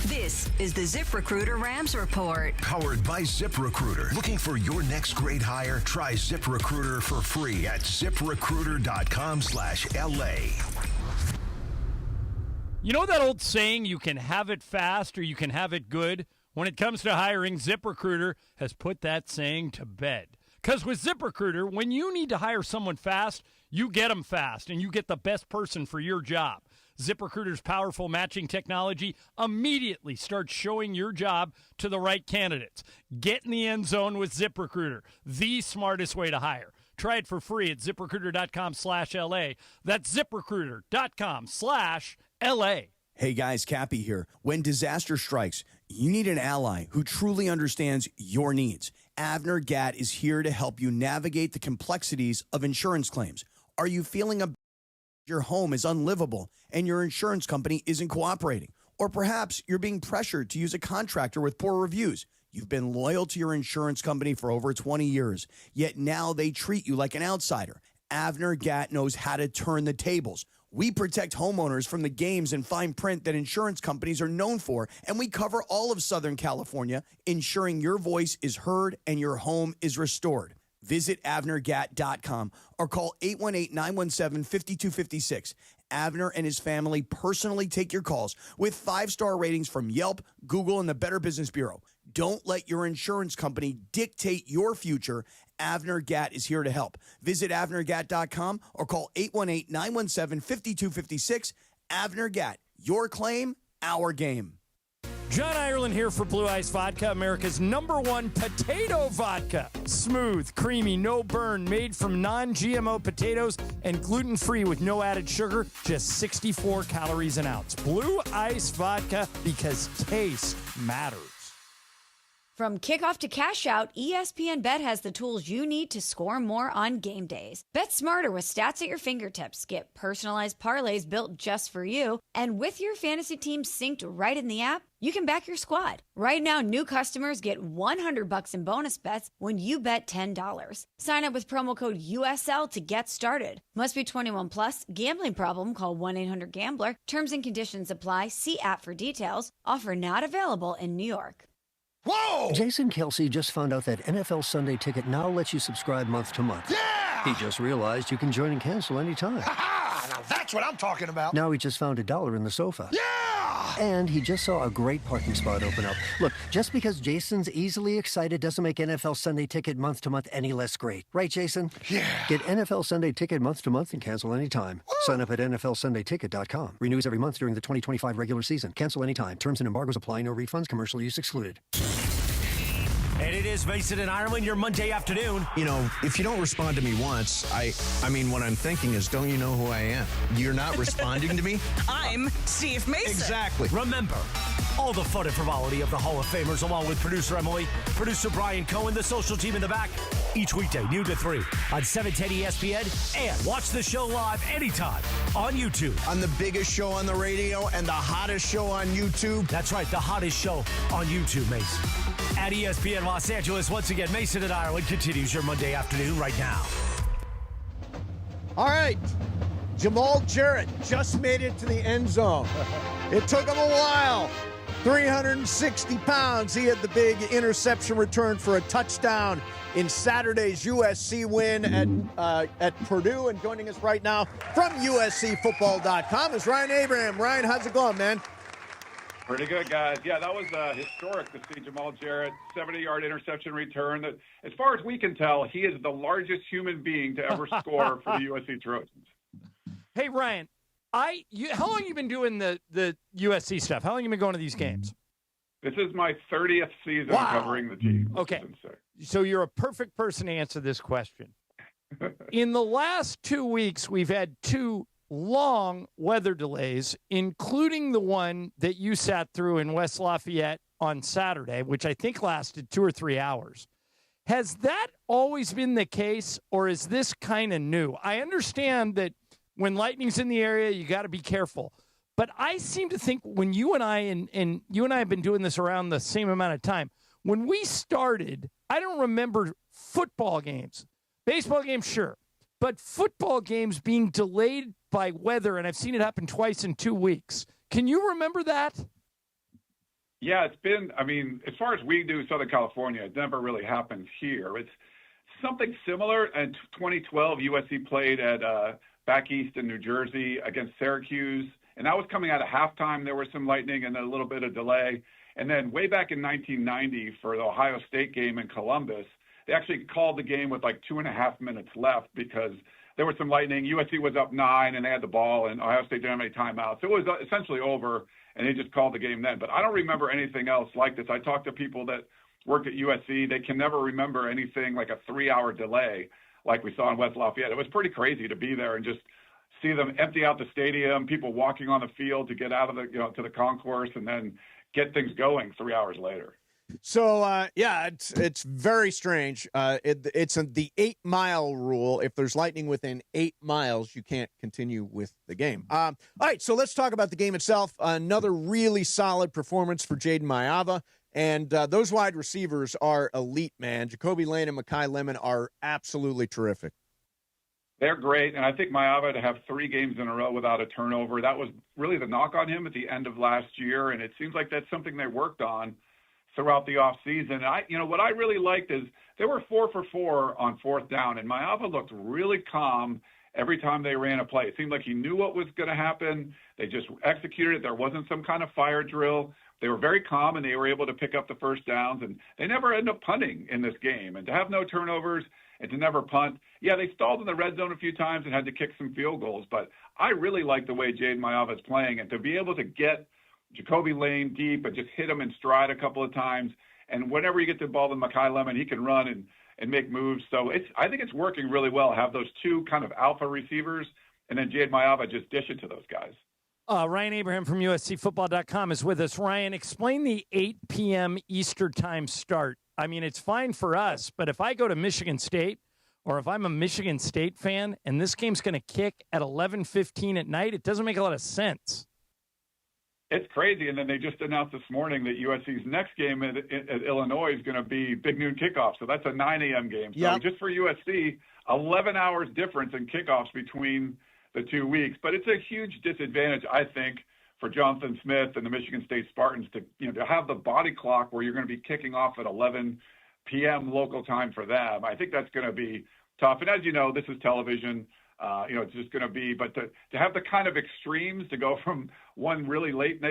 This is the ZipRecruiter Rams Report. Powered by ZipRecruiter. Looking for your next great hire? Try ZipRecruiter for free at ZipRecruiter.com/LA. You know that old saying, you can have it fast or you can have it good? When it comes to hiring, ZipRecruiter has put that saying to bed. Because with ZipRecruiter, when you need to hire someone fast, you get them fast and you get the best person for your job. ZipRecruiter's powerful matching technology immediately starts showing your job to the right candidates. Get in the end zone with ZipRecruiter, the smartest way to hire. Try it for free at ZipRecruiter.com/LA. That's ZipRecruiter.com/LA. Hey guys, Cappy here. When disaster strikes, you need an ally who truly understands your needs. Avner Gatt is here to help you navigate the complexities of insurance claims. Are you feeling your home is unlivable and your insurance company isn't cooperating? Or perhaps you're being pressured to use a contractor with poor reviews. You've been loyal to your insurance company for over 20 years, yet now they treat you like an outsider. Avner Gatt knows how to turn the tables. We protect homeowners from the games and fine print that insurance companies are known for, and we cover all of Southern California, ensuring your voice is heard and your home is restored. Visit AvnerGatt.com or call 818-917-5256. Avner and his family personally take your calls with 5-star ratings from Yelp, Google, and the Better Business Bureau. Don't let your insurance company dictate your future. Avner Gatt is here to help. Visit AvnerGatt.com or call 818-917-5256. Avner Gatt, your claim, our game. John Ireland here for Blue Ice Vodka, America's #1 potato vodka. Smooth, creamy, no burn, made from non-GMO potatoes and gluten-free with no added sugar, just 64 calories an ounce. Blue Ice Vodka, because taste matters. From kickoff to cash out, ESPN Bet has the tools you need to score more on game days. Bet smarter with stats at your fingertips. Get personalized parlays built just for you. And with your fantasy team synced right in the app, you can back your squad. Right now, new customers get $100 in bonus bets when you bet $10. Sign up with promo code USL to get started. Must be 21 plus. Gambling problem? Call 1-800-GAMBLER. Terms and conditions apply. See app for details. Offer not available in New York. Whoa! Jason Kelsey just found out that NFL Sunday Ticket now lets you subscribe month to month. Yeah! He just realized you can join and cancel anytime. Ha-ha! Now that's what I'm talking about. Now he just found $1 in the sofa. Yeah! And he just saw a great parking spot open up. Look, just because Jason's easily excited doesn't make NFL Sunday Ticket month to month any less great. Right, Jason? Yeah. Get NFL Sunday Ticket month to month and cancel anytime. Sign up at NFLSundayTicket.com. Renews every month during the 2025 regular season. Cancel anytime. Terms and embargoes apply. No refunds. Commercial use excluded. And it is Mason and Ireland, your Monday afternoon. You know, if you don't respond to me once, I mean, what I'm thinking is, don't you know who I am? You're not responding to me? I'm Steve Mason. Exactly. Remember, all the fun and frivolity of the Hall of Famers, along with producer Emily, producer Brian Cohen, the social team in the back, each weekday, noon to 3 on 710 ESPN. And watch the show live anytime on YouTube. On the biggest show on the radio and the hottest show on YouTube. That's right, the hottest show on YouTube, Mason. At ESPN Los Angeles, once again, Mason and Ireland continues your Monday afternoon right now. All right. Jamal Jarrett just made it to the end zone. It took him a while. 360 pounds. He had the big interception return for a touchdown in Saturday's USC win at Purdue. And joining us right now from USCFootball.com is Ryan Abraham. Ryan, how's it going, man? Pretty good, guys. Yeah, that was historic to see Jamal Jarrett, 70-yard interception return. That, as far as we can tell, he is the largest human being to ever score for the USC Trojans. Hey, Ryan, how long have you been doing the USC stuff? How long have you been going to these games? This is my 30th season covering the team. Okay, so you're a perfect person to answer this question. In the last 2 weeks, we've had two long weather delays, including the one that you sat through in West Lafayette on Saturday, which I think lasted 2 or 3 hours. Has that always been the case, or is this kind of new? I understand that when lightning's in the area, you got to be careful. But I seem to think when you and I, and you and I have been doing this around the same amount of time, when we started, I don't remember football games. Baseball games, sure. But football games being delayed by weather, and I've seen it happen twice in 2 weeks. Can you remember that? Yeah, it's been, I mean, as far as we do Southern California, it never really happens here. It's something similar. In 2012, USC played at back east in New Jersey against Syracuse, and that was coming out of halftime. There was some lightning and a little bit of delay. And then way back in 1990 for the Ohio State game in Columbus, they actually called the game with like 2.5 minutes left because there was some lightning. USC was up 9, and they had the ball, and Ohio State didn't have any timeouts. So it was essentially over, and they just called the game then. But I don't remember anything else like this. I talked to people that worked at USC. They can never remember anything like a 3-hour delay like we saw in West Lafayette. It was pretty crazy to be there and just see them empty out the stadium, people walking on the field to get out of the, to the concourse, and then get things going 3 hours later. So, it's very strange. It's the 8-mile rule. If there's lightning within 8 miles, you can't continue with the game. All right, so let's talk about the game itself. Another really solid performance for Jaden Maiava. And those wide receivers are elite, man. Jacoby Lane and Mekhi Lemon are absolutely terrific. They're great, and I think Maiava to have 3 games in a row without a turnover, that was really the knock on him at the end of last year, and it seems like that's something they worked on throughout the offseason. What I really liked is they were 4 for 4 on 4th down, and Maiava looked really calm every time they ran a play. It seemed like he knew what was going to happen. They just executed it. There wasn't some kind of fire drill. They were very calm, and they were able to pick up the first downs, and they never ended up punting in this game. And to have no turnovers and to never punt, yeah, they stalled in the red zone a few times and had to kick some field goals. But I really like the way Jaden Maiava is playing, and to be able to get Jacoby Lane deep and just hit him in stride a couple of times. And whenever you get the ball to Mekhi Lemon, he can run and make moves. So I think it's working really well. Have those two kind of alpha receivers, and then Jaden Maiava just dish it to those guys. Ryan Abraham from USCFootball.com is with us. Ryan, explain the 8 p.m. Eastern time start. I mean, it's fine for us, but if I go to Michigan State, or if I'm a Michigan State fan, and this game's going to kick at 11:15 at night, it doesn't make a lot of sense. It's crazy. And then they just announced this morning that USC's next game at Illinois is going to be big noon kickoff. So that's a 9 a.m. game. So just for USC, 11 hours difference in kickoffs between the 2 weeks. But it's a huge disadvantage, I think, for Jonathan Smith and the Michigan State Spartans to have the body clock where you're going to be kicking off at 11 p.m. local time for them. I think that's going to be tough. And as you know, this is television. It's just going to be, but to have the kind of extremes to go from one really late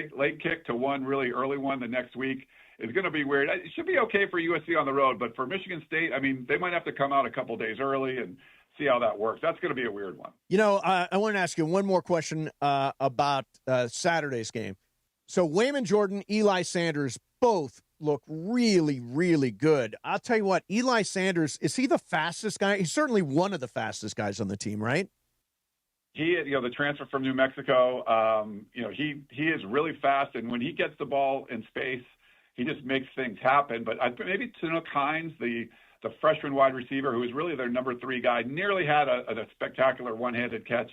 kick to one really early one the next week is going to be weird. It should be okay for USC on the road, but for Michigan State, I mean, they might have to come out a couple days early and see how that works. That's going to be a weird one. I want to ask you one more question about Saturday's game. So Wayman Jordan, Eli Sanders, both look really, really good. I'll tell you what, Eli Sanders, is he the fastest guy? He's certainly one of the fastest guys on the team, right? He, the transfer from New Mexico, he is really fast, and when he gets the ball in space, he just makes things happen. But maybe Tanook Hines, the freshman wide receiver, who is really their number 3 guy, nearly had a spectacular one-handed catch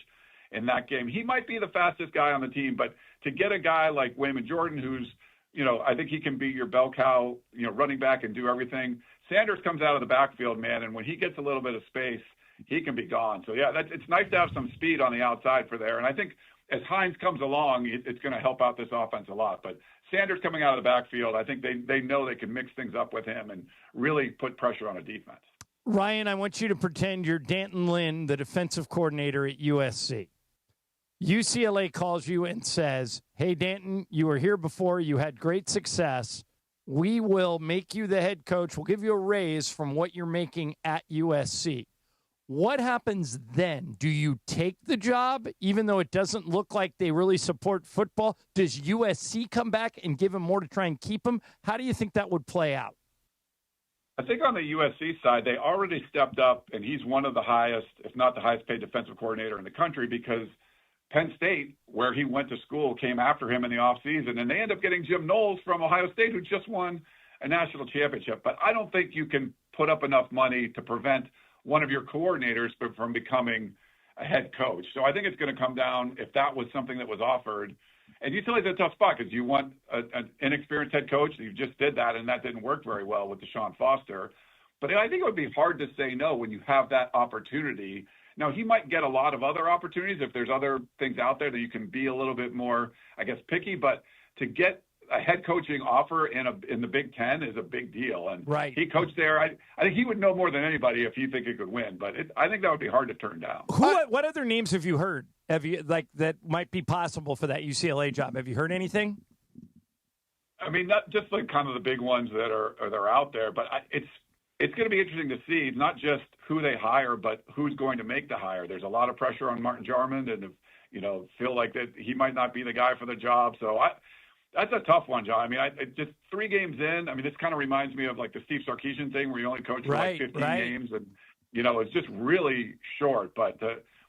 in that game. He might be the fastest guy on the team, but to get a guy like Wayman Jordan, who's I think he can be your bell cow, running back and do everything. Sanders comes out of the backfield, man, and when he gets a little bit of space, he can be gone. So, yeah, it's nice to have some speed on the outside for there. And I think as Hines comes along, it's going to help out this offense a lot. But Sanders coming out of the backfield, I think they know they can mix things up with him and really put pressure on a defense. Ryan, I want you to pretend you're Dant Lynn, the defensive coordinator at USC. UCLA calls you and says, hey, Danton, you were here before. You had great success. We will make you the head coach. We'll give you a raise from what you're making at USC. What happens then? Do you take the job, even though it doesn't look like they really support football? Does USC come back and give him more to try and keep him? How do you think that would play out? I think on the USC side, they already stepped up, and he's one of the highest, if not the highest paid defensive coordinator in the country, because Penn State, where he went to school, came after him in the offseason, and they end up getting Jim Knowles from Ohio State, who just won a national championship. But I don't think you can put up enough money to prevent one of your coordinators from becoming a head coach. So I think it's going to come down, if that was something that was offered. And UCLA's a tough spot because you want an inexperienced head coach. You just did that, and that didn't work very well with Deshaun Foster. But I think it would be hard to say no when you have that opportunity. Now, he might get a lot of other opportunities if there's other things out there that you can be a little bit more, I guess, picky. But to get a head coaching offer in the Big Ten is a big deal. And he coached there. I think he would know more than anybody if he think he could win. But I think that would be hard to turn down. What other names have you heard? Have you that might be possible for that UCLA job? Have you heard anything? I mean, not just like kind of the big ones that are out there, but it's going to be interesting to see not just who they hire, but who's going to make the hire. There's a lot of pressure on Martin Jarmond, and feel like that he might not be the guy for the job. So that's a tough one, John. I mean, just 3 games in. I mean, this kind of reminds me of like the Steve Sarkisian thing, where you only coach for like 15 games, and it's just really short. But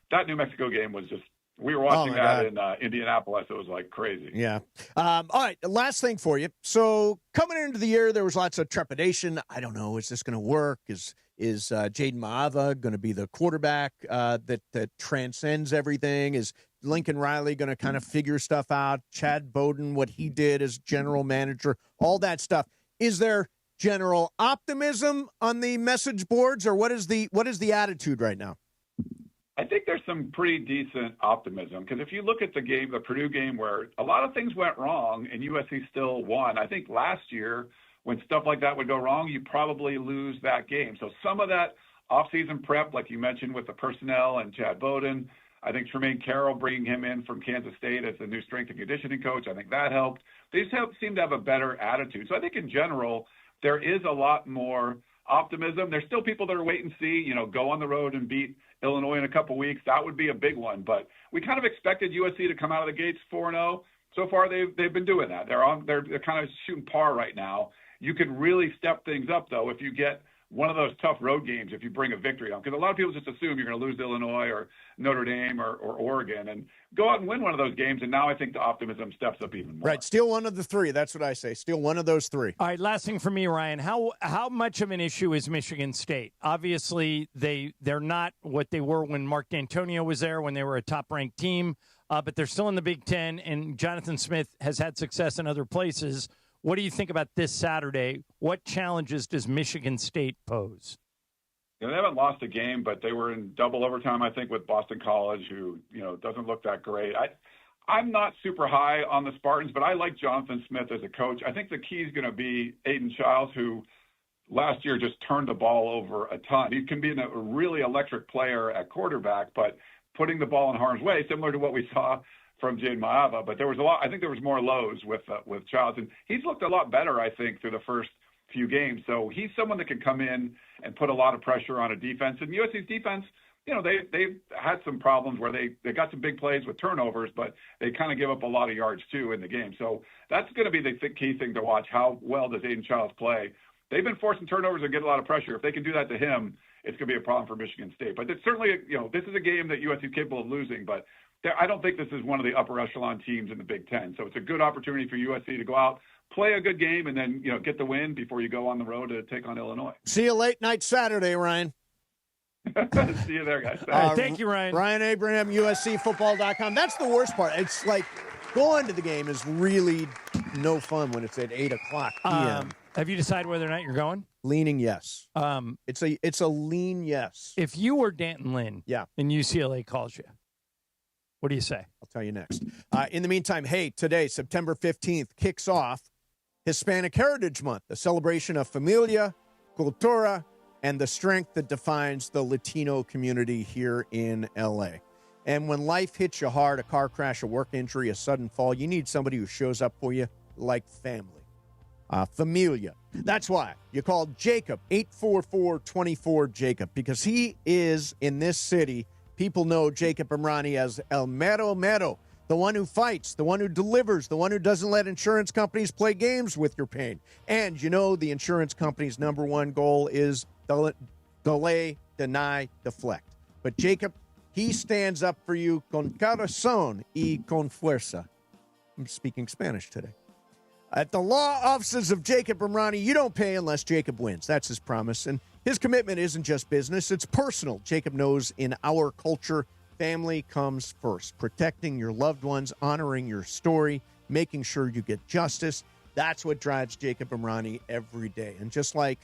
that New Mexico game was just. We were watching that in Indianapolis. It was like crazy. Yeah. All right. Last thing for you. So coming into the year, there was lots of trepidation. I don't know. Is this going to work? Is Jaden Maava going to be the quarterback that transcends everything? Is Lincoln Riley going to kind of figure stuff out? Chad Bowden, what he did as general manager, all that stuff. Is there general optimism on the message boards, or what is the attitude right now? I think there's some pretty decent optimism, because if you look at the Purdue game, where a lot of things went wrong and USC still won, I think last year when stuff like that would go wrong, you probably lose that game. So some of that offseason prep, like you mentioned with the personnel and Chad Bowden, I think Tremaine Carroll bringing him in from Kansas State as the new strength and conditioning coach, I think that helped. They just seem to have a better attitude. So I think in general, there is a lot more optimism. There's still people that are wait and see, go on the road and beat Illinois in a couple weeks. That would be a big one. But we kind of expected USC to come out of the gates 4-0. So far, they've been doing that. They're kind of shooting par right now. You can really step things up, though, if you get one of those tough road games, if you bring a victory on. Because a lot of people just assume you're going to lose to Illinois or Notre Dame or Oregon. And go out and win one of those games, and now I think the optimism steps up even more. Right, steal one of the 3. That's what I say. Steal one of those 3. All right, last thing for me, Ryan. How much of an issue is Michigan State? Obviously, they're not what they were when Mark D'Antonio was there, when they were a top-ranked team. but they're still in the Big Ten, and Jonathan Smith has had success in other places. What do you think about this Saturday? What challenges does Michigan State pose? They haven't lost a game, but they were in double overtime, I think, with Boston College, who, doesn't look that great. I'm not super high on the Spartans, but I like Jonathan Smith as a coach. I think the key is going to be Aiden Childs, who last year just turned the ball over a ton. He can be a really electric player at quarterback, but putting the ball in harm's way, similar to what we saw from Jade Maava. But there was I think there was more lows with Childs, and he's looked a lot better, I think, through the first few games. So he's someone that can come in and put a lot of pressure on a defense. And USC's defense, they've had some problems where they got some big plays with turnovers, but they kind of give up a lot of yards too in the game. So that's going to be the key thing to watch. How well does Aiden Childs play? They've been forcing turnovers and get a lot of pressure. If they can do that to him, it's going to be a problem for Michigan State. But it's certainly, this is a game that USC is capable of losing, but I don't think this is one of the upper echelon teams in the Big Ten. So it's a good opportunity for USC to go out, play a good game, and then, get the win before you go on the road to take on Illinois. See you late night Saturday, Ryan. See you there, guys. Thank you, Ryan. Ryan Abraham, USCFootball.com. That's the worst part. It's like going to the game is really no fun when it's at 8 o'clock p.m. Have you decided whether or not you're going? Leaning yes. It's a lean yes. If you were Dant Lynn and UCLA calls you, what do you say? I'll tell you next. In the meantime, hey, today, September 15th, kicks off Hispanic Heritage Month, a celebration of familia, cultura, and the strength that defines the Latino community here in L.A. And when life hits you hard, a car crash, a work injury, a sudden fall, you need somebody who shows up for you like family. Familia. That's why you call Jacob, 844-24-JACOB, because he is, in this city, people know Jacob Imrani as El Mero Mero, the one who fights, the one who delivers, the one who doesn't let insurance companies play games with your pain. And the insurance company's number one goal is delay, deny, deflect. But Jacob, he stands up for you con corazón y con fuerza. I'm speaking Spanish today. At the law offices of Jacob Imrani, you don't pay unless Jacob wins. That's his promise. And his commitment isn't just business, it's personal. Jacob knows in our culture, family comes first. Protecting your loved ones, honoring your story, making sure you get justice. That's what drives Jacob Imrani every day. And just like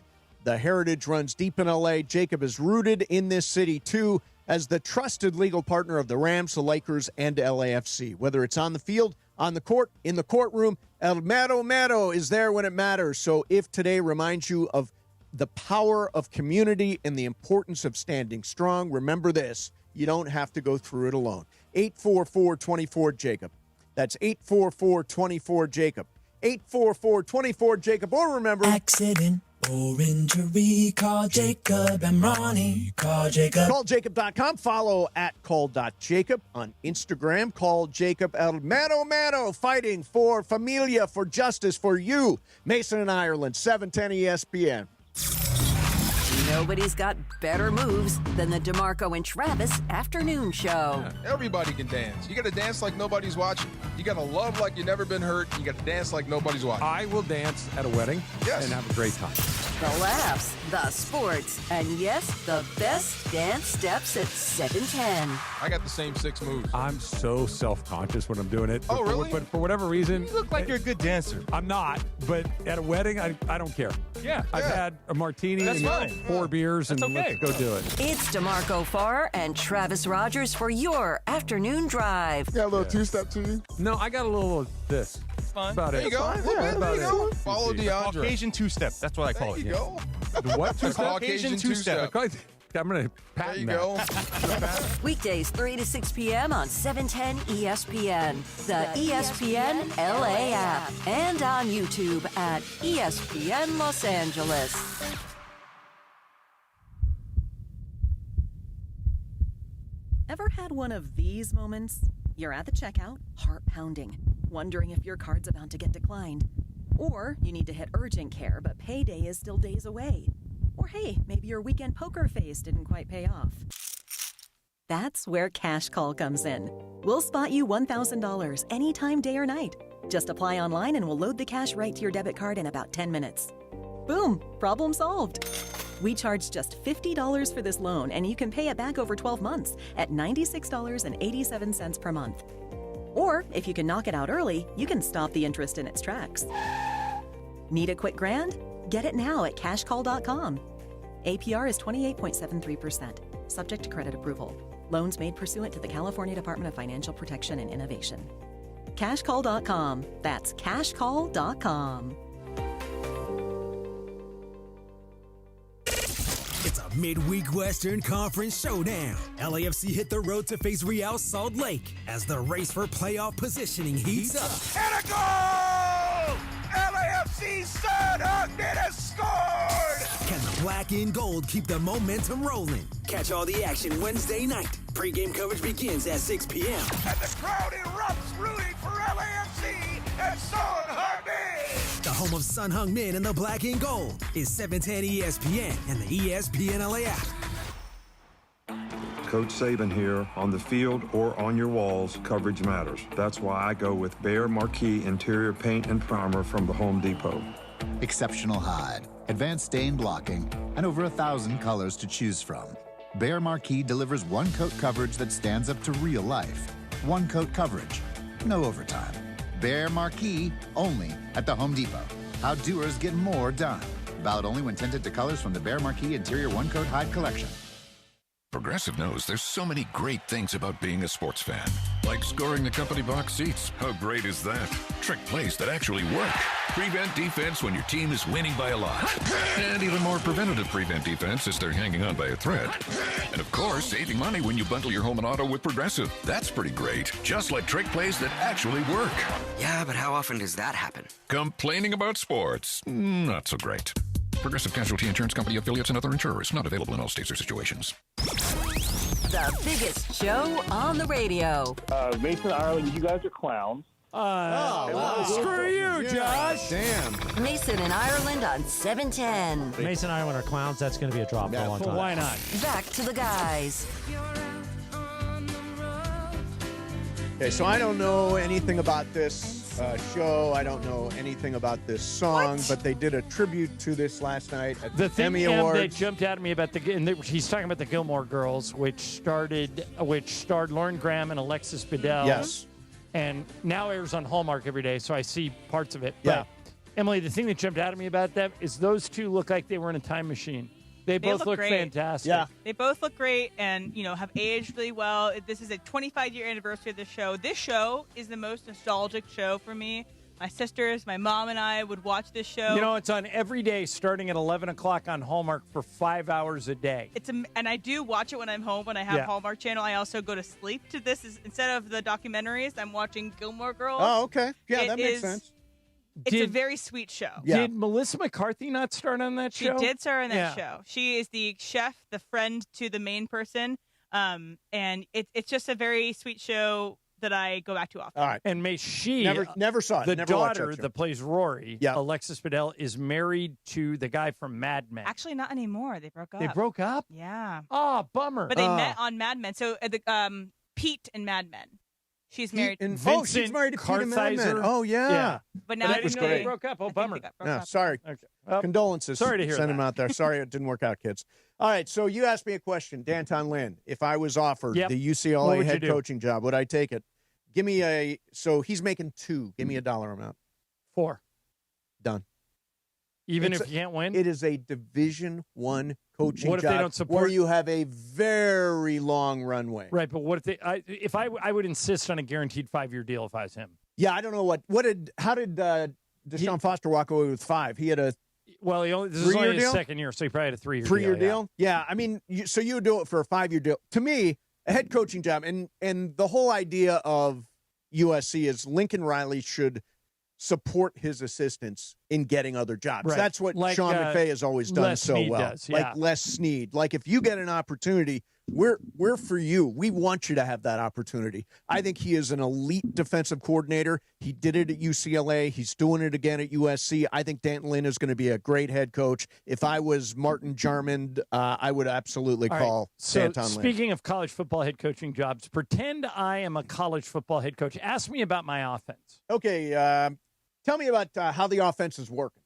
the heritage runs deep in L.A., Jacob is rooted in this city, too, as the trusted legal partner of the Rams, the Lakers, and LAFC. Whether it's on the field, on the court, in the courtroom, El Mero Mero is there when it matters. So if today reminds you of the power of community and the importance of standing strong, remember this, you don't have to go through it alone. 844-24-JACOB. That's 844-24-JACOB. 844-24-JACOB. Or remember... Accident or injury, call Jacob Imrani. Call Jacob. CallJacob.com. Follow at call.jacob on Instagram. Call Jacob El Mero Mero, fighting for familia, for justice, for you. Mason and Ireland, 710 ESPN. Nobody's got better moves than the DeMarco and Travis afternoon show. Yeah, everybody can dance. You got to dance like nobody's watching. You got to love like you've never been hurt. You got to dance like nobody's watching. I will dance at a wedding and have a great time. The laughs, the sports, and yes, the best dance steps at 710. I got the same 6 moves. I'm so self-conscious when I'm doing it. Oh, really? But for whatever reason... You look like you're a good dancer. I'm not, but at a wedding, I don't care. Yeah. I've had a martini That's and fine. 4 beers, and let's go do it. It's DeMarco Farr and Travis Rogers for your afternoon drive. Got a little two-step to you? No, I got a little of this. It's fun. About there it. You go. There you go. Follow DeAndre. Caucasian two-step. That's what I call it. There you go. The what? Caucasian two-step. I'm going to patent There you that. go. Weekdays 3 to 6 p.m. on 710 ESPN, the ESPN LA app, and on YouTube at ESPN Los Angeles. Ever had one of these moments? You're at the checkout, heart pounding, wondering if your card's about to get declined. Or you need to hit urgent care, but payday is still days away. Or hey, maybe your weekend poker face didn't quite pay off. That's where Cash Call comes in. We'll spot you $1,000 anytime, day or night. Just apply online and we'll load the cash right to your debit card in about 10 minutes. Boom, problem solved. We charge just $50 for this loan, and you can pay it back over 12 months at $96.87 per month. Or if you can knock it out early, you can stop the interest in its tracks. Need a quick grand? Get it now at cashcall.com. APR is 28.73%, subject to credit approval. Loans made pursuant to the California Department of Financial Protection and Innovation. Cashcall.com. That's cashcall.com. It's a midweek Western Conference showdown. LAFC hit the road to face Real Salt Lake as the race for playoff positioning heats up. And a goal! LAFC's son Ogden has scored! Can the black and gold keep the momentum rolling? Catch all the action Wednesday night. Pre-game coverage begins at 6 p.m. And the crowd erupts rooting for LAFC and Son Heung-min! The home of Sun Heung-min and the black and gold is 710 ESPN and the ESPN LA app. Coach Saban here. On the field or on your walls, coverage matters. That's why I go with Behr Marquee Interior Paint and Primer from the Home Depot. Exceptional hide, advanced stain blocking, and over 1,000 colors to choose from. Behr Marquee delivers one-coat coverage that stands up to real life. One-coat coverage, no overtime. Behr Marquee, only at the Home Depot. How doers get more done. Valid only when tinted to colors from the Behr Marquee Interior One-Coat Hide Collection. Progressive knows there's so many great things about being a sports fan. Like scoring the company box seats. How great is that? Trick plays that actually work. Prevent defense when your team is winning by a lot. And even more preventative prevent defense as they're hanging on by a thread. And of course, saving money when you bundle your home and auto with Progressive. That's pretty great. Just like trick plays that actually work. Yeah, but how often does that happen? Complaining about sports, not so great. Progressive Casualty Insurance Company affiliates and other insurers. Not available in all states or situations. The biggest show on the radio. Mason, Ireland, you guys are clowns. Wow. Screw you, Josh. Damn. Mason and Ireland on 710. Mason and Ireland are clowns. That's going to be a drop for a long time. Why not? Back to the guys. Okay, so I don't know anything about this show. I don't know anything about this song, but they did a tribute to this last night at the Emmy Awards. That jumped at me about he's talking about the Gilmore Girls, which starred Lauren Graham and Alexis Bledel. Yes. And now airs on Hallmark every day, so I see parts of it. Yeah. But, Emily, the thing that jumped out at me about them is those two look like they were in a time machine. They both look great. fantastic. Yeah. They both look great and, have aged really well. This is a 25-year anniversary of the show. This show is the most nostalgic show for me. My sisters, my mom, and I would watch this show. It's on every day starting at 11 o'clock on Hallmark for 5 hours a day. And I do watch it when I'm home, when I have Hallmark Channel. I also go to sleep to this. Instead of the documentaries, I'm watching Gilmore Girls. Oh, okay. Yeah, that makes sense. It's a very sweet show. Yeah. Did Melissa McCarthy not start on that show? She did start on that show. She is the chef, the friend to the main person. And it's just a very sweet show that I go back to often. All right. And may she never saw it. The never watched daughter that plays Rory, Alexis Bledel, is married to the guy from Mad Men. Actually, not anymore. They broke up. They broke up? Yeah. Oh, bummer. But they met on Mad Men. So Pete and Mad Men. She's married. She's married to Pete and Mad Men. Oh, yeah. But now I didn't know they broke up. Oh, bummer. No, sorry. Okay. Well, condolences. Sorry to hear Send that. them out there. Sorry it didn't work out, kids. All right, so you asked me a question, Dant Lynn. If I was offered the UCLA head coaching job, would I take it? Give me so he's making 2. Give me a dollar amount. 4. Done. Even if you can't win? It is a Division I coaching what if job they don't support where you have a very long runway. Right, but what if I would insist on a guaranteed 5-year deal if I was him. Yeah, I don't know how did Deshaun Foster walk away with 5? He had a this is only his second year, so he probably had a 3-year deal. 3-year deal? Yeah, I mean, so you would do it for a 5-year deal. To me, a head coaching job, and the whole idea of USC is Lincoln Riley should support his assistants in getting other jobs. Right. That's what Sean McVay has always done Les so Snead well. does, yeah. Like Les Snead. Like if you get an opportunity, we're for you. We want you to have that opportunity. I think he is an elite defensive coordinator. He did it at UCLA. He's doing it again at USC. I think Dant Lynn is going to be a great head coach. If I was Martin Jarmond, I would absolutely call Dant Lynn. Speaking of college football head coaching jobs, pretend I am a college football head coach. Ask me about my offense. Okay, tell me about how the offense is working.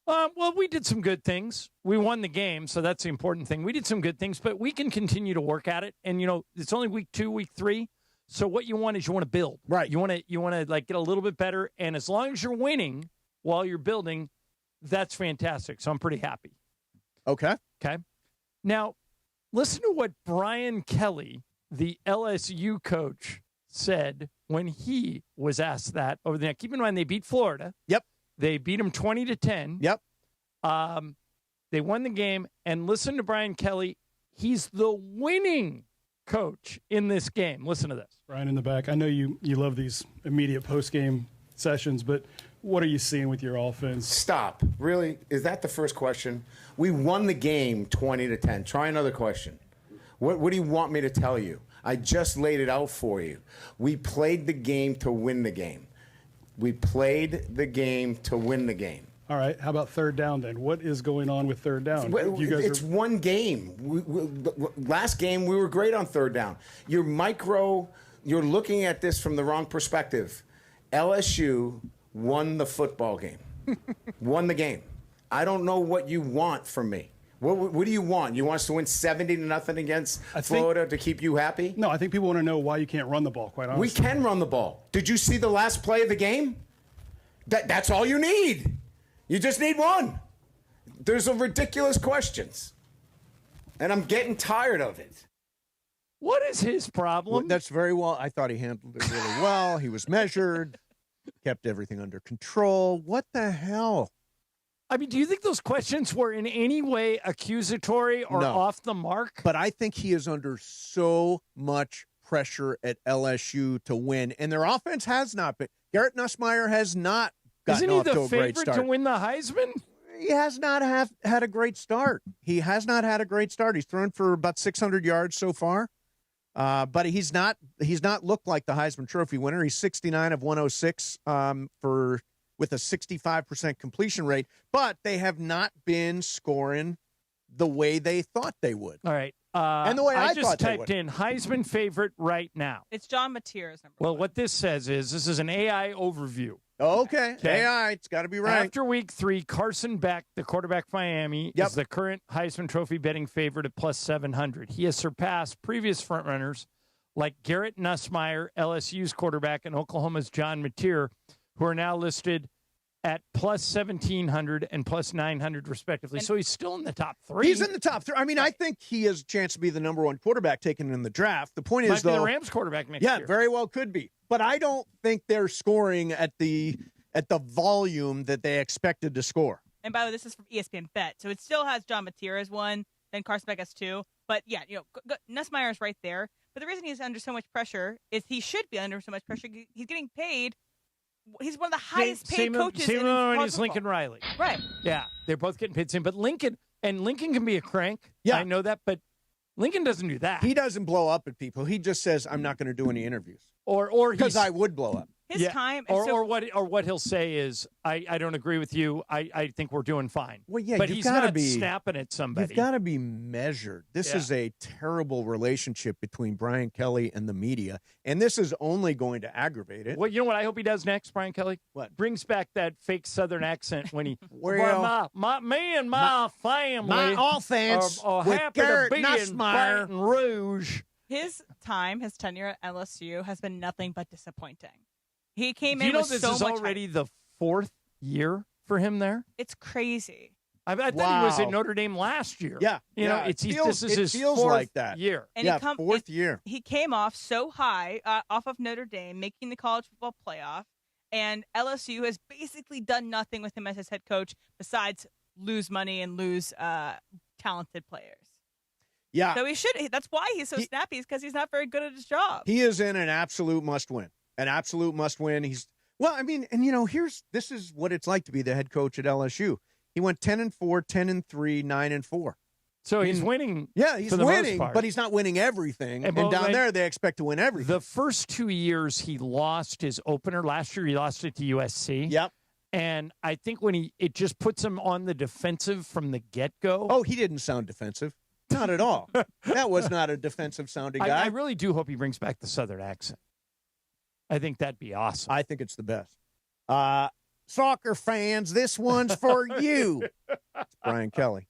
Well, we did some good things. We won the game, so that's the important thing. We did some good things, but we can continue to work at it. And, it's only week 2, week 3. So what you want is you want to build. Right. You want to like get a little bit better. And as long as you're winning while you're building, that's fantastic. So I'm pretty happy. Okay. Okay. Now, listen to what Brian Kelly, the LSU coach, said when he was asked that over the next. Keep in mind, they beat Florida. Yep. They beat them 20-10. Yep. They won the game. And listen to Brian Kelly. He's the winning coach in this game. Listen to this. Brian in the back. I know you love these immediate post-game sessions, but what are you seeing with your offense? Stop. Really? Is that the first question? We won the game 20-10. Try another question. What do you want me to tell you? I just laid it out for you. We played the game to win the game. We played the game to win the game. All right. How about third down then? What is going on with third down? It's one game. Last game, we were great on third down. You're looking at this from the wrong perspective. LSU won the football game. Won the game. I don't know what you want from me. What do you want? You want us to win 70-0 against Florida to keep you happy? No, I think people want to know why you can't run the ball, quite honestly. We can run the ball. Did you see the last play of the game? That's all you need. You just need one. There's a ridiculous questions. And I'm getting tired of it. What is his problem? Well, that's very well. I thought he handled it really well. He was measured, kept everything under control. What the hell? I mean, do you think those questions were in any way accusatory or off the mark? But I think he is under so much pressure at LSU to win. And their offense has not been. Garrett Nussmeier has not gotten off to a great start. Isn't he the favorite to win the Heisman? He has not had a great start. He has not had a great start. He's thrown for about 600 yards so far. But he's not looked like the Heisman Trophy winner. He's 69 of 106 with a 65% completion rate, but they have not been scoring the way they thought they would. All right. And the way I just thought they typed would. in Heisman favorite right now. It's John Mateer's number Well, what this says is this is an AI overview. Okay. AI, it's got to be right. After week 3, Carson Beck, the quarterback for Miami, is the current Heisman Trophy betting favorite at plus 700. He has surpassed previous frontrunners like Garrett Nussmeier, LSU's quarterback, and Oklahoma's John Mateer, who are now listed at plus 1,700 and plus 900, respectively. So he's still in the top 3. He's in the top 3. I mean, I think he has a chance to be the number 1 quarterback taken in the draft. The point is, Might be though, the Rams quarterback next year. Yeah, very well could be. But I don't think they're scoring at the volume that they expected to score. And by the way, this is from ESPN Bet, so it still has John Mateer as 1, then Carson Beck as 2. But yeah, Nussmeier is right there. But the reason he's under so much pressure is he should be under so much pressure. He's getting paid. He's one of the highest paid coaches in college football. football. Lincoln Riley. Right. Yeah, they're both getting paid the same. But Lincoln can be a crank. Yeah. I know that, but Lincoln doesn't do that. He doesn't blow up at people. He just says, I'm not going to do any interviews. Or because I would blow up. His time. Or what he'll say is, I don't agree with you. I think we're doing fine. Well, yeah, but you've he's gotta not be snapping at somebody. You've got to be measured. This is a terrible relationship between Brian Kelly and the media, and this is only going to aggravate it. Well, you know what I hope he does next, Brian Kelly? What? Brings back that fake Southern accent when he, Well, me and my family, my offense are with happy Garrett to be in Nussmeier. Baton Rouge. His tenure at LSU has been nothing but disappointing. He came Do in you know with this so is much already the 4th year for him there? It's crazy. I thought he was at Notre Dame last year. Yeah, you know, it this is his feels 4th like that. year. And yeah, 4th year. He came off so high off of Notre Dame, making the college football playoff, and LSU has basically done nothing with him as his head coach besides lose money and lose talented players. Yeah. So he should. That's why he's so snappy, is because he's not very good at his job. He is in an absolute must-win. An absolute must-win. This is what it's like to be the head coach at LSU. He went 10-4, 10-3, 9-4. So he's winning. Yeah, he's for the winning, most part. but he's not winning everything. And down there, they expect to win everything. The first 2 years, he lost his opener. Last year, he lost it to USC. Yep. And I think it just puts him on the defensive from the get-go. Oh, he didn't sound defensive. Not at all. That was not a defensive-sounding guy. I really do hope he brings back the Southern accent. I think that'd be awesome. I think it's the best. Soccer fans, this one's for you. It's Brian Kelly.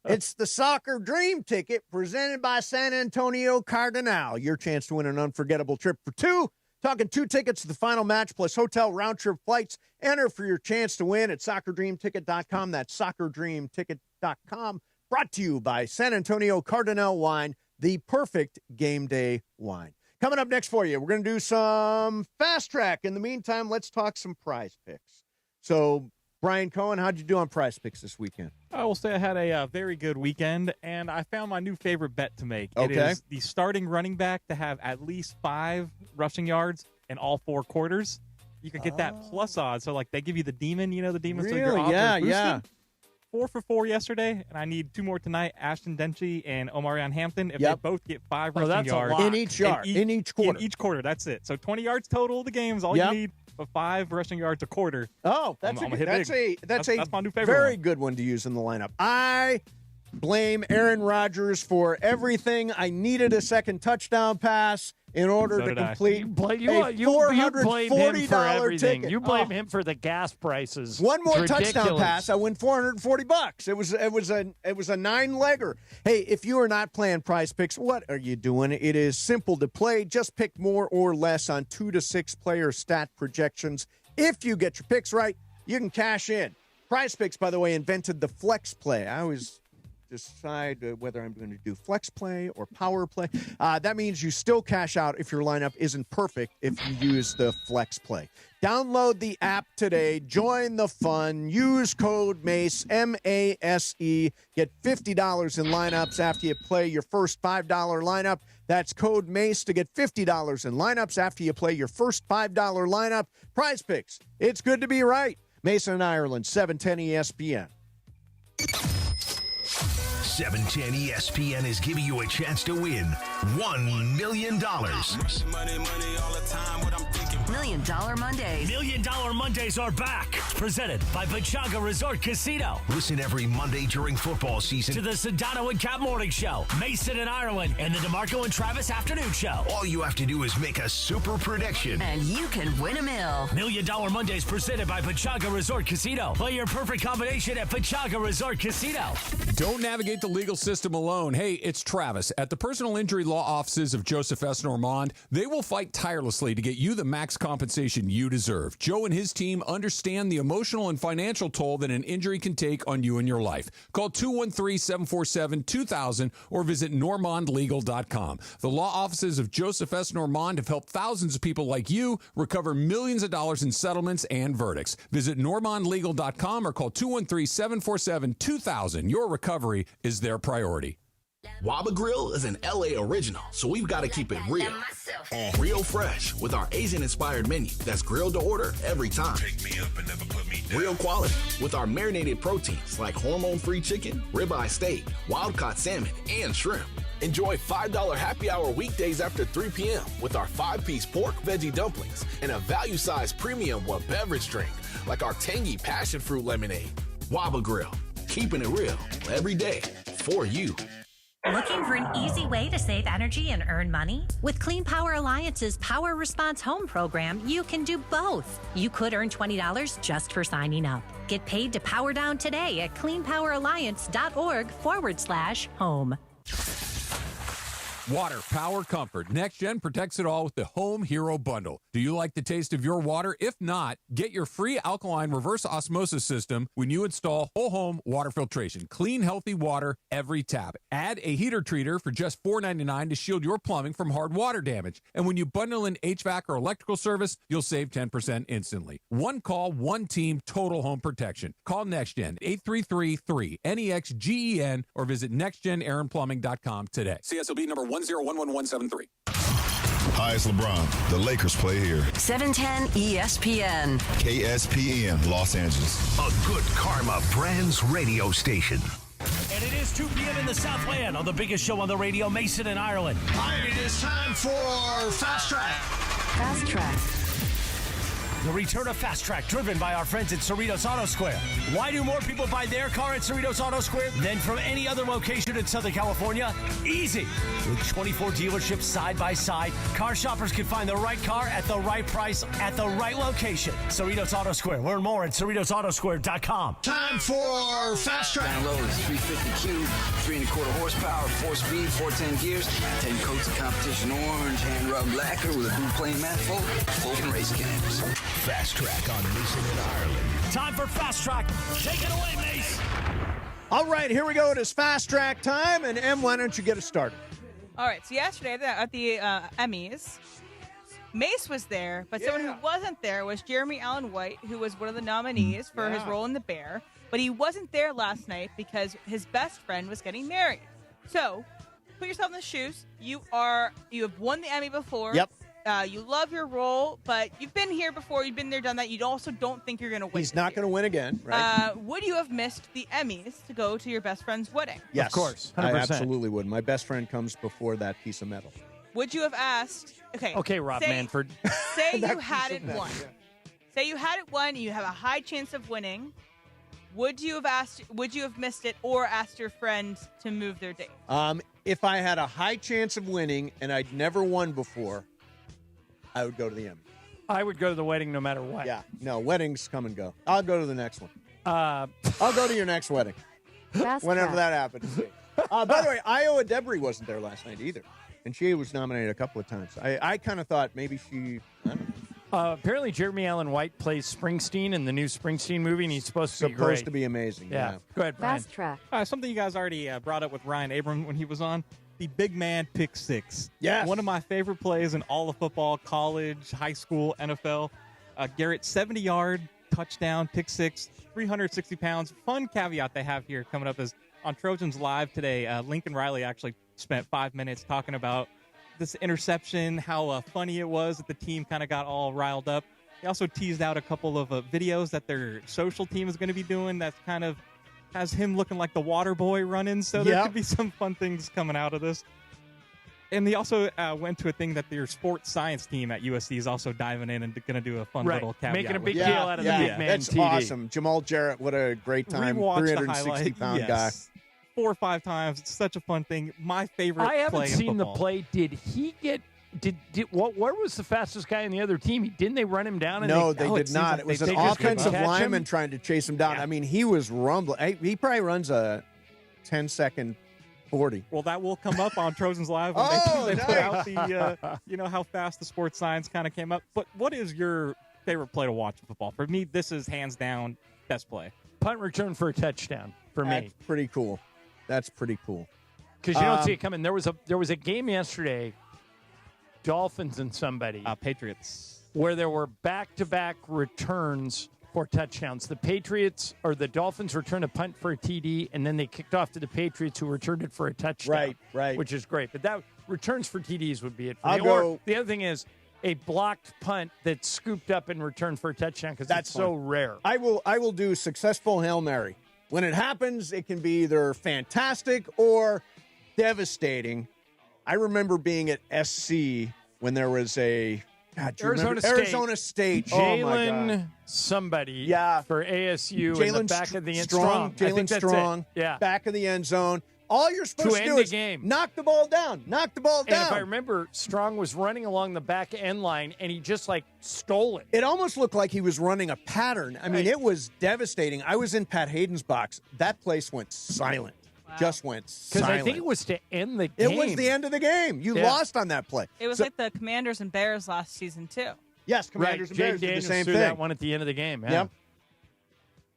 It's the Soccer Dream Ticket presented by San Antonio Cardinal. Your chance to win an unforgettable trip for two. Talking 2 tickets to the final match plus hotel round-trip flights. Enter for your chance to win at soccerdreamticket.com. That's soccerdreamticket.com. Brought to you by San Antonio Cardinal Wine, the perfect game day wine. Coming up next for you, we're going to do some fast track. In the meantime, let's talk some prize picks. So, Brian Cohen, how'd you do on prize picks this weekend? I will say I had a very good weekend, and I found my new favorite bet to make. Okay. It is the starting running back to have at least 5 rushing yards in all 4 quarters. You could get that plus odds. So, like, they give you the demon, the demon. Really? So your odds are boosted. Yeah. 4 for 4 yesterday, and I need 2 more tonight. Ashton Dempsey and Omarion Hampton. If they both get 5 rushing yards. In each quarter. In each quarter, that's it. So 20 yards total of the games, all you need. But 5 rushing yards a quarter. Oh, that's my new favorite. Very good one to use in the lineup. I blame Aaron Rodgers for everything. I needed a second touchdown pass in order to complete you blame him for everything. ticket. You blame him for the gas prices. One more Ridiculous. touchdown pass, I win $440. It was a 9-legger. Hey, if you are not playing Prize Picks, what are you doing? It is simple to play. Just pick more or less on 2 to 6 player stat projections. If you get your picks right, you can cash in. Prize Picks, by the way, invented the flex play. I always decide whether I'm going to do flex play or power play. That means you still cash out if your lineup isn't perfect if you use the flex play. Download the app today. Join the fun. Use code MACE, M-A-S-E. Get $50 in lineups after you play your first $5 lineup. That's code MACE to get $50 in lineups after you play your first $5 lineup. Prize Picks. It's good to be right. Mason and Ireland, 710 ESPN. 710 ESPN is giving you a chance to win $1 million. $1 Million Mondays. $1 Million Mondays are back. Presented by Pechanga Resort Casino. Listen every Monday during football season To the Sedano and Cap Morning Show, Mason and Ireland, and the DeMarco and Travis Afternoon Show. All you have to do is make a super prediction. And you can win $1 million. $1 Million Mondays presented by Pechanga Resort Casino. Play your perfect combination at Pechanga Resort Casino. Don't navigate the legal system alone. Hey, it's Travis. At the personal injury law offices of Joseph S. Normand, they will fight tirelessly to get you the max compensation you deserve. Joe and his team understand the emotional and financial toll that an injury can take on you and your life. Call 213-747-2000 or visit normandlegal.com. The law offices of Joseph S. Normand have helped thousands of people like you recover millions of dollars in settlements and verdicts. Visit normandlegal.com or call 213-747-2000. Your recovery is their priority. Waba Grill is an LA original, so we've got to keep it real. Real fresh with our Asian-inspired menu that's grilled to order every time. Pick me up and never put me down. Real quality with our marinated proteins like hormone-free chicken, ribeye steak, wild-caught salmon, and shrimp. Enjoy $5 happy hour weekdays after 3 p.m. with our 5-piece pork veggie dumplings and a value-sized premium beverage drink like our tangy passion fruit lemonade. Waba Grill, keeping it real every day for you. Looking for an easy way to save energy and earn money? With Clean Power Alliance's Power Response Home program, you can do both. You could earn $20 just for signing up. Get paid to power down today at cleanpoweralliance.org/home. Water, power, comfort. NextGen protects it all with the Home Hero Bundle. Do you like the taste of your water? If not, get your free alkaline reverse osmosis system when you install whole home water filtration. Clean, healthy water every tap. Add a heater treater for just $4.99 to shield your plumbing from hard water damage. And when you bundle in HVAC or electrical service, you'll save 10% instantly. One call, one team, total home protection. Call NextGen 833-3-NEXGEN or visit nextgenaaronplumbing.com today. CSLB number 1011173. Hi, it's LeBron. The Lakers play here. 710 ESPN. KSPN, Los Angeles. A Good Karma Brands radio station. And it is 2 p.m. in the Southland on the biggest show on the radio, Mason and Ireland. All right, it is time for Fast Track. Fast Track. The return of Fastrack, driven by our friends at Cerritos Auto Square. Why do more people buy their car at Cerritos Auto Square than from any other location in Southern California? Easy. With 24 dealerships side by side, car shoppers can find the right car at the right price at the right location. Cerritos Auto Square. Learn more at CerritosAutosquare.com. Time for Fast Track. Down low is 350Q, 3.25 horsepower, 4-speed, 410 gears, 10 coats of competition orange, hand rubbed lacquer with a blue plane manifold, open race cams. Fast Track on Mason in Ireland. Time for Fast Track. Take it away, Mace. All right, here we go. It is Fast Track time. And, Em, why don't you get us started? All right, so yesterday at the Emmys, Mace was there, but someone who wasn't there was Jeremy Allen White, who was one of the nominees for his role in The Bear. But he wasn't there last night because his best friend was getting married. So, put yourself in the shoes. You have won the Emmy before. Yep. You love your role, but you've been here before. You've been there, done that. You also don't think you're going to win. He's not going to win again, right? Would you have missed the Emmys to go to your best friend's wedding? Yes. Of course. 100%. I absolutely would. My best friend comes before that piece of metal. Would you have asked? Okay, Rob Manford. Say you had it won. Say you had it won. You have a high chance of winning. Would you have asked? Would you have missed it, or asked your friend to move their date? If I had a high chance of winning and I'd never won before, I would go to the Emmy. I would go to the wedding no matter what. Yeah. No, weddings come and go. I'll go to the next one. I'll go to your next wedding. Whenever that happens. By the way, Iowa Debris wasn't there last night either. And she was nominated a couple of times. I kind of thought maybe she, I don't know. Apparently, Jeremy Allen White plays Springsteen in the new Springsteen movie, and he's supposed to be great. Supposed to be amazing. Yeah. Go ahead, Brian. Fast Track. Something you guys already brought up with Ryan Abram when he was on. The big man pick six. Yes. One of my favorite plays in all of football, college, high school, NFL. Garrett, 70-yard touchdown, pick six, 360 pounds. Fun caveat they have here coming up is on Trojans Live today, Lincoln Riley actually spent 5 minutes talking about this interception, how funny it was that the team kind of got all riled up. They also teased out a couple of videos that their social team is going to be doing that kind of has him looking like the water boy running, so there could be some fun things coming out of this. And they also went to a thing that their sports science team at USC is also diving in and going to do a fun little caveat. Making a big deal out of the big man That's TD. awesome. Jamal Jarrett, what a great time. 360-pound guy. 4 or 5 times. It's such a fun thing. My favorite play in football. I haven't seen the play. Did he get... What was the fastest guy on the other team? Didn't they run him down? No, they did not. It was an offensive lineman trying to chase him down. I mean, he was rumbling. He probably runs a 10-second 40. Well, that will come up on Trojans Live when they put out the, how fast the sports science kind of came up. But what is your favorite play to watch in football? For me, this is hands down best play. Punt return for a touchdown for me. That's pretty cool. That's pretty cool. Because you don't see it coming. There was a game yesterday, Dolphins and somebody. Patriots. Where there were back-to-back returns for touchdowns. The Patriots or the Dolphins returned a punt for a TD, and then they kicked off to the Patriots, who returned it for a touchdown. Right. Which is great. But that returns for TDs would be it for I'll me. go- Or the other thing is a blocked punt that's scooped up and returned for a touchdown, because that's so rare. I will do successful Hail Mary. When it happens, it can be either fantastic or devastating. I remember being at SC when there was a Arizona State. Jalen somebody for ASU in the back of the end zone. Jalen Strong, back of the end zone. All you're supposed to do is knock the ball down. Knock the ball down. And if I remember, Strong was running along the back end line, and he just, stole it. It almost looked like he was running a pattern. I mean, it was devastating. I was in Pat Hayden's box. That place went silent. Wow. Just went silent. Because I think it was to end the game. It was the end of the game. You lost on that play. It was like the Commanders and Bears last season, too. Yes, Commanders and Bears did the same thing. That one at the end of the game. Yeah.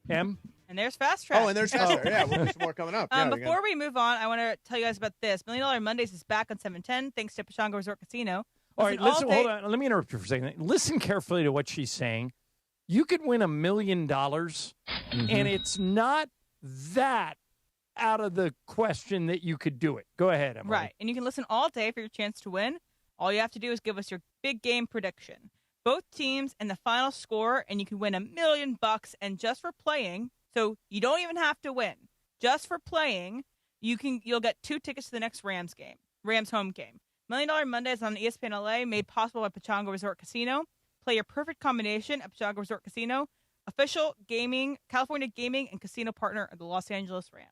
Yep. And there's Fast Track. Oh, and there's Fast Track. Yeah, we'll have some more coming up. Before we move on, I want to tell you guys about this. $1 Million Mondays is back on 710, thanks to Pechanga Resort Casino. All right, listen, hold on. Let me interrupt you for a second. Listen carefully to what she's saying. You could win $1 million, and it's not that out of the question that you could do it. Go ahead, Emily. Right, and you can listen all day for your chance to win. All you have to do is give us your big game prediction. Both teams and the final score, and you can win $1 million. And just for playing, so you don't even have to win. Just for playing, you'll get 2 tickets to the next Rams home game. $1 Million Mondays on ESPN LA, made possible by Pechanga Resort Casino. Play your perfect combination at Pechanga Resort Casino, official California gaming and casino partner of the Los Angeles Rams.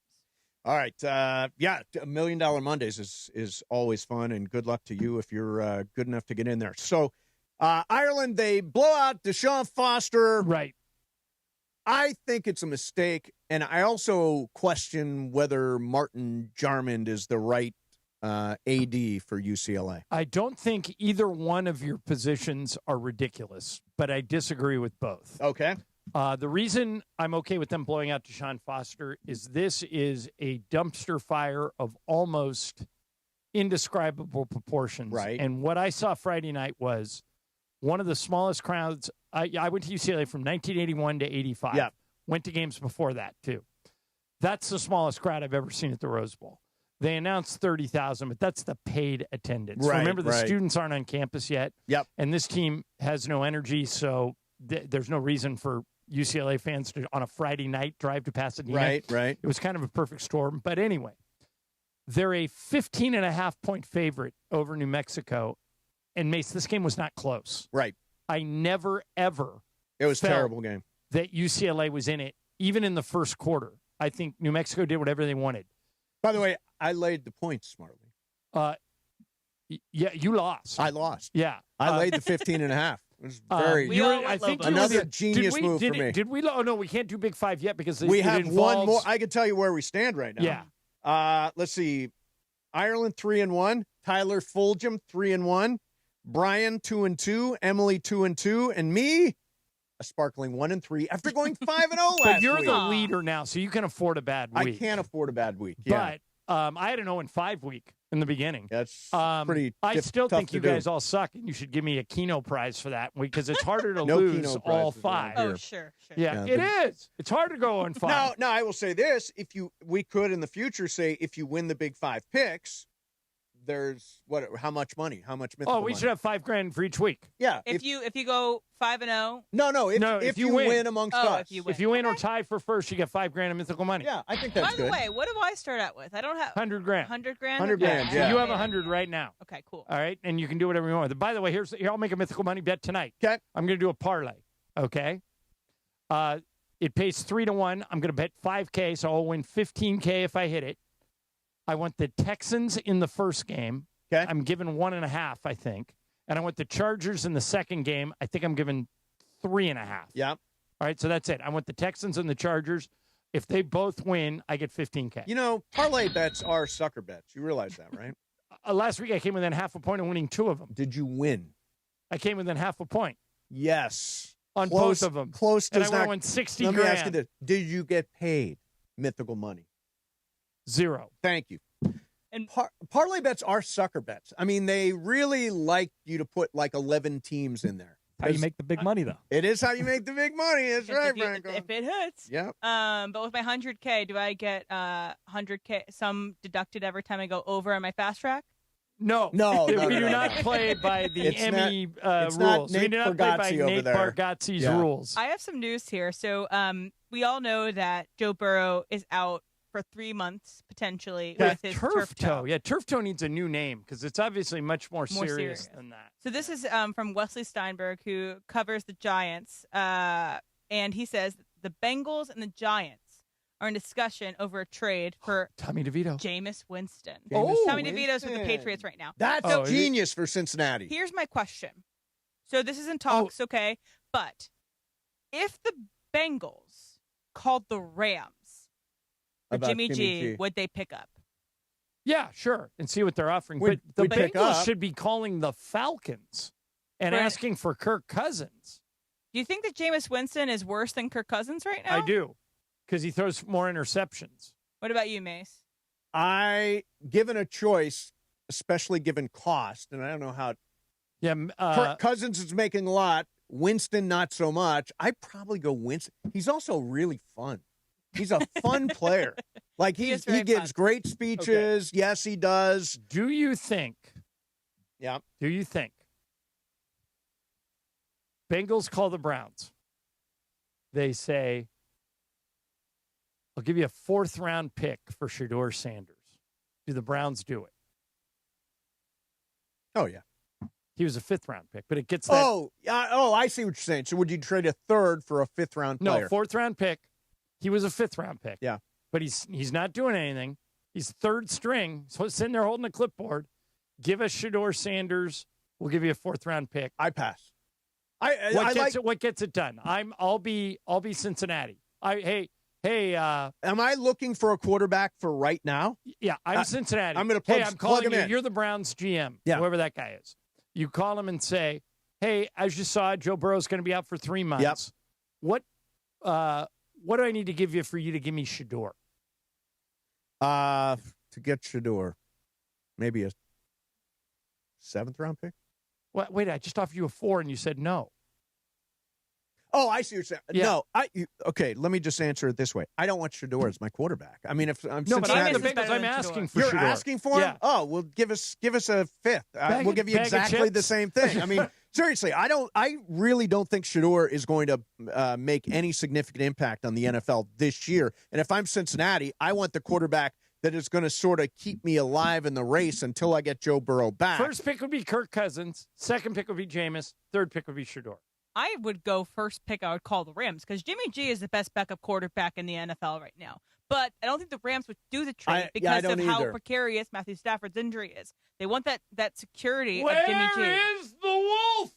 All right. $1 Million Mondays is always fun, and good luck to you if you're good enough to get in there. So, Ireland, they blow out Deshaun Foster. Right. I think it's a mistake, and I also question whether Martin Jarmond is the right AD for UCLA. I don't think either one of your positions are ridiculous, but I disagree with both. Okay. The reason I'm okay with them blowing out Deshaun Foster is this is a dumpster fire of almost indescribable proportions. Right. And what I saw Friday night was one of the smallest crowds. I went to UCLA from 1981 to 85. Yeah. Went to games before that, too. That's the smallest crowd I've ever seen at the Rose Bowl. They announced 30,000, but that's the paid attendance. Right, Remember, the right. students aren't on campus yet. Yep. And this team has no energy, so there's no reason for UCLA fans to, on a Friday night, drive to Pasadena. Right. It was kind of a perfect storm. But anyway, they're a 15.5-point favorite over New Mexico. And, Mace, this game was not close. Right. I never, ever It was a felt terrible game. that UCLA was in it, even in the first quarter. I think New Mexico did whatever they wanted. By the way, I laid the points smartly. Yeah, you lost. I lost. Yeah. I laid the 15.5. It was very I think another genius move for me. Did we? Oh, no, we can't do Big Five yet because We it have involves, one more. I can tell you where we stand right now. Yeah. Let's see. Ireland 3-1. Tyler Fulgham 3-1. Brian 2-2. Emily 2-2. And me, a sparkling 1-3 after going 5-0 last But you're week. the leader now, so you can afford a bad week. I can't afford a bad week. Yeah. But I had an 0-5 week in the beginning. That's pretty I still tough think to you do. guys all suck, and you should give me a Keno prize for that because it's harder to No lose Keno all prizes around five. here. Oh, sure. Yeah, it is. It's hard to go on 5. Now, I will say this: we could in the future say if you win the Big Five picks, there's how much money? How much mythical Oh, we money? should have $5,000 for each week. Yeah. If you go 5-0, No, if you win amongst us. If you win or tie for first, you get $5,000 in mythical money. Yeah, I think that's By the way, what do I start out with? I don't have $100,000. $100,000. $100,000, So you have 100 right now. Okay, cool. All right, and you can do whatever you want with it. By the way, here I'll make a mythical money bet tonight. Okay. I'm going to do a parlay. Okay. It pays 3-1. I'm going to bet $5,000, so I'll win $15,000 if I hit it. I want the Texans in the first game. Okay. I'm giving 1.5, I think. And I want the Chargers in the second game. I think I'm giving 3.5. Yeah. All right, so that's it. I want the Texans and the Chargers. If they both win, I get $15,000. You know, parlay bets are sucker bets. You realize that, right? Last week I came within half a point of winning 2 of them. Did you win? I came within half a point. Yes. On Close, both of them. Close and does I not. won $60,000. Let me ask you this: did you get paid mythical money? 0. Thank you. And parlay bets are sucker bets. I mean, they really like you to put like 11 teams in there. How you make the big money, though. It is how you make the big money. That's right, Franco. If it hits. Yeah. But with my $100,000, do I get $100,000 some deducted every time I go over on my Fastrack? No. No. We do not play by the Emmy it's not rules. Nate We do not play by Bargatze over Nate there. Bargatze's Yeah. rules. I have some news here. So we all know that Joe Burrow is out for 3 months, potentially, with his turf toe. Yeah, turf toe needs a new name because it's obviously much more serious than that. So this is from Wesley Steinberg, who covers the Giants, and he says the Bengals and the Giants are in discussion over a trade for Tommy DeVito. Jameis Winston. Oh, Tommy DeVito's with the Winston. Patriots right now. That's So genius for Cincinnati. Here's my question. So this is in talks, okay? But if the Bengals called the Rams for About Jimmy Jimmy G, G. would they pick up? Yeah, sure, and see what they're offering. We'd but the pick Bengals up. should be calling the Falcons and Right. asking for Kirk Cousins. Do you think that Jameis Winston is worse than Kirk Cousins right now? I do, because he throws more interceptions. What about you, Mace? Given a choice, especially given cost, and I don't know how. Yeah, Cousins is making a lot. Winston, not so much. I'd probably go Winston. He's also really fun. He's a fun player. Like he gives great speeches. Okay. Yes, he does. Do you think? Yeah. Do you think Bengals call the Browns? They say, "I'll give you a 4th-round pick for Shedeur Sanders." Do the Browns do it? Oh yeah. He was a 5th-round pick, but it gets that. I see what you're saying. So would you trade a 3rd for a 5th-round player? No, 4th-round pick. He was a 5th-round pick. Yeah. But he's not doing anything. He's 3rd string, so sitting there holding a clipboard. Give us Shedeur Sanders. We'll give you a 4th-round pick. I pass. What gets it done? I'll be Cincinnati. Am I looking for a quarterback for right now? Yeah, I'm Cincinnati. I'm going to I'm calling him you. in. You're the Browns GM, Yeah. whoever that guy is. You call him and say, "Hey, as you saw, Joe Burrow's going to be out for 3 months. Yep. What do I need to give you for you to give me Shedeur?" To get Shedeur, maybe a 7th-round pick. Wait, I just offered you a 4 and you said no. Oh, I see what you're saying. Yeah. No, okay. Let me just answer it this way. I don't want Shedeur as my quarterback. I mean, if I'm no, but I'm Cincinnati, the Bengals. I'm asking for you're Shedeur. asking for him. Yeah. Oh, well, give us a 5th. We'll give you exactly the same thing. I mean, seriously, I really don't think Shedeur is going to make any significant impact on the NFL this year. And if I'm Cincinnati, I want the quarterback that is going to sort of keep me alive in the race until I get Joe Burrow back. First pick would be Kirk Cousins. Second pick would be Jameis. Third pick would be Shedeur. I would go first pick. I would call the Rams because Jimmy G is the best backup quarterback in the NFL right now. But I don't think the Rams would do the trade because of how precarious Matthew Stafford's injury is. They want that security of Jimmy G. Where is the wolf?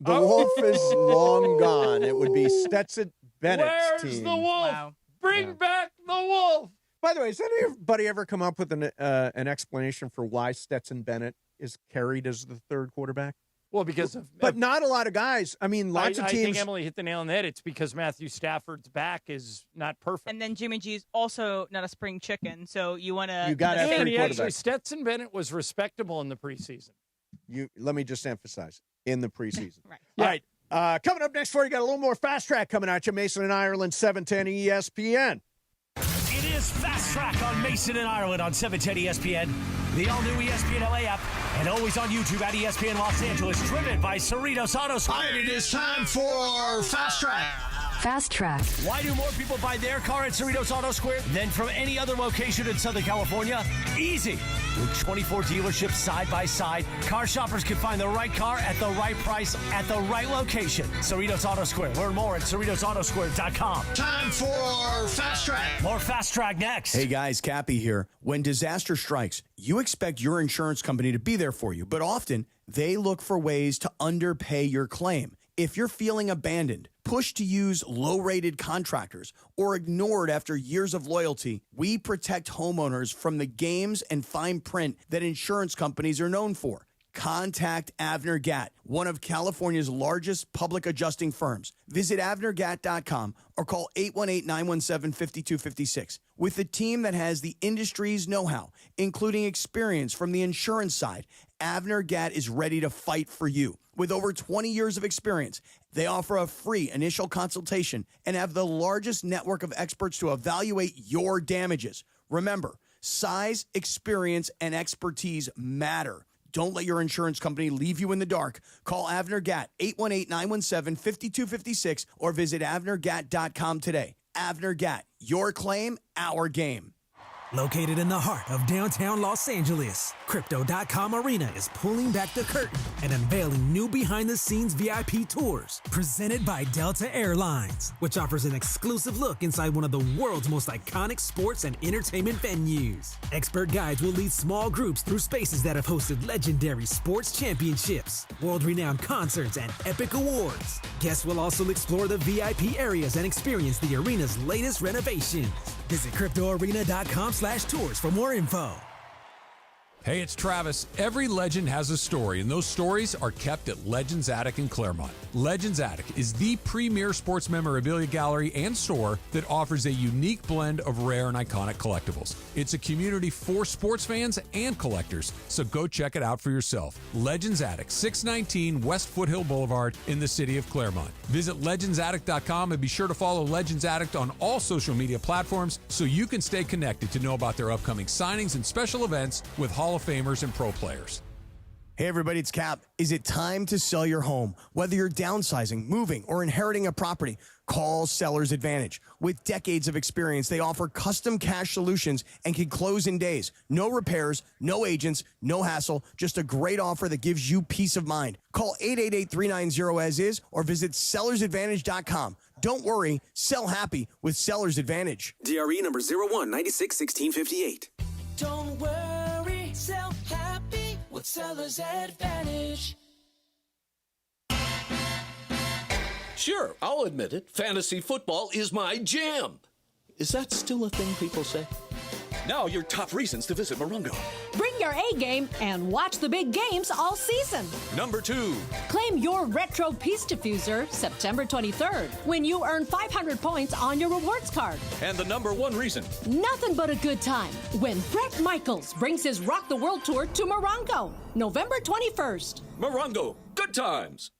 The wolf is long gone. It would be Stetson Bennett's team. Where's the wolf? Wow. Bring back the wolf. By the way, has anybody ever come up with an explanation for why Stetson Bennett is carried as the 3rd quarterback? Well, because but not a lot of guys. I mean, lots of teams. I think Emily hit the nail on the head. It's because Matthew Stafford's back is not perfect. And then Jimmy G is also not a spring chicken, so you want to. You got to have 3 quarterbacks. Actually, Stetson Bennett was respectable in the preseason. Let me just emphasize, in the preseason. Right. All right. Coming up next for you, got a little more Fast Track coming at you. Mason and Ireland, 710 ESPN. It is Fast Track on Mason and Ireland on 710 ESPN, the all-new ESPN LA app, and always on YouTube at ESPN Los Angeles, driven by Cerritos Auto Square. And it is time for Fast Track. Fast Track. Why do more people buy their car at Cerritos Auto Square than from any other location in Southern California? Easy. With 24 dealerships side by side, car shoppers can find the right car at the right price at the right location. Cerritos Auto Square. Learn more at CerritosAutoSquare.com. Time for Fast Track. More Fast Track next. Hey guys, Cappy here. When disaster strikes, you expect your insurance company to be there for you, but often they look for ways to underpay your claim. If you're feeling abandoned, pushed to use low-rated contractors, or ignored after years of loyalty, we protect homeowners from the games and fine print that insurance companies are known for. Contact Avner Gatt, one of California's largest public adjusting firms. Visit avnergatt.com or call 818-917-5256. With a team that has the industry's know-how, including experience from the insurance side, Avner Gatt is ready to fight for you. With over 20 years of experience, they offer a free initial consultation and have the largest network of experts to evaluate your damages. Remember, size, experience, and expertise matter. Don't let your insurance company leave you in the dark. Call Avner Gatt, 818-917-5256, or visit avnergatt.com today. Avner Gatt, your claim, our game. Located in the heart of downtown Los Angeles, Crypto.com Arena is pulling back the curtain and unveiling new behind-the-scenes VIP tours presented by Delta Airlines, which offers an exclusive look inside one of the world's most iconic sports and entertainment venues. Expert guides will lead small groups through spaces that have hosted legendary sports championships, world-renowned concerts, and epic awards. Guests will also explore the VIP areas and experience the arena's latest renovations. Visit CryptoArena.com/tours for more info. Hey, it's Travis. Every legend has a story, and those stories are kept at Legends Attic in Claremont. Legends Attic is the premier sports memorabilia gallery and store that offers a unique blend of rare and iconic collectibles. It's a community for sports fans and collectors, so go check it out for yourself. Legends Attic, 619 West Foothill Boulevard in the city of Claremont. Visit legendsattic.com and be sure to follow Legends Attic on all social media platforms so you can stay connected to know about their upcoming signings and special events with Hall of Famers and pro players. Hey everybody, it's Cap. Is it time to sell your home? Whether you're downsizing, moving, or inheriting a property, call Seller's Advantage. With decades of experience, they offer custom cash solutions and can close in days. No repairs, no agents, no hassle, just a great offer that gives you peace of mind. Call 888-390-AS-IS or visit sellersadvantage.com. Don't worry, sell happy with Seller's Advantage. DRE number 01961658. Don't worry, sell happy with Seller's Advantage. Sure, I'll admit it. Fantasy football is my jam. Is that still a thing people say? Now your top reasons to visit Morongo. Bring your A game and watch the big games all season. Number 2. Claim your retro piece diffuser September 23rd when you earn 500 points on your rewards card. And the number 1 reason. Nothing but a good time when Bret Michaels brings his Rock the World Tour to Morongo, November 21st. Morongo, good times.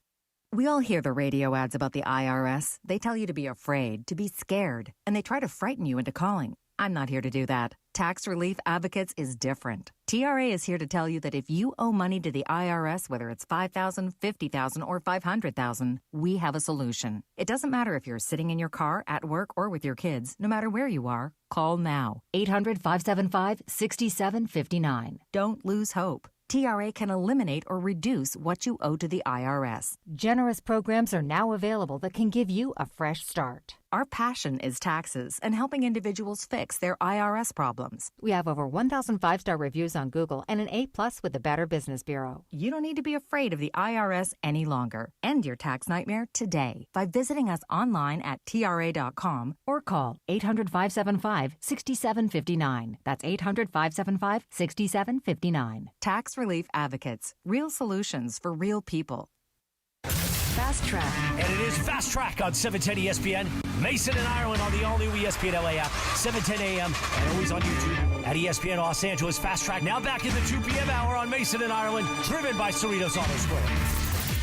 We all hear the radio ads about the IRS. They tell you to be afraid, to be scared, and they try to frighten you into calling. I'm not here to do that. Tax Relief Advocates is different. TRA is here to tell you that if you owe money to the IRS, whether it's $5,000, $50,000, or $500,000, we have a solution. It doesn't matter if you're sitting in your car, at work, or with your kids. No matter where you are, call now. 800-575-6759. Don't lose hope. TRA can eliminate or reduce what you owe to the IRS. Generous programs are now available that can give you a fresh start. Our passion is taxes and helping individuals fix their IRS problems. We have over 1,000 5-star reviews on Google and an A+ with the Better Business Bureau. You don't need to be afraid of the IRS any longer. End your tax nightmare today by visiting us online at TRA.com or call 800-575-6759. That's 800-575-6759. Tax Relief Advocates. Real solutions for real people. Fast Track. And it is Fast Track on 710 ESPN. Mason and Ireland on the all-new ESPN LA app, 7:10 a.m. and always on YouTube at ESPN Los Angeles. Fast Track now back in the 2 p.m. hour on Mason and Ireland, driven by Cerritos Auto Square.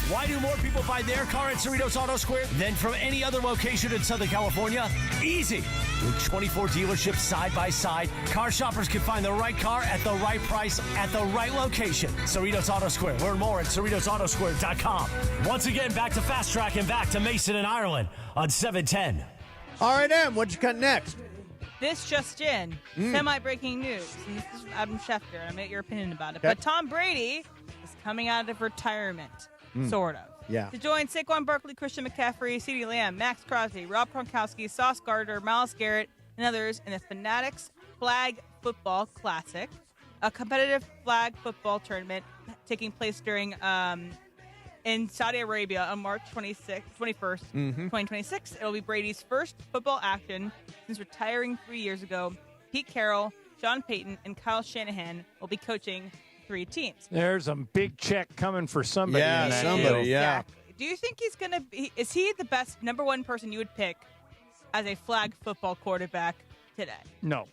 Why do more people buy their car at Cerritos Auto Square than from any other location in Southern California? Easy. With 24 dealerships side by side, car shoppers can find the right car at the right price at the right location. Cerritos Auto Square. Learn more at CerritosAutoSquare.com. Once again, back to Fast Track and back to Mason and Ireland on 710. All right, Em, what you got next? This just in, semi-breaking news. And this is from Adam Schefter, and I'm going to get your opinion about it. Okay. But Tom Brady is coming out of retirement. Sort of. Yeah. To join Saquon Barkley, Christian McCaffrey, CeeDee Lamb, Max Crosby, Rob Gronkowski, Sauce Gardner, Myles Garrett, and others in the Fanatics Flag Football Classic, a competitive flag football tournament taking place during in Saudi Arabia on March 21st, 2026. It'll be Brady's first football action since retiring 3 years ago. Pete Carroll, Sean Payton, and Kyle Shanahan will be coaching 3 teams. There's a big check coming for somebody. Yeah, in that somebody, deal. yeah. Exactly. Do you think he's going to be, is he the best number 1 person you would pick as a flag football quarterback today? No.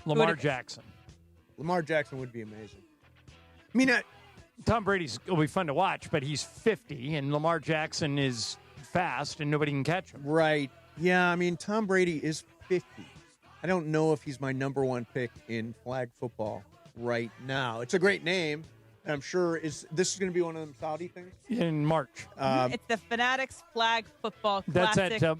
Lamar Jackson. Lamar Jackson would be amazing. I mean, Tom Brady's will be fun to watch, but he's 50, and Lamar Jackson is fast, and nobody can catch him. Right. Yeah, I mean, Tom Brady is 50. I don't know if he's my number 1 pick in flag football right now. It's a great name, and I'm sure this is going to be one of them Saudi things? In March. It's the Fanatics Flag Football That's Classic. at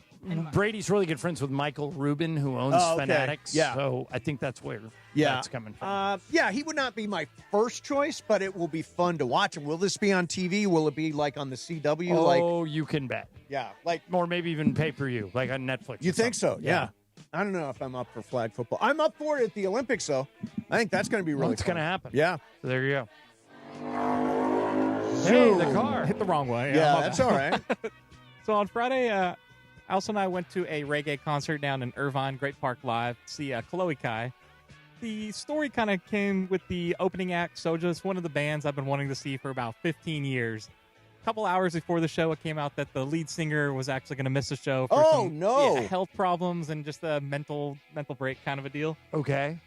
Brady's really good friends with Michael Rubin, who owns Fanatics. Yeah. So I think that's where that's coming from. Yeah, he would not be my first choice, but it will be fun to watch him. Will this be on TV? Will it be like on the CW? Oh, you can bet. Yeah. Like, or maybe even pay-per-view, like on Netflix. You think so? Yeah. I don't know if I'm up for flag football. I'm up for it at the Olympics, though. I think that's going to be really It's going to happen. Yeah. So there you go. Hey, the car. Hit the wrong way. Yeah, that's all right. So on Friday, Elsa and I went to a reggae concert down in Irvine, Great Park Live, to see Chloe Kai. The story kind of came with the opening act, Soja. It's one of the bands I've been wanting to see for about 15 years. A couple hours before the show, it came out that the lead singer was actually going to miss the show for some health problems and just a mental break kind of a deal. Okay.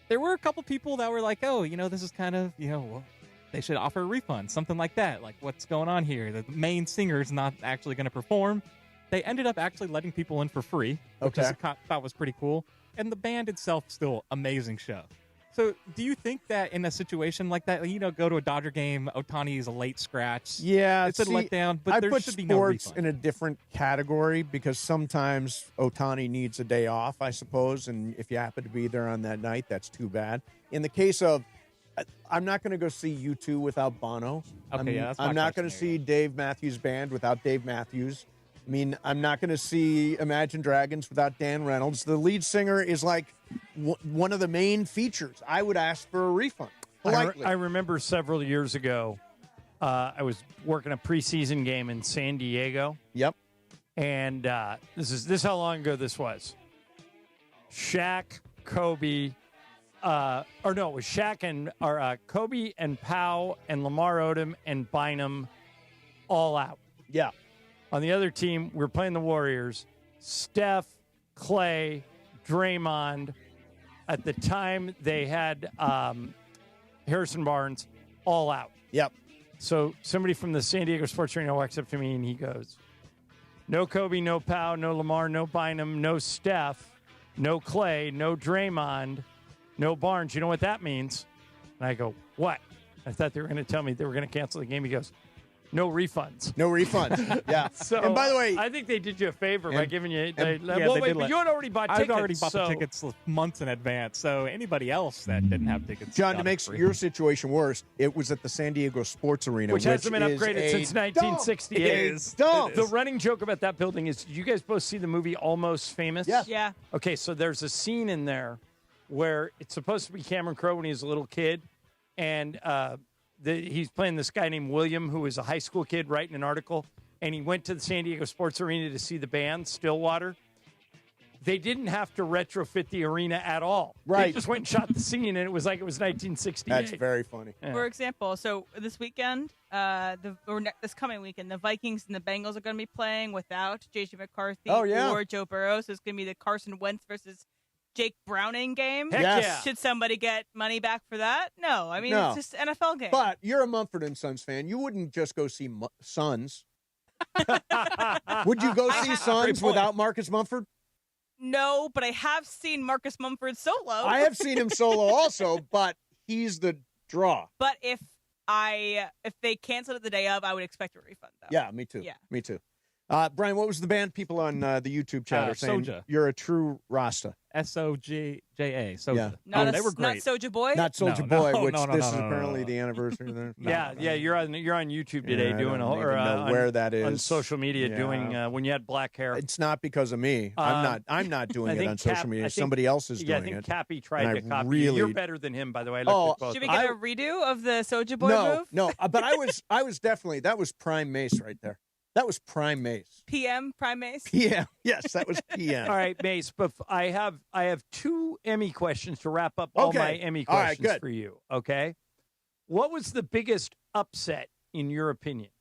There were a couple people that were like, oh, this is kind of, well, they should offer a refund, something like that. Like, what's going on here? The main singer's not actually going to perform. They ended up actually letting people in for free, which I thought was pretty cool. And the band itself, still amazing show. So, do you think that in a situation like that, go to a Dodger game, Ohtani is a late scratch? Yeah, it's a letdown, but I there put should be no sports refund. in a different category because sometimes Ohtani needs a day off, I suppose, and if you happen to be there on that night, that's too bad. In the case of, I'm not going to go see U2 without Bono. Okay, that's I'm not going to see Dave Matthews Band without Dave Matthews. I mean, I'm not going to see Imagine Dragons without Dan Reynolds. The lead singer is like one of the main features. I would ask for a refund. I remember several years ago, I was working a preseason game in San Diego. Yep. And this is how long ago this was. Shaq, Kobe, it was Shaq and Kobe and Powell and Lamar Odom and Bynum all out. Yeah. On the other team, we were playing the Warriors. Steph, Clay, Draymond. At the time, they had Harrison Barnes all out. Yep. So somebody from the San Diego Sports Radio walks up to me and he goes, no Kobe, no Powell, no Lamar, no Bynum, no Steph, no Clay, no Draymond, no Barnes. You know what that means? And I go, what? I thought they were going to tell me they were going to cancel the game. He goes, no refunds. No refunds. Yeah. So, and by the way, I think they did you a favor by giving you. But you had already bought tickets. I'd already bought the tickets months in advance. So anybody else that didn't have tickets, John, to make your situation worse, it was at the San Diego Sports Arena, which hasn't been upgraded since 1968. It is dumb. The running joke about that building is, did you guys both see the movie Almost Famous? Yeah. Yeah. Okay, so there's a scene in there where it's supposed to be Cameron Crowe when he was a little kid, and he's playing this guy named William, who is a high school kid writing an article, and he went to the San Diego Sports Arena to see the band, Stillwater. They didn't have to retrofit the arena at all. Right. They just went and shot the scene, and it was like it was 1968. That's very funny. Yeah. For example, so this weekend, this coming weekend, the Vikings and the Bengals are going to be playing without J.J. McCarthy or Joe Burrow. So it's going to be the Carson Wentz versus Jake Browning game. Heck yeah. Should somebody get money back for that? No. I mean, it's just an NFL game. But you're a Mumford and Sons fan. You wouldn't just go see Sons. Would you go see Sons without Marcus Mumford? No, but I have seen Marcus Mumford solo. I have seen him solo also, but he's the draw. But if they canceled it the day of, I would expect a refund, though. Yeah, me too. Yeah. Me too. Brian, what was the band people on the YouTube chat are saying? Soja. You're a true Rasta. Soja. Soja. Yeah. They were great. Not Soulja Boy? Not Soulja No, Boy, no, which no, no, this no, is no, apparently no. the anniversary there. Yeah, you're on YouTube today doing I don't even know where that is on social media doing when you had black hair. It's not because of me. I'm not doing it on social media. Somebody else is doing I think it. Cappy tried to copy you. really- You're better than him, by the way. I looked at both. Should we get a redo of the Soulja Boy move? No, but I was definitely, that was prime Mace right there. That was prime Mace. PM, Prime Mace? PM. Yes, that was PM. All right, Mace, but I have two Emmy questions to wrap up all my Emmy All right, questions good. for you, okay? What was the biggest upset, in your opinion?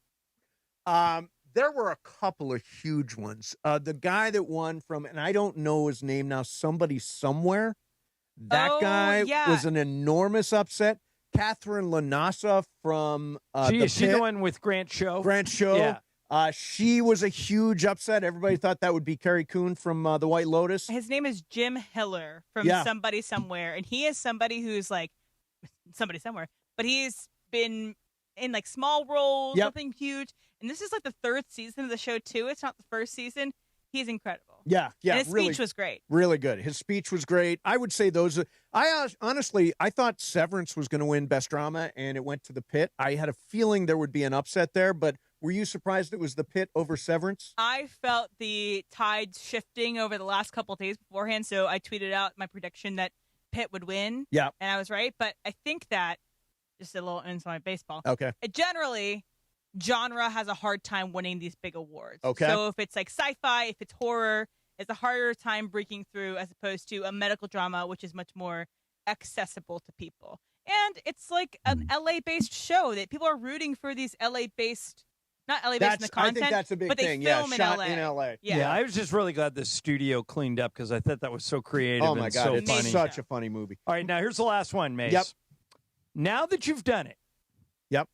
There were a couple of huge ones. The guy that won from, and I don't know his name now, Somebody Somewhere. That guy was an enormous upset. Catherine Lanasa from Is she the one with Grant Show? Grant Show. Yeah. She was a huge upset. Everybody thought that would be Carrie Coon from The White Lotus. His name is Jim Hiller from Somebody Somewhere, and he is somebody who's like somebody somewhere, but he's been in like small roles, nothing huge. And this is like the third season of the show too. It's not the first season. He's incredible. Yeah. And his really, speech was great. Really good. His speech was great. I would say those. Honestly, I thought Severance was going to win Best Drama, and it went to The Pit. I had a feeling there would be an upset there, but were you surprised it was The Pit over Severance? I felt the tides shifting over the last couple of days beforehand, so I tweeted out my prediction that Pitt would win. Yeah. And I was right, but I think that, just a little inside baseball. Okay. Generally, genre has a hard time winning these big awards. Okay. So if it's like sci-fi, if it's horror, it's a harder time breaking through as opposed to a medical drama, which is much more accessible to people. And it's like an LA-based show that people are rooting for these LA-based, not LA-based in the content, I think that's a big but they thing. film Shot in LA. Yeah, I was just really glad the studio cleaned up because I thought that was so creative Oh my and God, so it's funny. such a funny movie. All right, now here's the last one, Mace. Yep. Now that you've done it, Yep.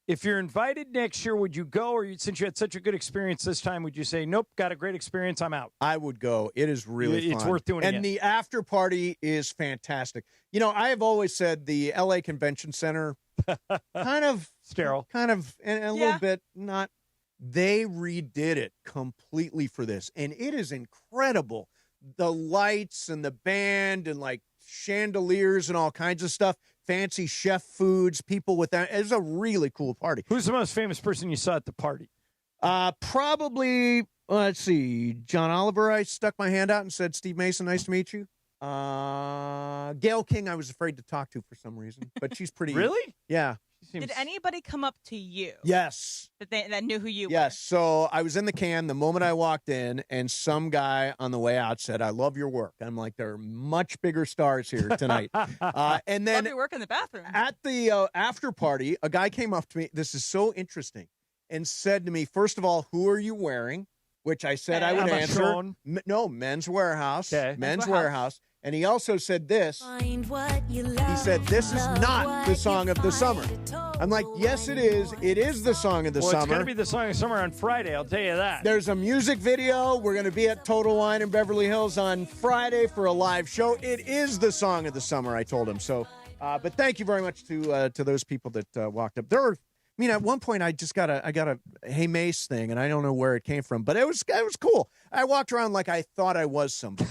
If you're invited next year, would you go? Or since you had such a good experience this time, would you say, nope, got a great experience, I'm out? I would go. It is really fun. It's worth doing again. And the after party is fantastic. You know, I have always said the L.A. Convention Center, kind of sterile. Kind of, and a little bit not. They redid it completely for this. And it is incredible. The lights and the band and like chandeliers and all kinds of stuff. Fancy chef foods, people with that. It's a really cool party. Who's the most famous person you saw at the party? Probably, let's see, John Oliver. I stuck my hand out and said, Steve Mason, nice to meet you. Gail King, I was afraid to talk to for some reason, but she's pretty. Really? Yeah. Did anybody come up to you? Yes. That knew who you were? Yes. So I was in the can the moment I walked in, and some guy on the way out said, I love your work. I'm like, there are much bigger stars here tonight. And then love your work in the bathroom. At the after party, a guy came up to me. This is so interesting. And said to me, first of all, who are you wearing? Which I said I would answer. No, Men's Warehouse. Okay. Men's Warehouse. And he also said this. He said, this is not the song of the summer. I'm like, yes, it is. It is the song of the summer. It's going to be the song of summer on Friday, I'll tell you that. There's a music video. We're going to be at Total Wine in Beverly Hills on Friday for a live show. It is the song of the summer, I told him. So, but thank you very much to those people that walked up. There were, I mean, at one point I got a Hey Mace thing, and I don't know where it came from, but it was cool. I walked around like I thought I was somebody.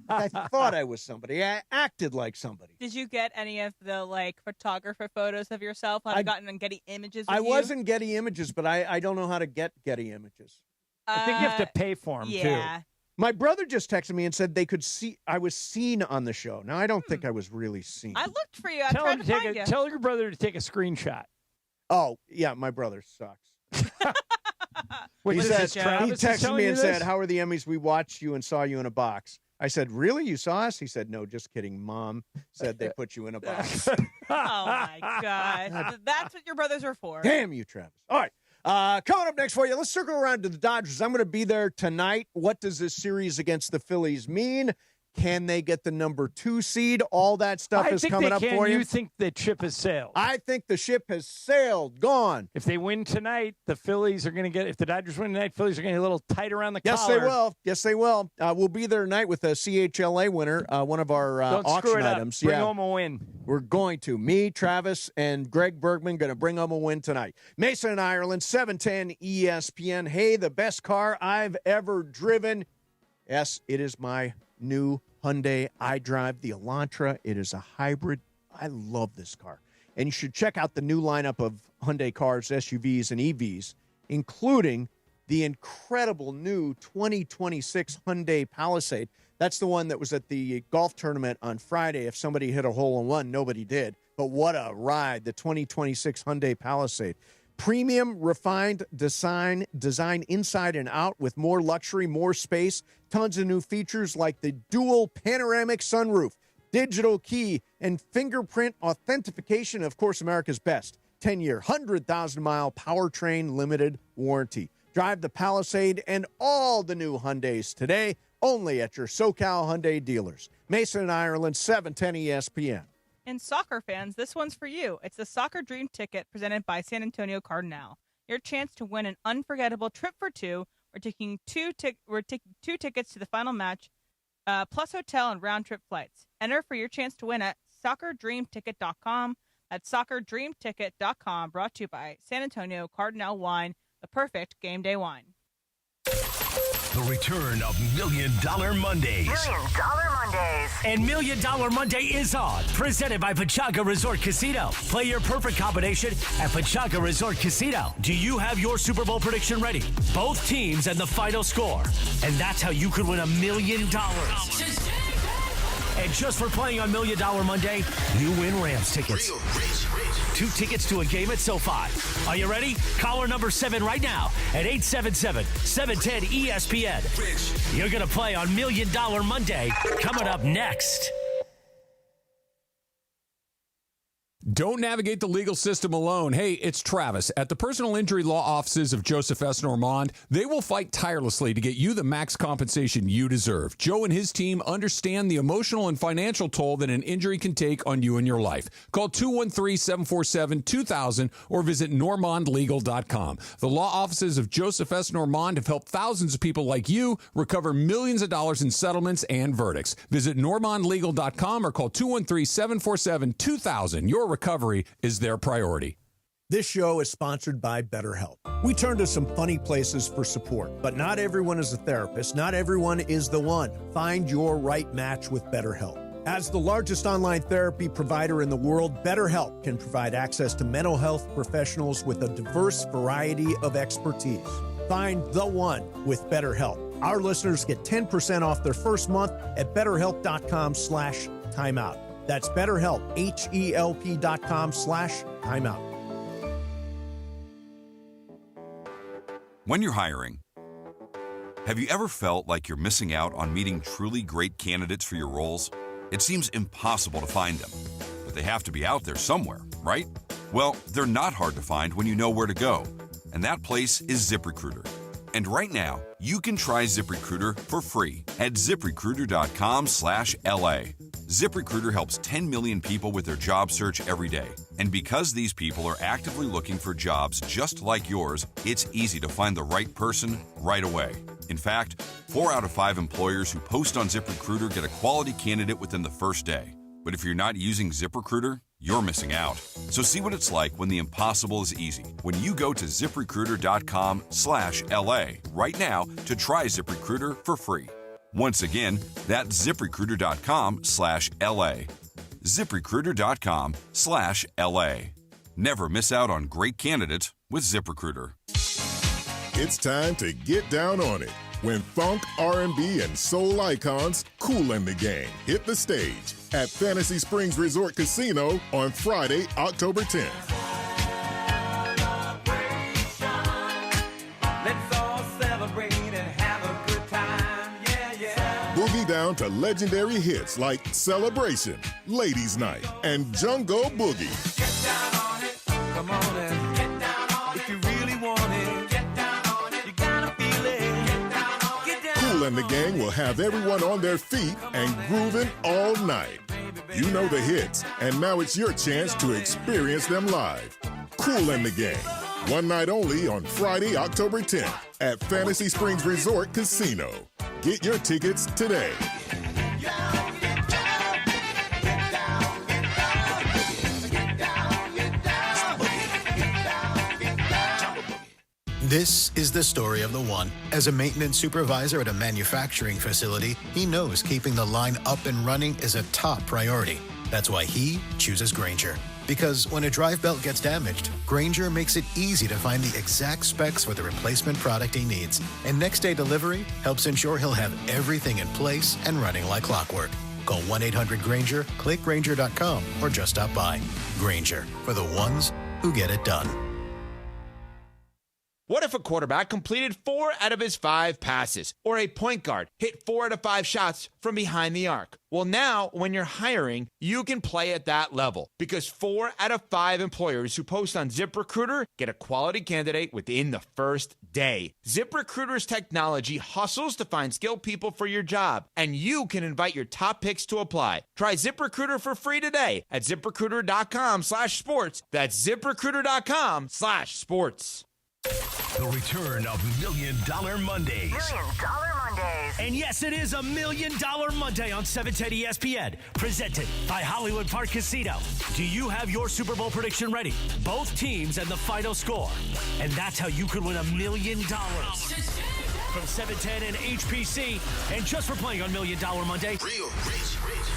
I thought I was somebody. I acted like somebody. Did you get any of the photographer photos of yourself? I've gotten Getty Images. I wasn't Getty Images, but I don't know how to get Getty Images. I think you have to pay for them too. My brother just texted me and said they could see I was seen on the show. Now I don't think I was really seen. I looked for you. I tried to find you. Tell your brother to take a screenshot. Oh, yeah, my brother sucks. Wait, he texted me and this? said, how are the Emmys? We watched you and saw you in a box. I said, really? You saw us? He said, no, just kidding. Mom said they put you in a box. Oh, my God. That's what your brothers are for. Damn you, Travis. All right. Coming up next for you, let's circle around to the Dodgers. I'm going to be there tonight. What does this series against the Phillies mean? Can they get the number 2 seed? All that stuff is coming up for you. You think the ship has sailed? I think the ship has sailed, gone. If they win tonight, the Phillies are going to get, if the Dodgers win tonight, Phillies are going to get a little tight around the collar. Yes, they will. Yes, they will. We'll be there tonight with a CHLA winner, one of our auction items. Bring home a win. We're going to. Me, Travis, and Greg Bergman going to bring home a win tonight. Mason and Ireland, 710 ESPN. Hey, the best car I've ever driven. Yes, it is my new Hyundai iDrive, the Elantra. It is a hybrid. I love this car. And you should check out the new lineup of Hyundai cars, SUVs, and EVs, including the incredible new 2026 Hyundai Palisade. That's the one that was at the golf tournament on Friday. If somebody hit a hole-in-one, nobody did. But what a ride, the 2026 Hyundai Palisade. Premium, refined design inside and out with more luxury, more space, tons of new features like the dual panoramic sunroof, digital key, and fingerprint authentication. Of course, America's best 10-year, 100,000-mile powertrain limited warranty. Drive the Palisade and all the new Hyundais today, only at your SoCal Hyundai dealers. Mason and Ireland, 710 ESPN. And soccer fans, this one's for you. It's the Soccer Dream Ticket presented by San Antonio Cardinal. Your chance to win an unforgettable trip for two. We're taking two tickets to the final match, plus hotel and round-trip flights. Enter for your chance to win at soccerdreamticket.com. That's soccerdreamticket.com, brought to you by San Antonio Cardinal Wine, the perfect game day wine. The return of $1 Million Mondays. $1 Million Mondays. And $1 Million Monday is on. Presented by Pechanga Resort Casino. Play your perfect combination at Pechanga Resort Casino. Do you have your Super Bowl prediction ready? Both teams and the final score. And that's how you could win $1 million. And just for playing on $1 Million Monday, you win Rams tickets. 2 tickets to a game at SoFi. Are you ready? Caller number 7 right now at 877-710-ESPN. You're going to play on $1 Million Monday coming up next. Don't navigate the legal system alone. Hey, it's Travis. At the personal injury law offices of Joseph S. Normand, they will fight tirelessly to get you the max compensation you deserve. Joe and his team understand the emotional and financial toll that an injury can take on you and your life. Call 213-747-2000 or visit normandlegal.com. The law offices of Joseph S. Normand have helped thousands of people like you recover millions of dollars in settlements and verdicts. Visit normandlegal.com or call 213-747-2000. Your recovery is their priority. This show is sponsored by BetterHelp. We turn to some funny places for support, but not everyone is a therapist. Not everyone is the one. Find your right match with BetterHelp. As the largest online therapy provider in the world, BetterHelp can provide access to mental health professionals with a diverse variety of expertise. Find the one with BetterHelp. Our listeners get 10% off their first month at BetterHelp.com/timeout. That's BetterHelp, HELP.com/timeout. When you're hiring, have you ever felt like you're missing out on meeting truly great candidates for your roles? It seems impossible to find them, but they have to be out there somewhere, right? Well, they're not hard to find when you know where to go, and that place is ZipRecruiter. And right now, you can try ZipRecruiter for free at ZipRecruiter.com/LA. ZipRecruiter helps 10 million people with their job search every day. And because these people are actively looking for jobs just like yours, it's easy to find the right person right away. In fact, 4 out of 5 employers who post on ZipRecruiter get a quality candidate within the first day. But if you're not using ZipRecruiter, you're missing out. So see what it's like when the impossible is easy. When you go to ZipRecruiter.com/LA right now to try ZipRecruiter for free. Once again, that's ZipRecruiter.com/LA. ZipRecruiter.com/LA. Never miss out on great candidates with ZipRecruiter. It's time to get down on it when funk, R&B, and soul icons Kool and the Gang hit the stage at Fantasy Springs Resort Casino on Friday, October 10th. Let's all celebrate and have a good time. Yeah, yeah. Boogie down to legendary hits like Celebration, Ladies Night, and Jungle Boogie. Get down on it. Come on and get down on it. If you really want it, get down on it. You gotta feel it. Get down on it. Get down. Kool and the Gang will have everyone on their feet and grooving all night. You know the hits, and now it's your chance to experience them live. Kool and the Gang, one night only on Friday, October 10th at Fantasy Springs Resort Casino. Get your tickets today. This is the story of the one. As a maintenance supervisor at a manufacturing facility, he knows keeping the line up and running is a top priority. That's why he chooses Grainger. Because when a drive belt gets damaged, Grainger makes it easy to find the exact specs for the replacement product he needs. And next day delivery helps ensure he'll have everything in place and running like clockwork. Call 1-800-GRAINGER, click Grainger.com, or just stop by. Grainger, for the ones who get it done. What if a quarterback completed 4 out of his 5 passes, or a point guard hit 4 out of 5 shots from behind the arc? Well, now, when you're hiring, you can play at that level, because 4 out of 5 employers who post on ZipRecruiter get a quality candidate within the first day. ZipRecruiter's technology hustles to find skilled people for your job, and you can invite your top picks to apply. Try ZipRecruiter for free today at ZipRecruiter.com/sports. That's ZipRecruiter.com/sports. The return of $1 Million Mondays. $1 Million Mondays. And yes, it is a $1 Million Monday on 710 ESPN, presented by Hollywood Park Casino. Do you have your Super Bowl prediction ready? Both teams and the final score. And that's how you could win $1 million. From 710 and HPC. And just for playing on $1 Million Monday,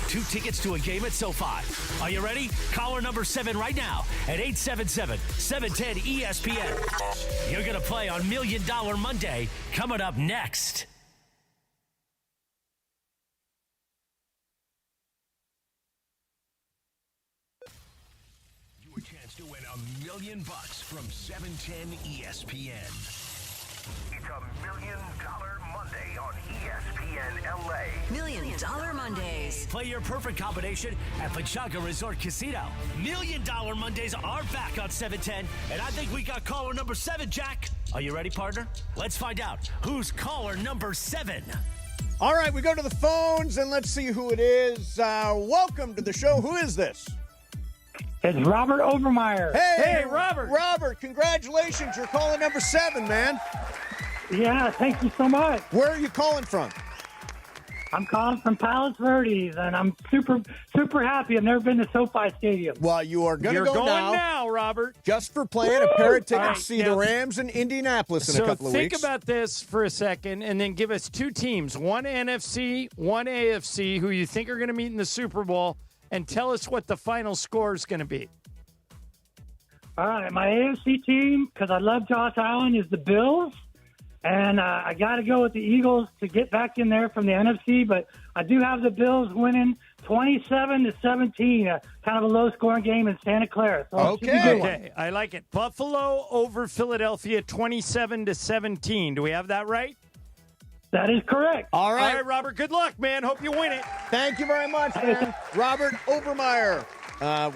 2 tickets to a game at SoFi. Are you ready? Caller number 7 right now at 877-710-ESPN. You're going to play on $1 Million Monday, coming up next. Your chance to win $1 million from 710 ESPN. It's $1 Million Monday on ESPN LA. $1 Million Million Mondays. Play your perfect combination at Pachanga Resort Casino. $1 Million Mondays are back on 710, and I think we got caller number 7, Jack. Are you ready, partner? Let's find out who's caller number 7. All right, we go to the phones, and let's see who it is. Welcome to the show. Who is this? It's Robert Overmeyer. Hey, Robert. Robert, congratulations. You're calling number 7, man. Yeah, thank you so much. Where are you calling from? I'm calling from Palos Verdes, and I'm super happy. I've never been to SoFi Stadium. Well, you are going to go now, Robert. Just for playing a pair of tickets Right, to see the Rams in Indianapolis in a couple of weeks. So think about this for a second, and then give us 2 teams, one NFC, one AFC, who you think are going to meet in the Super Bowl, and tell us what the final score is going to be. All right, my AFC team, because I love Josh Allen, is the Bills. And I got to go with the Eagles to get back in there from the NFC, but I do have the Bills winning 27-17, kind of a low-scoring game in Santa Clara. So Okay, I like it. Buffalo over Philadelphia, 27-17. Do we have that right? That is correct. All right. All right, Robert, good luck, man. Hope you win it. Thank you very much, man. Robert Overmeyer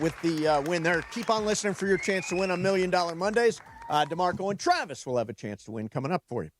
with the win there. Keep on listening for your chance to win on $1 Million Mondays. DeMarco and Travis will have a chance to win coming up for you.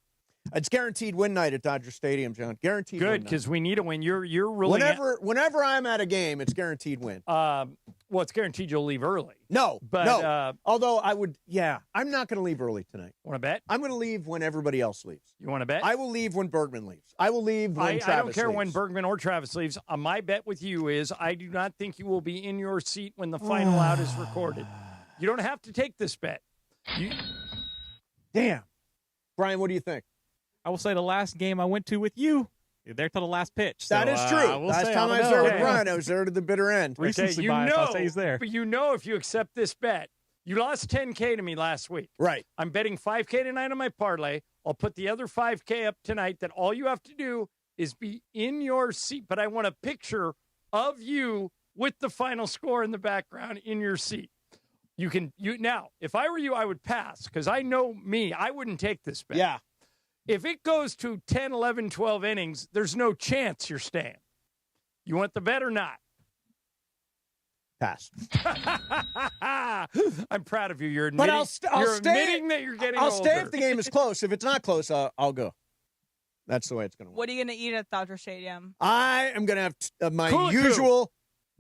It's guaranteed win night at Dodger Stadium, John. Guaranteed win night. Good, because we need a win. You're really... Whenever I'm at a game, it's guaranteed win. Well, it's guaranteed you'll leave early. No. But, although I would, I'm not going to leave early tonight. Want to bet? I'm going to leave when everybody else leaves. You want to bet? I will leave when Bergman leaves. I will leave when Travis I don't care leaves. when Bergman or Travis leaves. My bet with you is I do not think you will be in your seat when the final out is recorded. You don't have to take this bet. Damn. Brian, what do you think? I will say the last game I went to with you, you're there till the last pitch. So, that is true. Last time I was there with Brian, I was there to the bitter end. Recency bias, I'll say he's there. But you know if you accept this bet, you lost $10K to me last week. Right. I'm betting $5K tonight on my parlay. I'll put the other $5K up tonight that all you have to do is be in your seat. But I want a picture of you with the final score in the background in your seat. Now, if I were you, I would pass because I know me. I wouldn't take this bet. Yeah. If it goes to 10, 11, 12 innings, there's no chance you're staying. You want the bet or not? Pass. I'm proud of you. You're But admitting, I'll you're stay, admitting that you're getting I'll older. stay if the game is close. If it's not close, I'll go. That's the way it's going to work. What are you going to eat at Dodger Stadium? I am going to have my Kula-Koo. usual.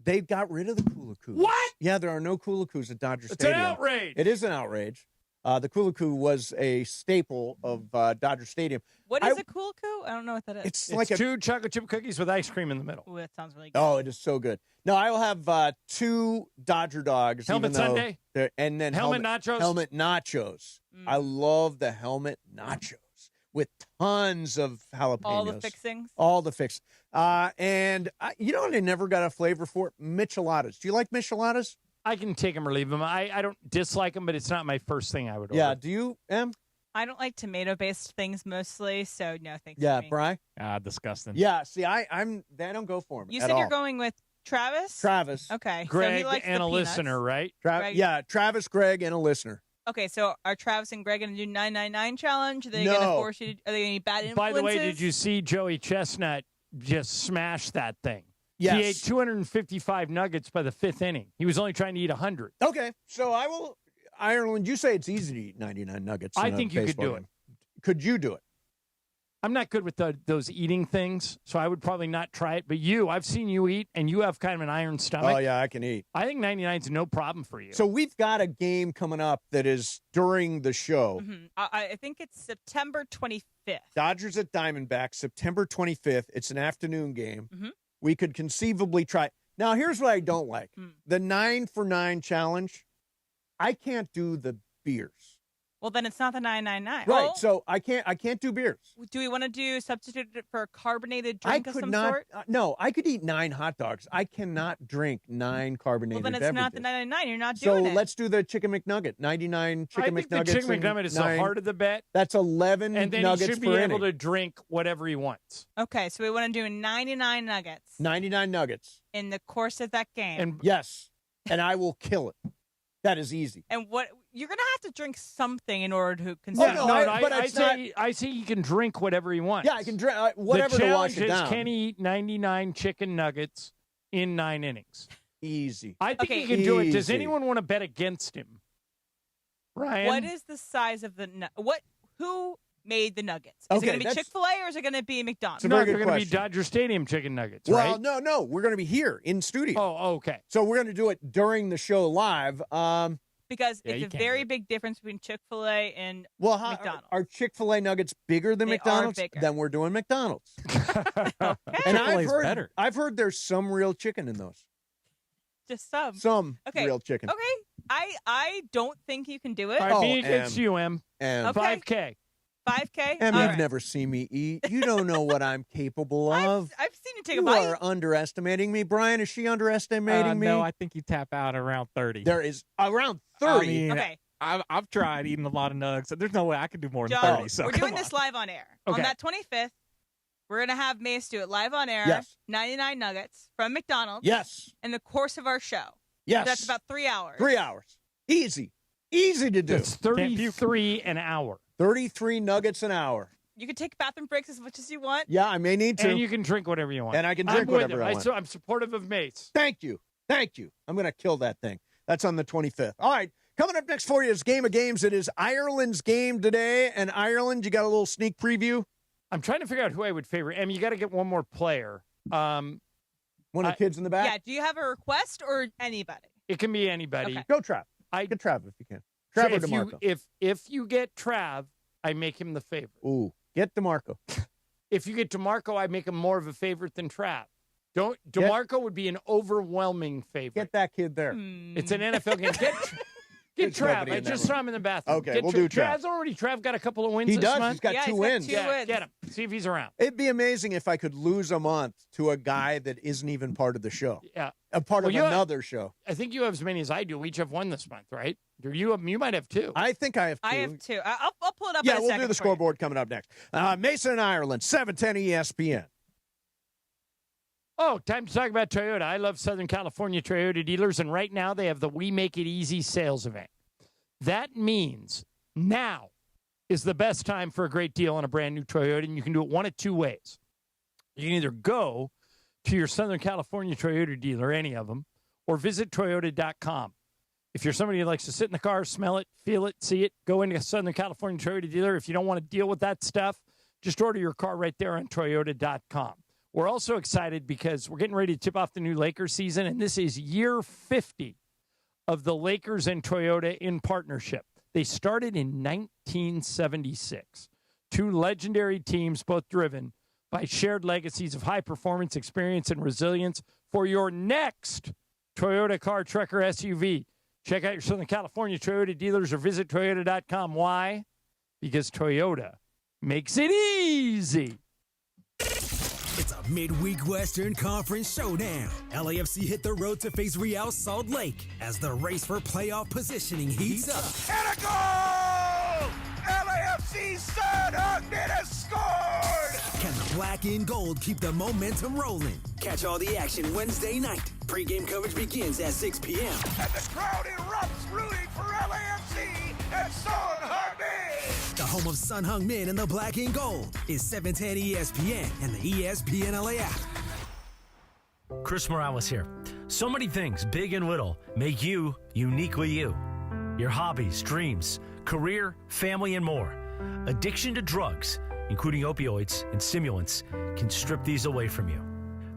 They got rid of the Kula-Koos. What? Yeah, there are no Kula-Koos at Dodger It's Stadium. an outrage. It is an outrage. The Kula-Koo was a staple of Dodger Stadium. What is a Kula-Koo? I don't know what that is. It's like 2 chocolate chip cookies with ice cream in the middle. Ooh, that sounds really good. Oh, it is so good. No, I will have 2 Dodger dogs. Helmet sundae? And then Helmet nachos? Helmet nachos. I love the helmet nachos with tons of jalapenos. All the fixings? All the fixings. And you know what I never got a flavor for? Micheladas. Do you like micheladas? I can take them or leave them. I don't dislike them, but it's not my first thing I would order. Yeah, do you, Em? I don't like tomato-based things mostly, so no thanks. Yeah, for me. Brian? Disgusting. Yeah, see, I don't go for them You at said all. you're going with Travis? Travis. Okay. so Greg he likes and the a peanuts. listener, right? Greg. Yeah, Travis, Greg, and a listener. Okay, so are Travis and Greg going to do 999 challenge? Are they No. going to force you? Are they going to eat bad influences? By the way, did you see Joey Chestnut just smash that thing? Yes. He ate 255 nuggets by the 5th inning. He was only trying to eat 100. Okay, so I will. Ireland, you say it's easy to eat 99 nuggets. I in a think you could baseball do game. it. Could you do it? I'm not good with those eating things, so I would probably not try it. But I've seen you eat, and you have kind of an iron stomach. Oh, yeah, I can eat. I think 99 is no problem for you. So we've got a game coming up that is during the show. Mm-hmm. I think it's September 25th. Dodgers at Diamondbacks, September 25th. It's an afternoon game. Mm-hmm. We could conceivably try. Now, here's what I don't like. Hmm. The 9 for 9 challenge, I can't do the beers. Well, then it's not the 999. Right, Oh, so I can't do beers. do we want to substitute it for a carbonated drink I of could some not. sort? No, I could eat 9 hot dogs. I cannot drink 9 carbonated Well, then it's beverages. not the 999. You're not So doing it. let's do the chicken McNugget. 99 chicken I think McNuggets. the chicken and McNugget is 9 the heart of the bet. That's 11 And then nuggets he should be per able inning. to drink whatever he wants. Okay, so we want to do 99 nuggets 99 nuggets. in the course of that game. And Yes, and I will kill it. That is easy. And what you're going to have to drink something in order to consume. I say you can drink whatever you want. Yeah, I can drink whatever to wash it down. The challenge is can he eat 99 chicken nuggets in 9 innings? Easy. I think he can do it. Does anyone want to bet against him? Ryan? What is the size of the who made the nuggets? Is it going to be Chick-fil-A or is it going to be McDonald's? No, they're going to be Dodger Stadium chicken nuggets, right? Well, no. We're going to be here in studio. Oh, okay. So we're going to do it during the show live. Because it's a very big difference between Chick-fil-A and McDonald's. Are Chick-fil-A nuggets bigger than McDonald's? Then we're doing McDonald's. And I've heard there's some real chicken in those. Just some. Some real chicken. Okay. I don't think you can do it. All right, me against you, Em. Okay. 5K. 5K? Em, you've never seen me eat. You don't know what I'm capable of. I've seen you take a bite. You are underestimating me. Brian, is she underestimating me? No, I think you tap out around 30. There is around 30. I mean, okay. I've tried eating a lot of nugs. So there's no way I could do more than John, 30. So we're doing this live on air. Okay. On that 25th, we're going to have Mace do it live on air. Yes. 99 nuggets from McDonald's. Yes. In the course of our show. Yes. So that's about 3 hours. 3 hours. Easy to do. It's 33 an hour. 33 nuggets an hour. You can take bathroom breaks as much as you want. Yeah, I may need to. And you can drink whatever you want. And I can drink whatever I want. I'm supportive of Mace. Thank you. I'm going to kill that thing. That's on the 25th. All right. Coming up next for you is Game of Games. It is Ireland's game today. And Ireland, you got a little sneak preview? I'm trying to figure out who I would favor. Emmy, you got to get one more player. One of the kids in the back? Yeah. Do you have a request or anybody? It can be anybody. Okay. Go Trav. Get Trav if you can. Trav or DeMarco. If you get Trav, I make him the favorite. Ooh, get DeMarco. If you get DeMarco, I make him more of a favorite than Trav. DeMarco would be an overwhelming favorite. Get that kid there. It's an NFL game. Get Trav. I just saw him in the bathroom. Okay, we'll do Trav. Trav got a couple of wins He this does. month. He's got 2 wins. Get him. See if he's around. It'd be amazing if I could lose a month to a guy that isn't even part of the show. Yeah. A part of another show. I think you have as many as I do. We each have 1 this month, right? You might have 2. I think I have 2. I have 2. I'll pull it up. Yeah, in a we'll second do the for you. scoreboard coming up next. Mason and Ireland, 710 ESPN. Oh, time to talk about Toyota. I love Southern California Toyota dealers, and right now they have the We Make It Easy sales event. That means now is the best time for a great deal on a brand new Toyota, and you can do it one of 2 ways. You can either go to your Southern California Toyota dealer, any of them, or visit Toyota.com. If you're somebody who likes to sit in the car, smell it, feel it, see it, go into a Southern California Toyota dealer. If you don't want to deal with that stuff, just order your car right there on Toyota.com. We're also excited because we're getting ready to tip off the new Lakers season, and this is year 50 of the Lakers and Toyota in partnership. They started in 1976. 2 legendary teams, both driven by shared legacies of high performance, experience, and resilience. For your next Toyota car, truck, or SUV, check out your Southern California Toyota dealers or visit Toyota.com. Why? Because Toyota makes it easy. It's a midweek Western Conference showdown. LAFC hit the road to face Real Salt Lake as the race for playoff positioning heats up. And a goal! LAFC's son Hugman has scored! Can the black and gold keep the momentum rolling? Catch all the action Wednesday night. Pre-game coverage begins at 6 p.m. And the crowd erupts rooting for LAFC and Son Hugman! The home of Son Heung-min and the black and gold is 710 ESPN and the ESPN LA app. Chris Morales here. So many things, big and little, make you uniquely you. Your hobbies, dreams, career, family, and more. Addiction to drugs, including opioids and stimulants, can strip these away from you.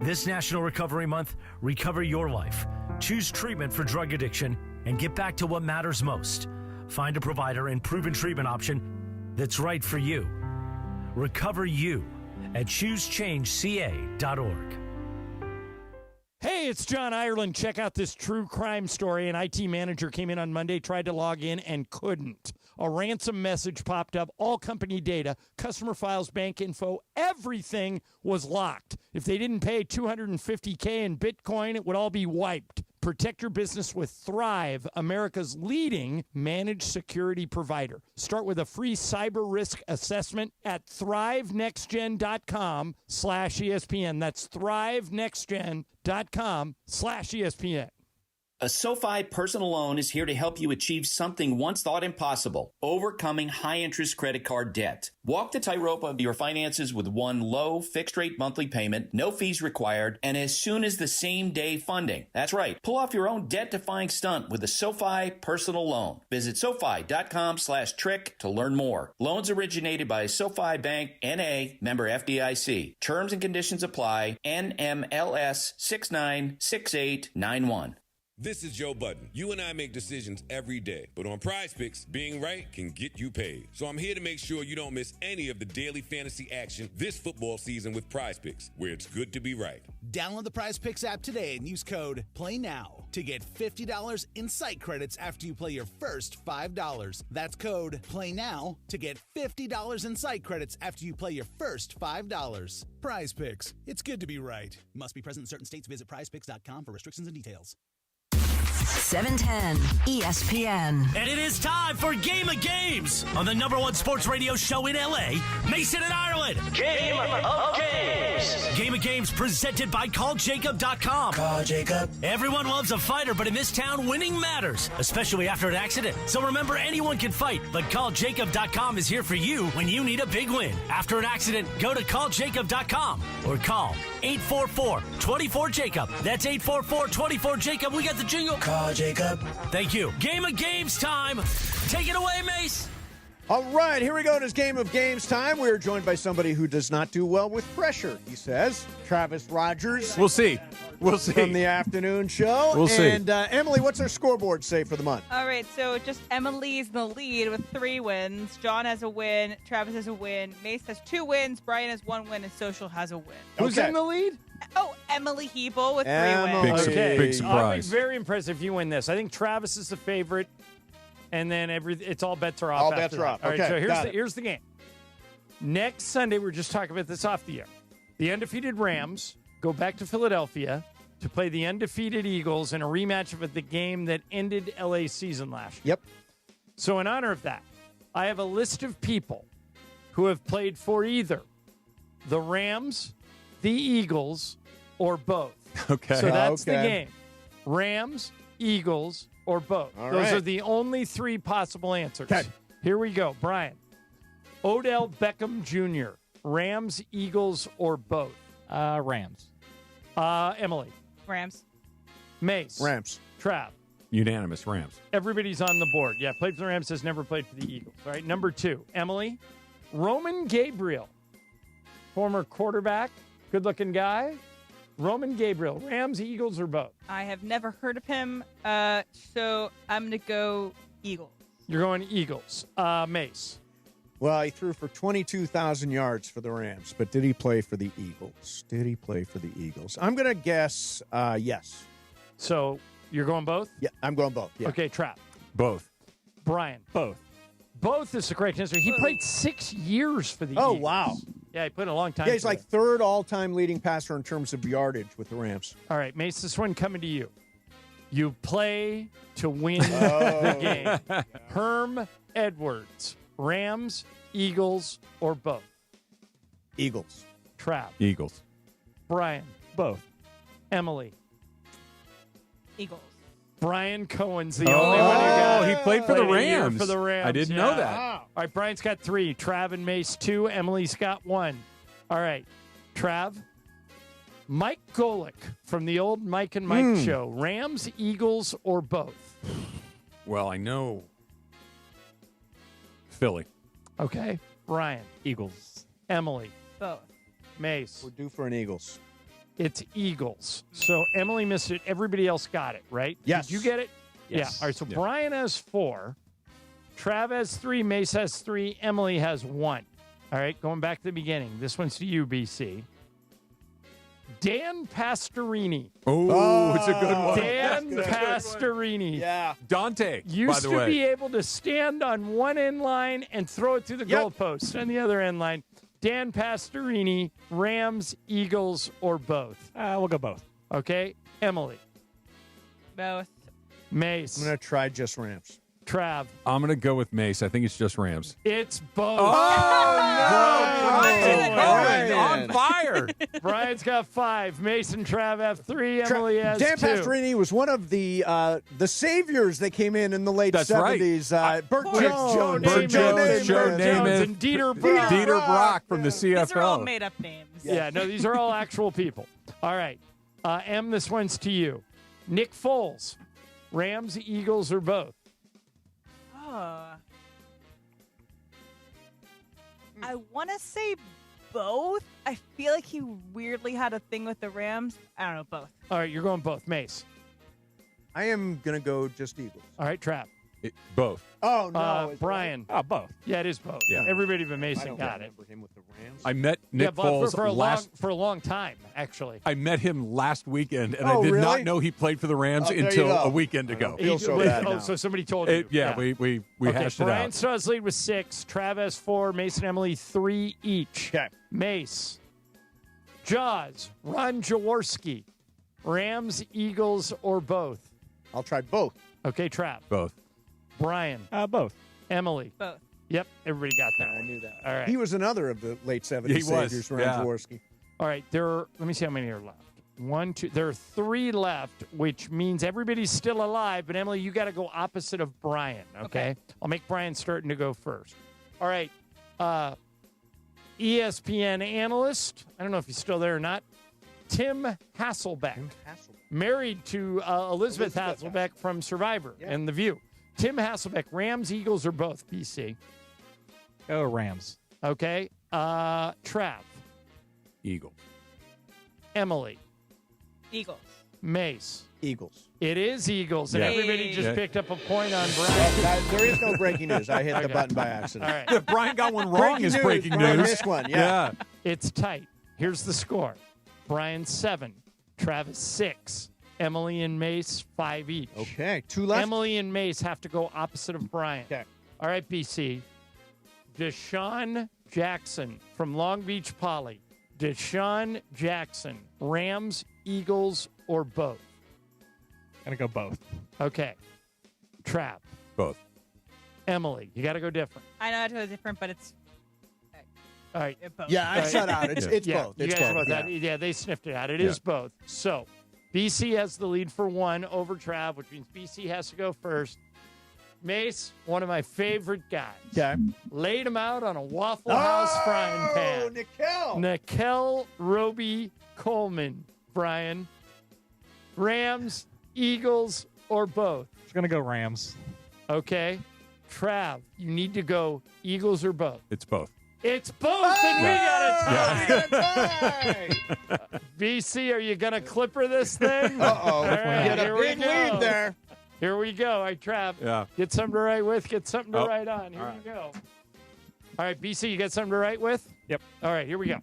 This National Recovery Month, recover your life. Choose treatment for drug addiction and get back to what matters most. Find a provider and proven treatment option that's right for you. Recover you at choosechangeca.org. Hey, it's John Ireland. Check out this true crime story. An IT manager came in on Monday, tried to log in, and couldn't. A ransom message popped up. All company data, customer files, bank info, everything was locked. If they didn't pay $250K in Bitcoin, it would all be wiped. Protect your business with Thrive, America's leading managed security provider. Start with a free cyber risk assessment at thrivenextgen.com/ESPN. That's thrivenextgen.com/ESPN. A SoFi personal loan is here to help you achieve something once thought impossible, overcoming high-interest credit card debt. Walk the tightrope of your finances with one low, fixed-rate monthly payment, no fees required, and as soon as the same-day funding. That's right. Pull off your own debt-defying stunt with a SoFi personal loan. Visit SoFi.com/trick to learn more. Loans originated by SoFi Bank, N.A., member FDIC. Terms and conditions apply. NMLS 696891. This is Joe Budden. You and I make decisions every day, but on Prize Picks, being right can get you paid. So I'm here to make sure you don't miss any of the daily fantasy action this football season with Prize Picks, where it's good to be right. Download the Prize Picks app today and use code PLAYNOW to get $50 in site credits after you play your first $5. That's code PLAYNOW to get $50 in site credits after you play your first $5. Prize Picks. It's good to be right. Must be present in certain states. Visit prizepicks.com for restrictions and details. 710 ESPN. And it is time for Game of Games on the #1 sports radio show in LA, Mason and Ireland. Game of Games. Game of Games presented by CallJacob.com. Call Jacob. Everyone loves a fighter, but in this town, winning matters, especially after an accident. So remember, anyone can fight, but CallJacob.com is here for you when you need a big win. After an accident, go to CallJacob.com or call 844-24-JACOB. That's 844-24-JACOB. We got the jingle. Call Jacob. Thank you. Game of Games time. Take it away, Mace. All right, here we go. It is Game of Games time. We are joined by somebody who does not do well with pressure, he says. Travis Rogers. We'll see. We'll see. From the afternoon show. We'll see. And Emily, what's our scoreboard say for the month? All right, so just Emily's in the lead with 3 wins. John has a win. Travis has a win. Mace has 2 wins. Brian has 1 win. And Social has a win. Who's in the lead? Oh, Emily Hebel with 3 wins. Okay. Big surprise. I'll be very impressed if you win this. I think Travis is the favorite, and then it's all bets are off. All after bets are that. off. All right, Okay, so here's the game. Next Sunday, we're just talking about this off the air. The undefeated Rams go back to Philadelphia to play the undefeated Eagles in a rematch of the game that ended LA's season last year. Yep. So in honor of that, I have a list of people who have played for either the Rams, the Eagles, or both. Okay. So that's the game. Rams, Eagles, or both. All Those right. are the only 3 possible answers. Okay. Here we go. Brian. Odell Beckham Jr., Rams, Eagles, or both? Rams. Emily. Rams. Mace. Rams. Trav. Unanimous Rams. Everybody's on the board. Yeah, played for the Rams, has never played for the Eagles. All right, number 2. Emily. Roman Gabriel, former quarterback, good-looking guy. Roman Gabriel, Rams, Eagles, or both? I have never heard of him, so I'm going to go Eagles. You're going Eagles. Mace. Well, he threw for 22,000 yards for the Rams, but did he play for the Eagles? I'm going to guess yes. So you're going both? Yeah, I'm going both. Yeah. Okay, Trap. Both. Brian. Both. Both is the correct answer. He played 6 years for the Eagles. Oh, wow. Yeah, he played a long time. Yeah, he's for like them. 3rd all-time leading passer in terms of yardage with the Rams. All right, Mace, this one coming to you. You play to win the game. Herm Edwards, Rams, Eagles, or both? Eagles. Trav. Eagles. Brian. Both. Emily. Eagles. Brian Cohen's the only one who got it. He played for the Played a year Rams. For the Rams. I didn't know that. All right, Brian's got 3. Trav and Mace 2. Emily's got 1. All right, Trav. Mike Golick from the old Mike and Mike show. Rams, Eagles, or both? Well, I know Philly. Okay. Brian. Eagles. Emily. Both. Mace. We're due for an Eagles. It's Eagles. So Emily missed it. Everybody else got it, right? Yes. Did you get it? Yes. Yeah. All right, so Yeah. Brian has 4. Trav has 3. Mace has 3. Emily has 1. All right, going back to the beginning. This one's to you, BC. Dan Pastorini. Oh, it's a good one. Dan Pastorini. Yeah. Dante, Used by the to way. be able to stand on one end line and throw it through the goalpost on the other end line. Dan Pastorini, Rams, Eagles, or both? We'll go both. Okay. Emily. Both. Mace. I'm going to try just Rams. Trav. I'm going to go with Mace. I think it's just Rams. It's both. Oh, Brian on fire. Brian's got 5. Mason, Trav have 3. Emily has Dan 2. Pastorini was one of the saviors that came in the late That's 70s. Burt Jones, Joe Namath, and Dieter Brock. Dieter Brock from the CFL. These are all made-up names. Yeah, no, these are all actual people. All right. Em, this one's to you. Nick Foles, Rams, Eagles, or both? I want to say both. I feel like he weirdly had a thing with the Rams. I don't know, both. All right, you're going both. Mace. I am going to go just Eagles. All right, Trav. Both. Oh, no. Brian. Oh, both. Yeah, it is both. Yeah. Everybody but Mason got it. Him with the Rams. I met Nick Foles for a long time, actually. I met him last weekend, and Oh, I did really? not know he played for the Rams until a weekend ago. So somebody told you. Yeah, we hashed it out. Brian still has lead with 6. Trav has 4. Mason, Emily 3 each. Okay. Mace. Jaws. Ron Jaworski. Rams, Eagles, or both? I'll try both. Okay, Trav. Both. Brian. Both. Emily. Both. Yep, everybody got that. I knew that. All right. He was another of the late 70s He was, saviors, Ron yeah. Jaworski. All right, let me see how many are left. 1, 2. There are 3 left, which means everybody's still alive. But Emily, you got to go opposite of Brian. Okay? I'll make Brian starting to go first. All right. ESPN analyst. I don't know if he's still there or not. Tim Hasselbeck. Married to Elizabeth Hasselbeck from Survivor and The View. Tim Hasselbeck. Rams, Eagles, or both? BC. Oh, Rams. Okay. Trav. Eagles. Emily. Eagles. Mace. Eagles. It is Eagles, and Yeah. everybody just picked up a point on Brian. There is no breaking news. I hit the button by accident. All right. If Brian got one wrong, is breaking Brian news. missed one, yeah. It's tight. Here's the score. Brian 7, Travis 6, Emily and Mace 5 each. Okay, 2 left. Emily and Mace have to go opposite of Brian. Okay. All right, BC. Deshaun Jackson from Long Beach Poly. Deshaun Jackson, Rams, Eagles, or both? Gonna go both. Okay. Trav. Both. Emily, you got to go different. I know it's different, but it's All right. both. Yeah, I shut out. It's both. You It's guys both. about that? Yeah, they sniffed it out. It is both. So, BC has the lead for 1 over Trav, which means BC has to go first. Mace, one of my favorite guys. Okay. Laid him out on a Waffle House frying pan. Nickel Roby Coleman, Brian. Rams, Eagles, or both? It's gonna go Rams. Okay. Trav, you need to go Eagles or both. It's both. It's both, and we got a tie. BC, are you going to clipper this thing? Uh-oh. All right, Get a here we big go. lead there. Here we go. All right, Trav. Yeah. Get something to write with. Get something to Oh. write on. Here you go. All right, BC, you got something to write with? Yep. All right, here we go.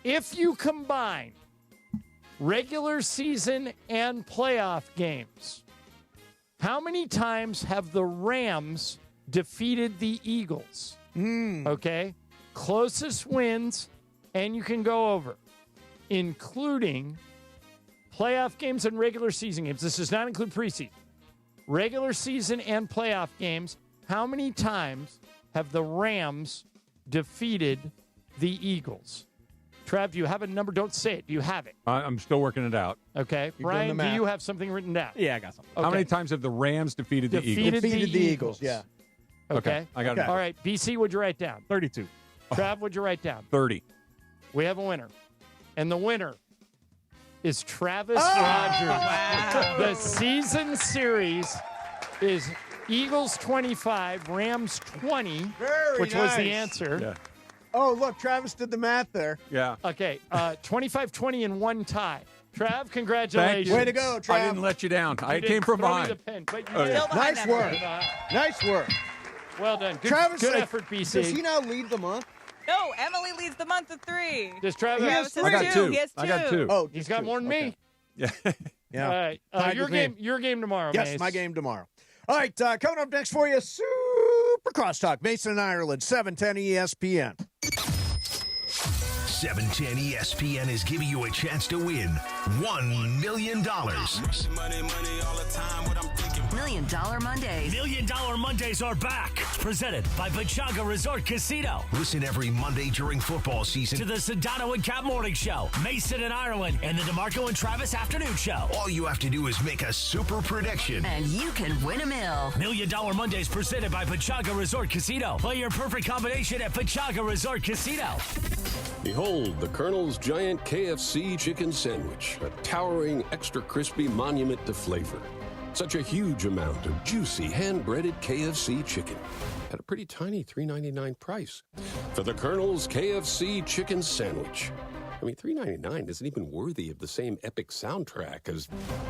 If you combine regular season and playoff games, how many times have the Rams defeated the Eagles? Okay. Closest wins, and you can go over, including playoff games and regular season games. This does not include preseason. Regular season and playoff games. How many times have the Rams defeated the Eagles? Trav, do you have a number? Don't say it. Do you have it? I'm still working it out. Okay. You're doing Brian, the do math. you have something written down? Yeah, I got something. Okay. How many times have the Rams defeated the Eagles? Defeated the Eagles, yeah. Okay. I got it. All right. BC, what'd you write down? 32. Trav, what'd you write down? 30. We have a winner. And the winner is Travis Rogers. Wow. The season series is Eagles 25, Rams 20, Very which was the nice. answer. Yeah. Oh, look, Travis did the math there. Yeah. Okay, 25-20 and 1 tie. Trav, congratulations. Way to go, Trav. I didn't let you down. I You came didn't from throw me behind. the pen, but you Oh, did. yeah. Nice work. Nice work. Well done. Good, Travis, good effort, BC. Does he now lead the month? No, Emily leads the month of 3. Does Travis? He has Travis has I got 2. He has 2. I got 2. Oh, He's got more than me. Yeah. Yeah. All right. Tied Your with me. game. Your game tomorrow. Yes, Mace. my game tomorrow. All right, coming up next for you, Super Crosstalk, Mason and Ireland, 710 ESPN. 710 ESPN is giving you a chance to win $1 million. $1 Million Mondays. $1 Million Mondays are back. Presented by Pachaga Resort Casino. Listen every Monday during football season To the Sedano and Cap Morning Show, Mason and Ireland, and the DeMarco and Travis Afternoon Show. All you have to do is make a super prediction. And you can win $1 million. $1 Million Mondays presented by Pachaga Resort Casino. Play your perfect combination at Pachaga Resort Casino. Behold the Colonel's giant KFC chicken sandwich, a towering, extra crispy monument to flavor. Such a huge amount of juicy, hand-breaded KFC chicken at a pretty tiny $3.99 price. For the Colonel's KFC chicken sandwich. I mean, $3.99 isn't even worthy of the same epic soundtrack as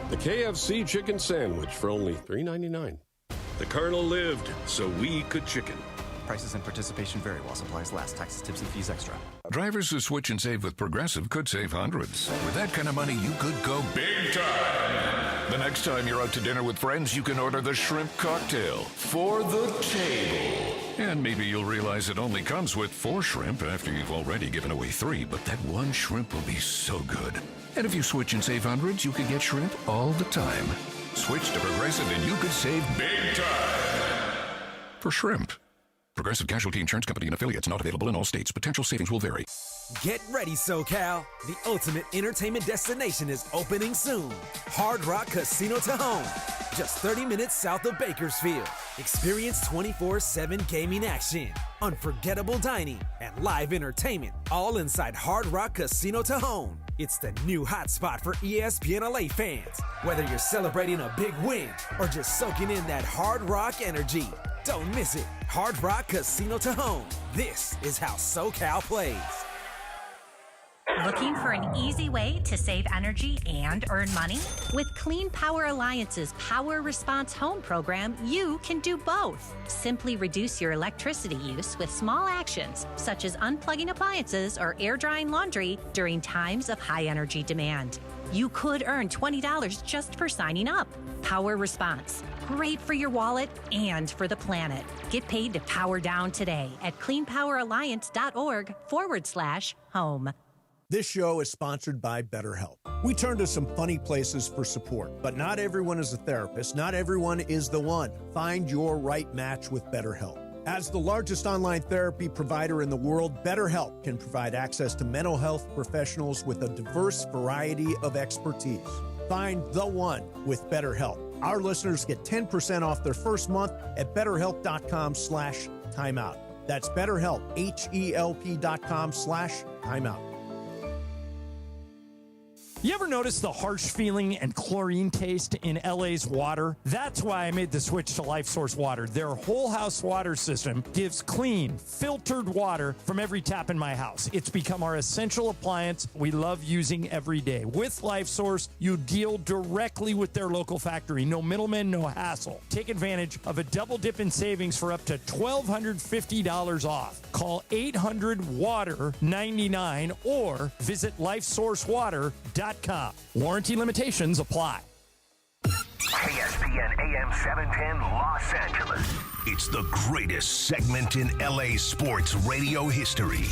the KFC chicken sandwich for only $3.99. The Colonel lived so we could chicken. Prices and participation vary while supplies last. Taxes, tips, and fees extra. Drivers who switch and save with Progressive could save hundreds. With that kind of money, you could go big time. The next time you're out to dinner with friends, you can order the shrimp cocktail for the table. And maybe you'll realize it only comes with 4 shrimp after you've already given away 3, but that one shrimp will be so good. And if you switch and save hundreds, you could get shrimp all the time. Switch to Progressive and you could save big time. For shrimp. Progressive Casualty Insurance Company and affiliates, not available in all states. Potential savings will vary. Get ready, SoCal. The ultimate entertainment destination is opening soon. Hard Rock Casino Tahoe. Just 30 minutes south of Bakersfield. Experience 24/7 gaming action, unforgettable dining, and live entertainment, all inside Hard Rock Casino Tahoe. It's the new hotspot for ESPN LA fans. Whether you're celebrating a big win or just soaking in that Hard Rock energy, don't miss it. Hard Rock Casino Tahoe. This is how SoCal plays. Looking for an easy way to save energy and earn money? With Clean Power Alliance's Power Response Home program, you can do both. Simply reduce your electricity use with small actions, such as unplugging appliances or air drying laundry during times of high energy demand. You could earn $20 just for signing up. Power Response. Great for your wallet and for the planet. Get paid to power down today at cleanpoweralliance.org/home. This show is sponsored by BetterHelp. We turn to some funny places for support, but not everyone is a therapist. Not everyone is the one. Find your right match with BetterHelp. As the largest online therapy provider in the world, BetterHelp can provide access to mental health professionals with a diverse variety of expertise. Find the one with BetterHelp. Our listeners get 10% off their first month at BetterHelp.com/timeout. That's BetterHelp, HELP.com/timeout. You ever notice the harsh feeling and chlorine taste in LA's water? That's why I made the switch to Life Source Water. Their whole house water system gives clean, filtered water from every tap in my house. It's become our essential appliance we love using every day. With Life Source, you deal directly with their local factory. No middlemen, no hassle. Take advantage of a double dip in savings for up to $1,250 off. Call 800-WATER-99 or visit lifesourcewater.com. Warranty limitations apply. ESPN AM 710 Los Angeles. It's the greatest segment in LA sports radio history.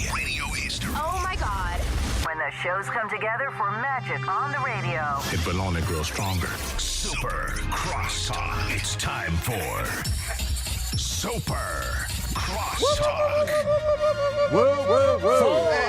Oh my God. When the shows come together for magic on the radio. It will only grow stronger. Super Crosstalk. It's time for Super Crosstalk. Whoa.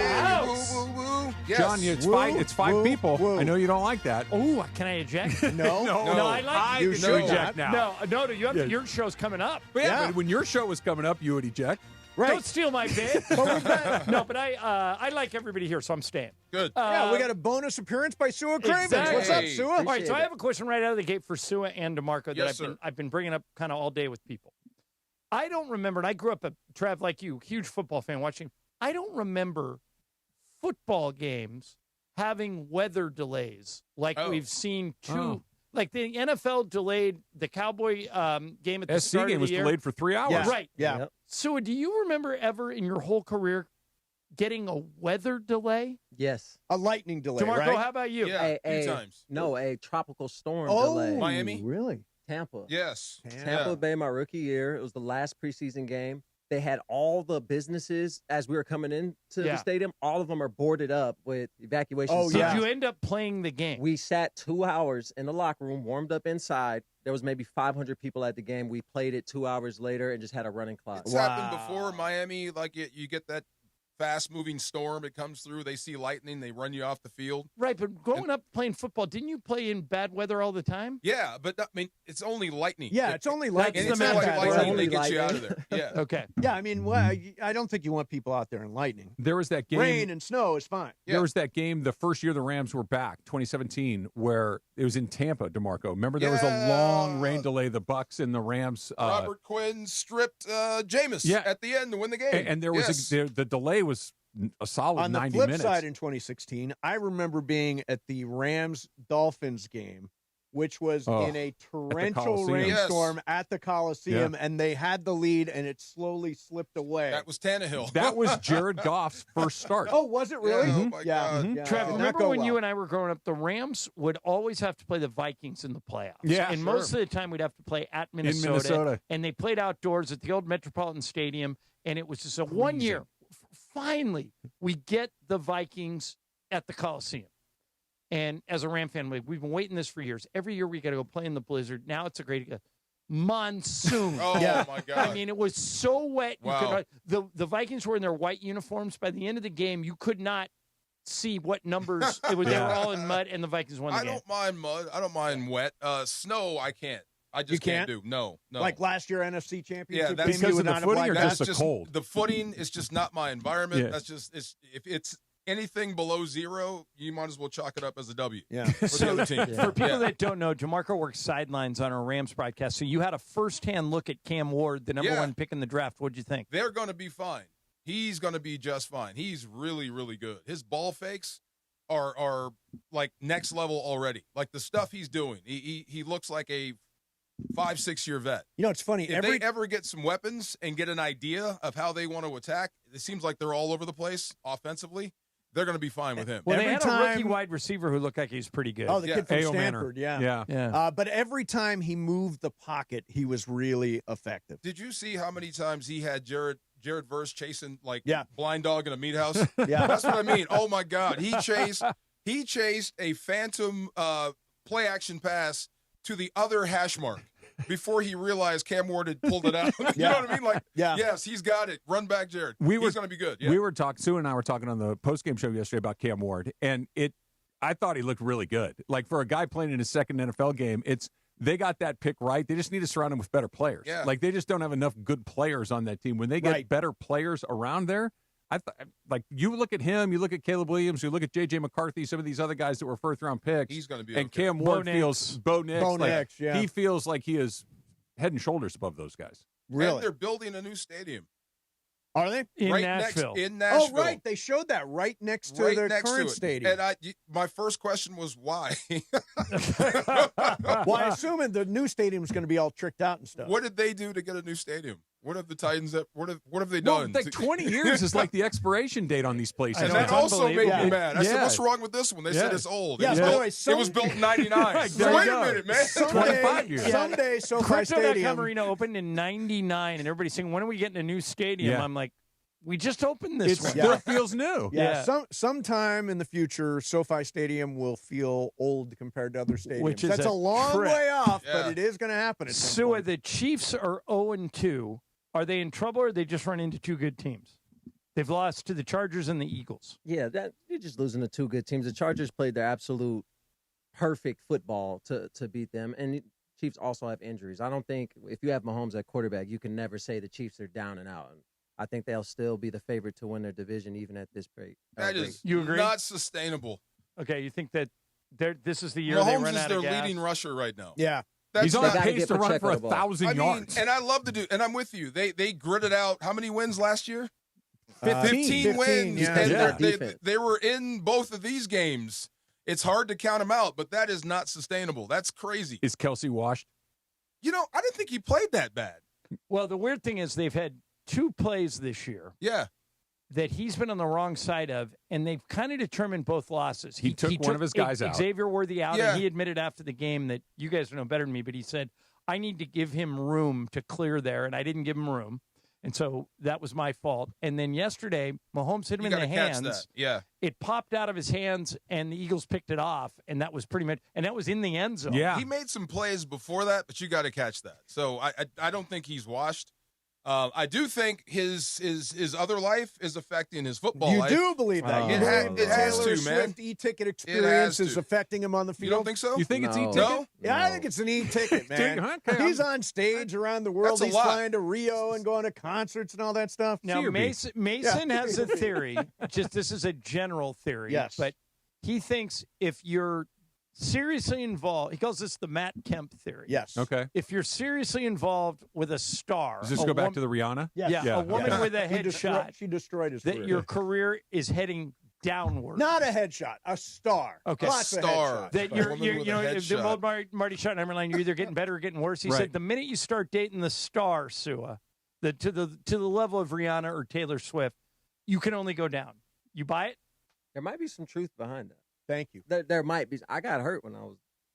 Yes. John, it's five people. I know you don't like that. Oh, can I eject? No, I like you should eject now. No, you have to, your show's coming up. Yeah, but when your show was coming up, you would eject. Right. Don't steal my bit. But I like everybody here, so I'm staying. Good. We got a bonus appearance by Sua Cravens. Exactly. What's up, Sua? All right, so I have a question right out of the gate for Sua and DeMarco Yes, that sir. I've been bringing up kind of all day with people. I don't remember, and I grew up, Trav, like you, huge football fan watching. I don't remember football games having weather delays like we've seen like the NFL delayed the Cowboy game at the start game of the was year. delayed for 3 hours. Yeah. Right. Yeah. Yep. So do you remember ever in your whole career getting a weather delay? Yes. A lightning delay, DeMarco, right? how about you? Yeah, a few times. No, a tropical storm delay. Miami? Really? Tampa. Yes. Tampa Bay, my rookie year. It was the last preseason game. they had all the businesses as we were coming into the stadium. All of them are boarded up with evacuation. Oh, yeah. Did you end up playing the game? We sat 2 hours in the locker room, warmed up inside. There was maybe 500 people at the game. We played it 2 hours later and just had a running clock. It's happened before in Miami. Like you get that fast-moving storm. It comes through. They see lightning. They run you off the field. Right, but growing up playing football, didn't you play in bad weather all the time? Yeah, but I mean, it's only lightning. Yeah, it's only lightning. And it's not like lightning that gets you out of there. Yeah. Okay. Yeah, I mean, I don't think you want people out there in lightning. There was that game. Rain and snow is fine. There was that game the first year the Rams were back, 2017, where it was in Tampa, DeMarco. Remember there was a long rain delay. The Bucs and the Rams. Robert Quinn stripped Jameis at the end to win the game. And there was the delay was a solid 90 minutes. On the flip side, in 2016, I remember being at the Rams-Dolphins game, which was in a torrential rainstorm at the Coliseum, and they had the lead, and it slowly slipped away. That was Tannehill. That was Jared Goff's first start. Oh, was it really? Yeah, oh my God. Yeah. Trev, remember when you and I were growing up, the Rams would always have to play the Vikings in the playoffs. Yeah, and most of the time we'd have to play at Minnesota. And they played outdoors at the old Metropolitan Stadium, and it was just a 1 year. Finally, we get the Vikings at the Coliseum. And as a Ram fan, we've been waiting this for years. Every year we got to go play in the blizzard. Now it's a great monsoon. Oh, my God. I mean, it was so wet. Wow. The Vikings were in their white uniforms. By the end of the game, you could not see what numbers it was. They were all in mud, and the Vikings won the game. I don't mind mud. I don't mind wet. Snow, I can't. I just can't do. No. Like last year NFC Championship. Yeah, that's because of the footing or just the cold? The footing is just not my environment. Yeah. That's just if it's anything below zero, you might as well chalk it up as a W. Yeah. For the other team. For people that don't know, DeMarco works sidelines on our Rams broadcast. So you had a firsthand look at Cam Ward, the number one pick in the draft. What'd you think? They're going to be fine. He's going to be just fine. He's really, really good. His ball fakes are like next level already. Like the stuff he's doing, he looks like a 5-6 year vet. You know, it's funny. If they ever get some weapons and get an idea of how they want to attack, it seems like they're all over the place offensively. They're going to be fine with him. Well, they had a rookie wide receiver who looked like he was pretty good. Oh, the kid from Stanford, yeah. But every time he moved the pocket, he was really effective. Did you see how many times he had Jared Verse chasing blind dog in a meat house? Yeah, that's what I mean. Oh my God, he chased a phantom play action pass to the other hash mark before he realized Cam Ward had pulled it out. You know what I mean? Like, yes, he's got it. Run back, Jared. He's going to be good. Yeah. We were talking. Sue and I were talking on the postgame show yesterday about Cam Ward, and I thought he looked really good. Like for a guy playing in his second NFL game, they got that pick right. They just need to surround him with better players. Yeah. Like they just don't have enough good players on that team. When they get better players around there, like you look at him, you look at Caleb Williams, you look at J.J. McCarthy, some of these other guys that were first-round picks. He's going to be and okay. Cam Ward feels Bo Nix. Yeah. He feels like he is head and shoulders above those guys. Really? And they're building a new stadium. Are they? In right Nashville. In Nashville. Oh, right. They showed that right next to their current stadium. And my first question was why? Well, I assume the new stadium is going to be all tricked out and stuff. What did they do to get a new stadium? What have the Titans? What have they Well, done? like 20 years is like the expiration date on these places. And that also made me mad. I said, "What's wrong with this one?" They said it's old. Yeah, it was built in '99. Wait a minute, man. 25 years. Someday, SoFi Crypto.com Stadium Arena opened in '99, and everybody's saying, "When are we getting a new stadium?" Yeah. I'm like, "We just opened this It one." still feels new. Yeah. Sometime in the future, SoFi Stadium will feel old compared to other stadiums. Which is That's a a long trip. way off, Yeah. but it is going to happen at some So point. the Chiefs are 0-2. Are they in trouble, or they just run into two good teams? They've lost to the Chargers and the Eagles. Yeah, you're just losing to two good teams. The Chargers played their absolute perfect football to beat them, and the Chiefs also have injuries. I don't think if you have Mahomes at quarterback, you can never say the Chiefs are down and out. I think they'll still be the favorite to win their division, even at this rate. That is You agree? not sustainable. Okay, you think that this is the year Mahomes they run is out their of gas? leading rusher right now. Yeah. That's He's on not, pace to run for 1,000 yards. And I love to do, and I'm with you. They gritted out how many wins last year? 15 wins. yeah. And they were in both of these games. It's hard to count them out, but that is not sustainable. That's crazy. Is Kelsey washed? You know, I didn't think he played that bad. Well, the weird thing is they've had two plays this year. Yeah. That he's been on the wrong side of, and they've kind of determined both losses. He took one of his guys out. Xavier Worthy out, Yeah. and he admitted after the game that you guys know better than me, but he said, I need to give him room to clear there, and I didn't give him room. And so that was my fault. And then yesterday, Mahomes hit him in the hands. That. Yeah. It popped out of his hands, and the Eagles picked it off, and that was pretty much – and that was in the end zone. Yeah. He made some plays before that, but you got to catch that. So I don't think he's washed. I do think his other life is affecting his football life. You do believe that? It has Taylor to, man. Swift e-ticket experience is affecting him on the field. You don't think so? You think it's e-ticket? No? Yeah, I think it's an e-ticket, man. He's on stage around the world. He's flying to Rio and going to concerts and all that stuff. Now, Mason has a theory. Just this is a general theory. Yes. But he thinks if you're seriously involved, he calls this the Matt Kemp theory. Yes. Okay. If you're seriously involved with a star. Does this go back to the Rihanna? Yes. Yeah, a woman with a headshot. She destroyed his career. That your career is heading downward. Not a headshot, a star. Okay. Lots of Star. headshots. That you're you know, the old Marty Schottenheimer line, you're either getting better or getting worse. He said the minute you start dating the star, Sua, to the level of Rihanna or Taylor Swift, you can only go down. You buy it? There might be some truth behind that. Thank you. There might be. I got hurt when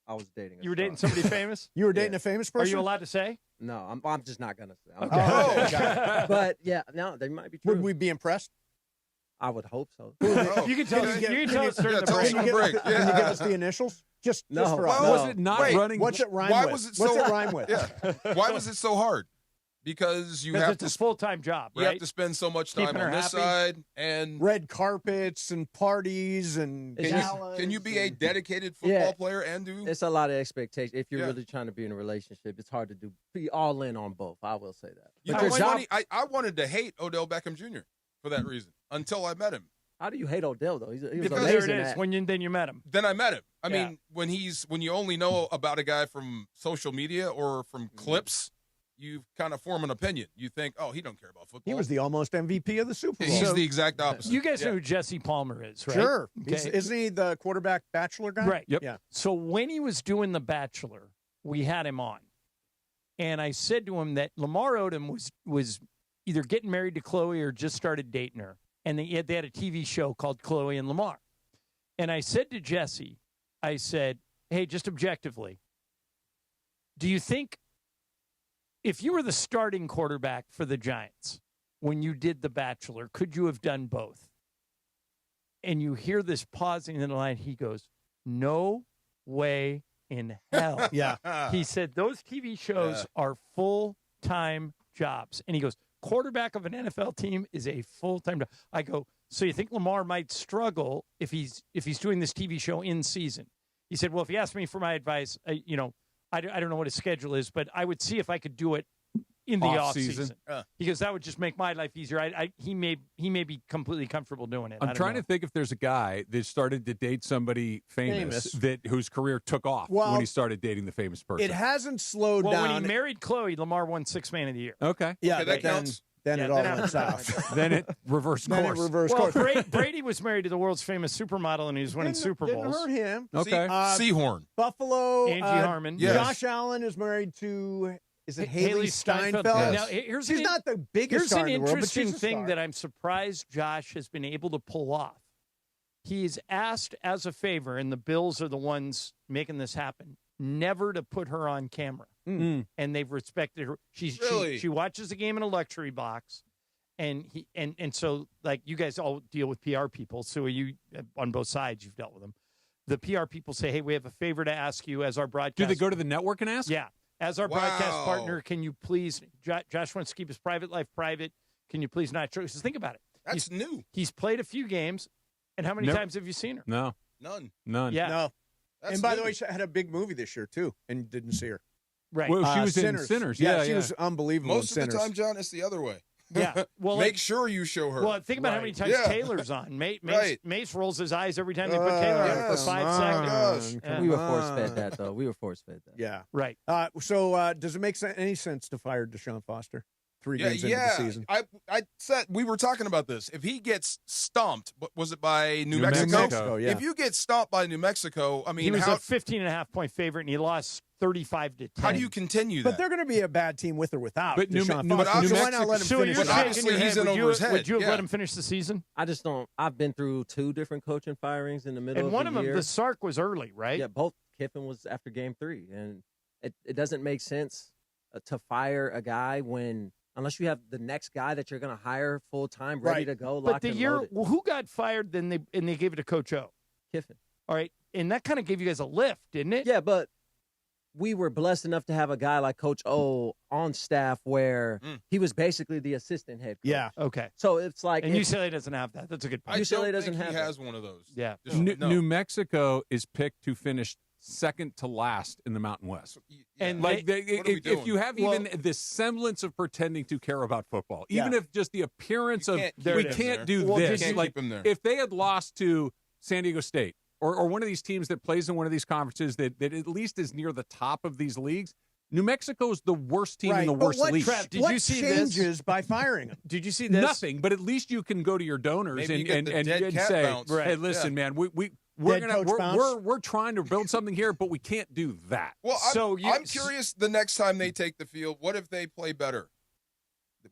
I was dating. You were dating somebody famous? You were dating a famous person? Are you allowed to say? No, I'm just not gonna say. Okay. But yeah, no, they might be true. Would we be impressed? I would hope so. You can tell us. You can tell us during the break. Can you give us the initials? Just for us. Was it not running? What's it rhyme Why with? was it What's so- it rhyme with? Yeah. Why was it so hard? Because you have it's to a full-time job, you right? have to spend so much time Keeping her on this happy. side and Red carpets and parties and can you be a dedicated football player and do It's a lot of expectation. If you're Yeah. really trying to be in a relationship, it's hard to be all in on both. I will say that. You But know, your it's job- funny, I wanted to hate Odell Beckham Jr. for that reason until I met him. How do you hate Odell though? He was Because amazing. There it is. at- When then you met him. Then I met him. I Yeah. mean, when you only know about a guy from social media or from clips, you kind of form an opinion. You think, oh, he don't care about football. He was the almost MVP of the Super Bowl. He's the exact opposite. You guys know who Jesse Palmer is, right? Sure. Okay. Isn't he the quarterback bachelor guy? Right. Yep. Yeah. So when he was doing The Bachelor, we had him on. And I said to him that Lamar Odom was either getting married to Chloe or just started dating her. And they had a TV show called Chloe and Lamar. And I said to Jesse, I said, hey, just objectively, do you think if you were the starting quarterback for the Giants when you did The Bachelor, could you have done both? And you hear this pausing in the line. He goes, no way in hell. Yeah. He said those TV shows are full-time jobs. And he goes, quarterback of an NFL team is a full-time job. I go, so you think Lamar might struggle if he's doing this TV show in season? He said, well, if he asked me for my advice, I don't know what his schedule is, but I would see if I could do it in the off season. Because that would just make my life easier. He may be completely comfortable doing it. I'm trying to think if there's a guy that started to date somebody famous. Whose career took off when he started dating the famous person. It hasn't slowed well, down. when he married Chloe, Lamar won Sixth Man of the Year. Okay. Yeah, that counts. Then it all went south. Then it reversed course. Well, Brady was married to the world's famous supermodel, and he was winning Super Bowls. Didn't hurt him. Okay. Seahorn. Buffalo. Angie Harmon. Yes. Josh Allen is married to. Is it Haley Steinfeld? Now, She's not the biggest star in the world, but interesting she's a thing star. that I'm surprised Josh has been able to pull off. He's asked as a favor, and the Bills are the ones making this happen, never to put her on camera. Mm. And they've respected her. Really? She watches the game in a luxury box. And so, like, you guys all deal with PR people. So you, on both sides, you've dealt with them. The PR people say, hey, we have a favor to ask you as our broadcast. Do they go to the network and ask? Yeah. As our broadcast partner, can you please, Josh wants to keep his private life private. Can you please not show? He says, think about it. That's new. He's played a few games. And how many times have you seen her? No. None. Yeah. No. That's and by new. the way, she had a big movie this year, too, and didn't see her. Right. Well, she was in Sinners. Yeah, she was unbelievable Most in of the Sinners. time, John, it's the other way. Yeah. Well, Make sure you show her. Well, think about how many times Yeah. Taylor's on. Mace Right. rolls his eyes every time they put Taylor on for yes. 5 Gosh. seconds. Come We were on. force-fed that, though. We were force-fed that. Yeah. Right. So does it make any sense to fire Deshaun Foster 3 games into the season? I said we were talking about this. If he gets stomped, was it by New New Mexico? Mexico, yeah. If you get stomped by New Mexico, I mean, He was a 15.5-point favorite, and he lost 35-10. how do you continue that? But they're going to be a bad team with or without But New Deshaun Me- Foster. New So why Mexico- not let him So finish? you're But shaking obviously your he's head. in over his head. Would you have Yeah. let him finish the season? I just don't. I've been through 2 different coaching firings in the middle And of one the of them, year. the Sark, was early, right? Yeah, both. Kiffin was after game 3, and it doesn't make sense to fire a guy when unless you have the next guy that you're going to hire full time, ready to go. But the year, who got fired? Then they gave it to Coach O. Kiffin. All right, and that kind of gave you guys a lift, didn't it? Yeah, but we were blessed enough to have a guy like Coach O on staff where he was basically the assistant head coach. Yeah. Okay. So it's like, and UCLA doesn't have that. That's a good point. UCLA doesn't have he that. has one of those. Yeah. New Mexico is picked to finish second to last in the Mountain West. And like, if you have Well, even the semblance of pretending to care about football, even if just the appearance of keep we him can't there. do Well, this, you can't like keep him there. if they had lost to San Diego State or one of these teams that plays in one of these conferences that at least is near the top of these leagues, New Mexico is the worst team in the worst league. What changes by firing him? Did you see this? Nothing, but at least you can go to your donors Maybe you get and the dead cat say, bounce. "Hey, listen, man, we're trying to build something here, but we can't do that." Well, I'm curious. The next time they take the field, what if they play better?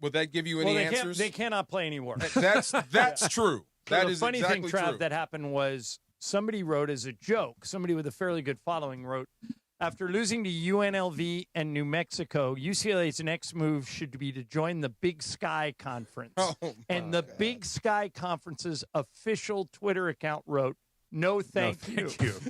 Would that give you any answers? They cannot play anymore. That's true. That the is funny exactly thing, Trav, true. that happened was somebody wrote as a joke. Somebody with a fairly good following wrote, after losing to UNLV and New Mexico, UCLA's next move should be to join the Big Sky Conference. And the Big Sky Conference's official Twitter account wrote, "No, thank you."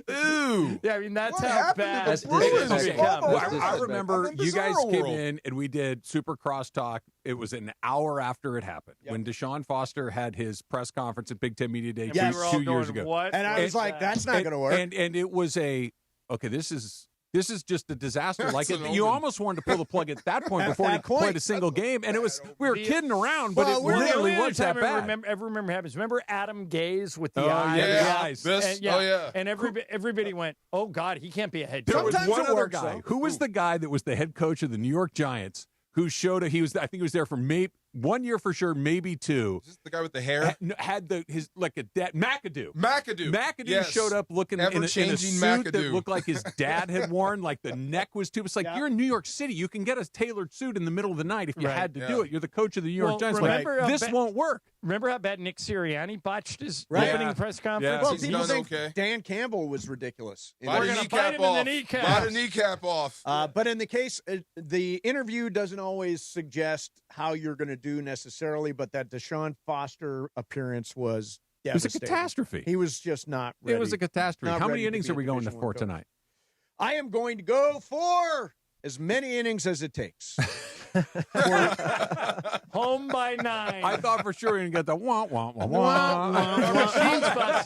Ooh. Yeah, I mean, that's What how happened bad to the Bruins? it's become. I remember you guys bizarro came world. in and we did Super Crosstalk. It was an hour after it happened when Deshaun Foster had his press conference at Big Ten Media Day And we were all 2 years going, ago. "What And I was like, that's not going to work. And it was this is just a disaster. Like That's an you omen. almost wanted to pull the plug at that point before he that point. played a single game. And it was we were kidding around, but Well, it we're the really The only wasn't that time I bad. remember happens. Remember Adam Gaze with the Oh, eye? yeah, the eyes. This? And, Oh, yeah. And everybody went, "Oh God, he can't be a head There coach." was Sometimes one it other works, guy. though. Who was the guy that was the head coach of the New York Giants who showed I think he was there for maybe 1 year for sure, maybe two. Is this the guy with the hair? Had his like a dad McAdoo. McAdoo. Yes. showed up looking in a Ever-changing suit that McAdoo. looked like his dad had worn. Like the neck was too. It's like you're in New York City. You can get a tailored suit in the middle of the night if you had to do it. You're the coach of the New York Giants. Like, remember, this won't work. Remember how bad Nick Sirianni botched his Right. opening Yeah. press Yeah. conference? Well, He's people done think okay. Dan Campbell was ridiculous. Bite We're a gonna kneecap bite him in the off. kneecap. Bite a kneecap off. But in the case, the interview doesn't always suggest how you're going to do necessarily, but that Deshaun Foster appearance was It was a devastating. catastrophe. He was just not ready. It was a catastrophe. Not How ready many to innings be are a we going Division I for coach. tonight? I am going to go for as many innings as it takes. Home by 9. I thought for sure you'd get the wah wah wah Wah, wah. wah, Cheese bus.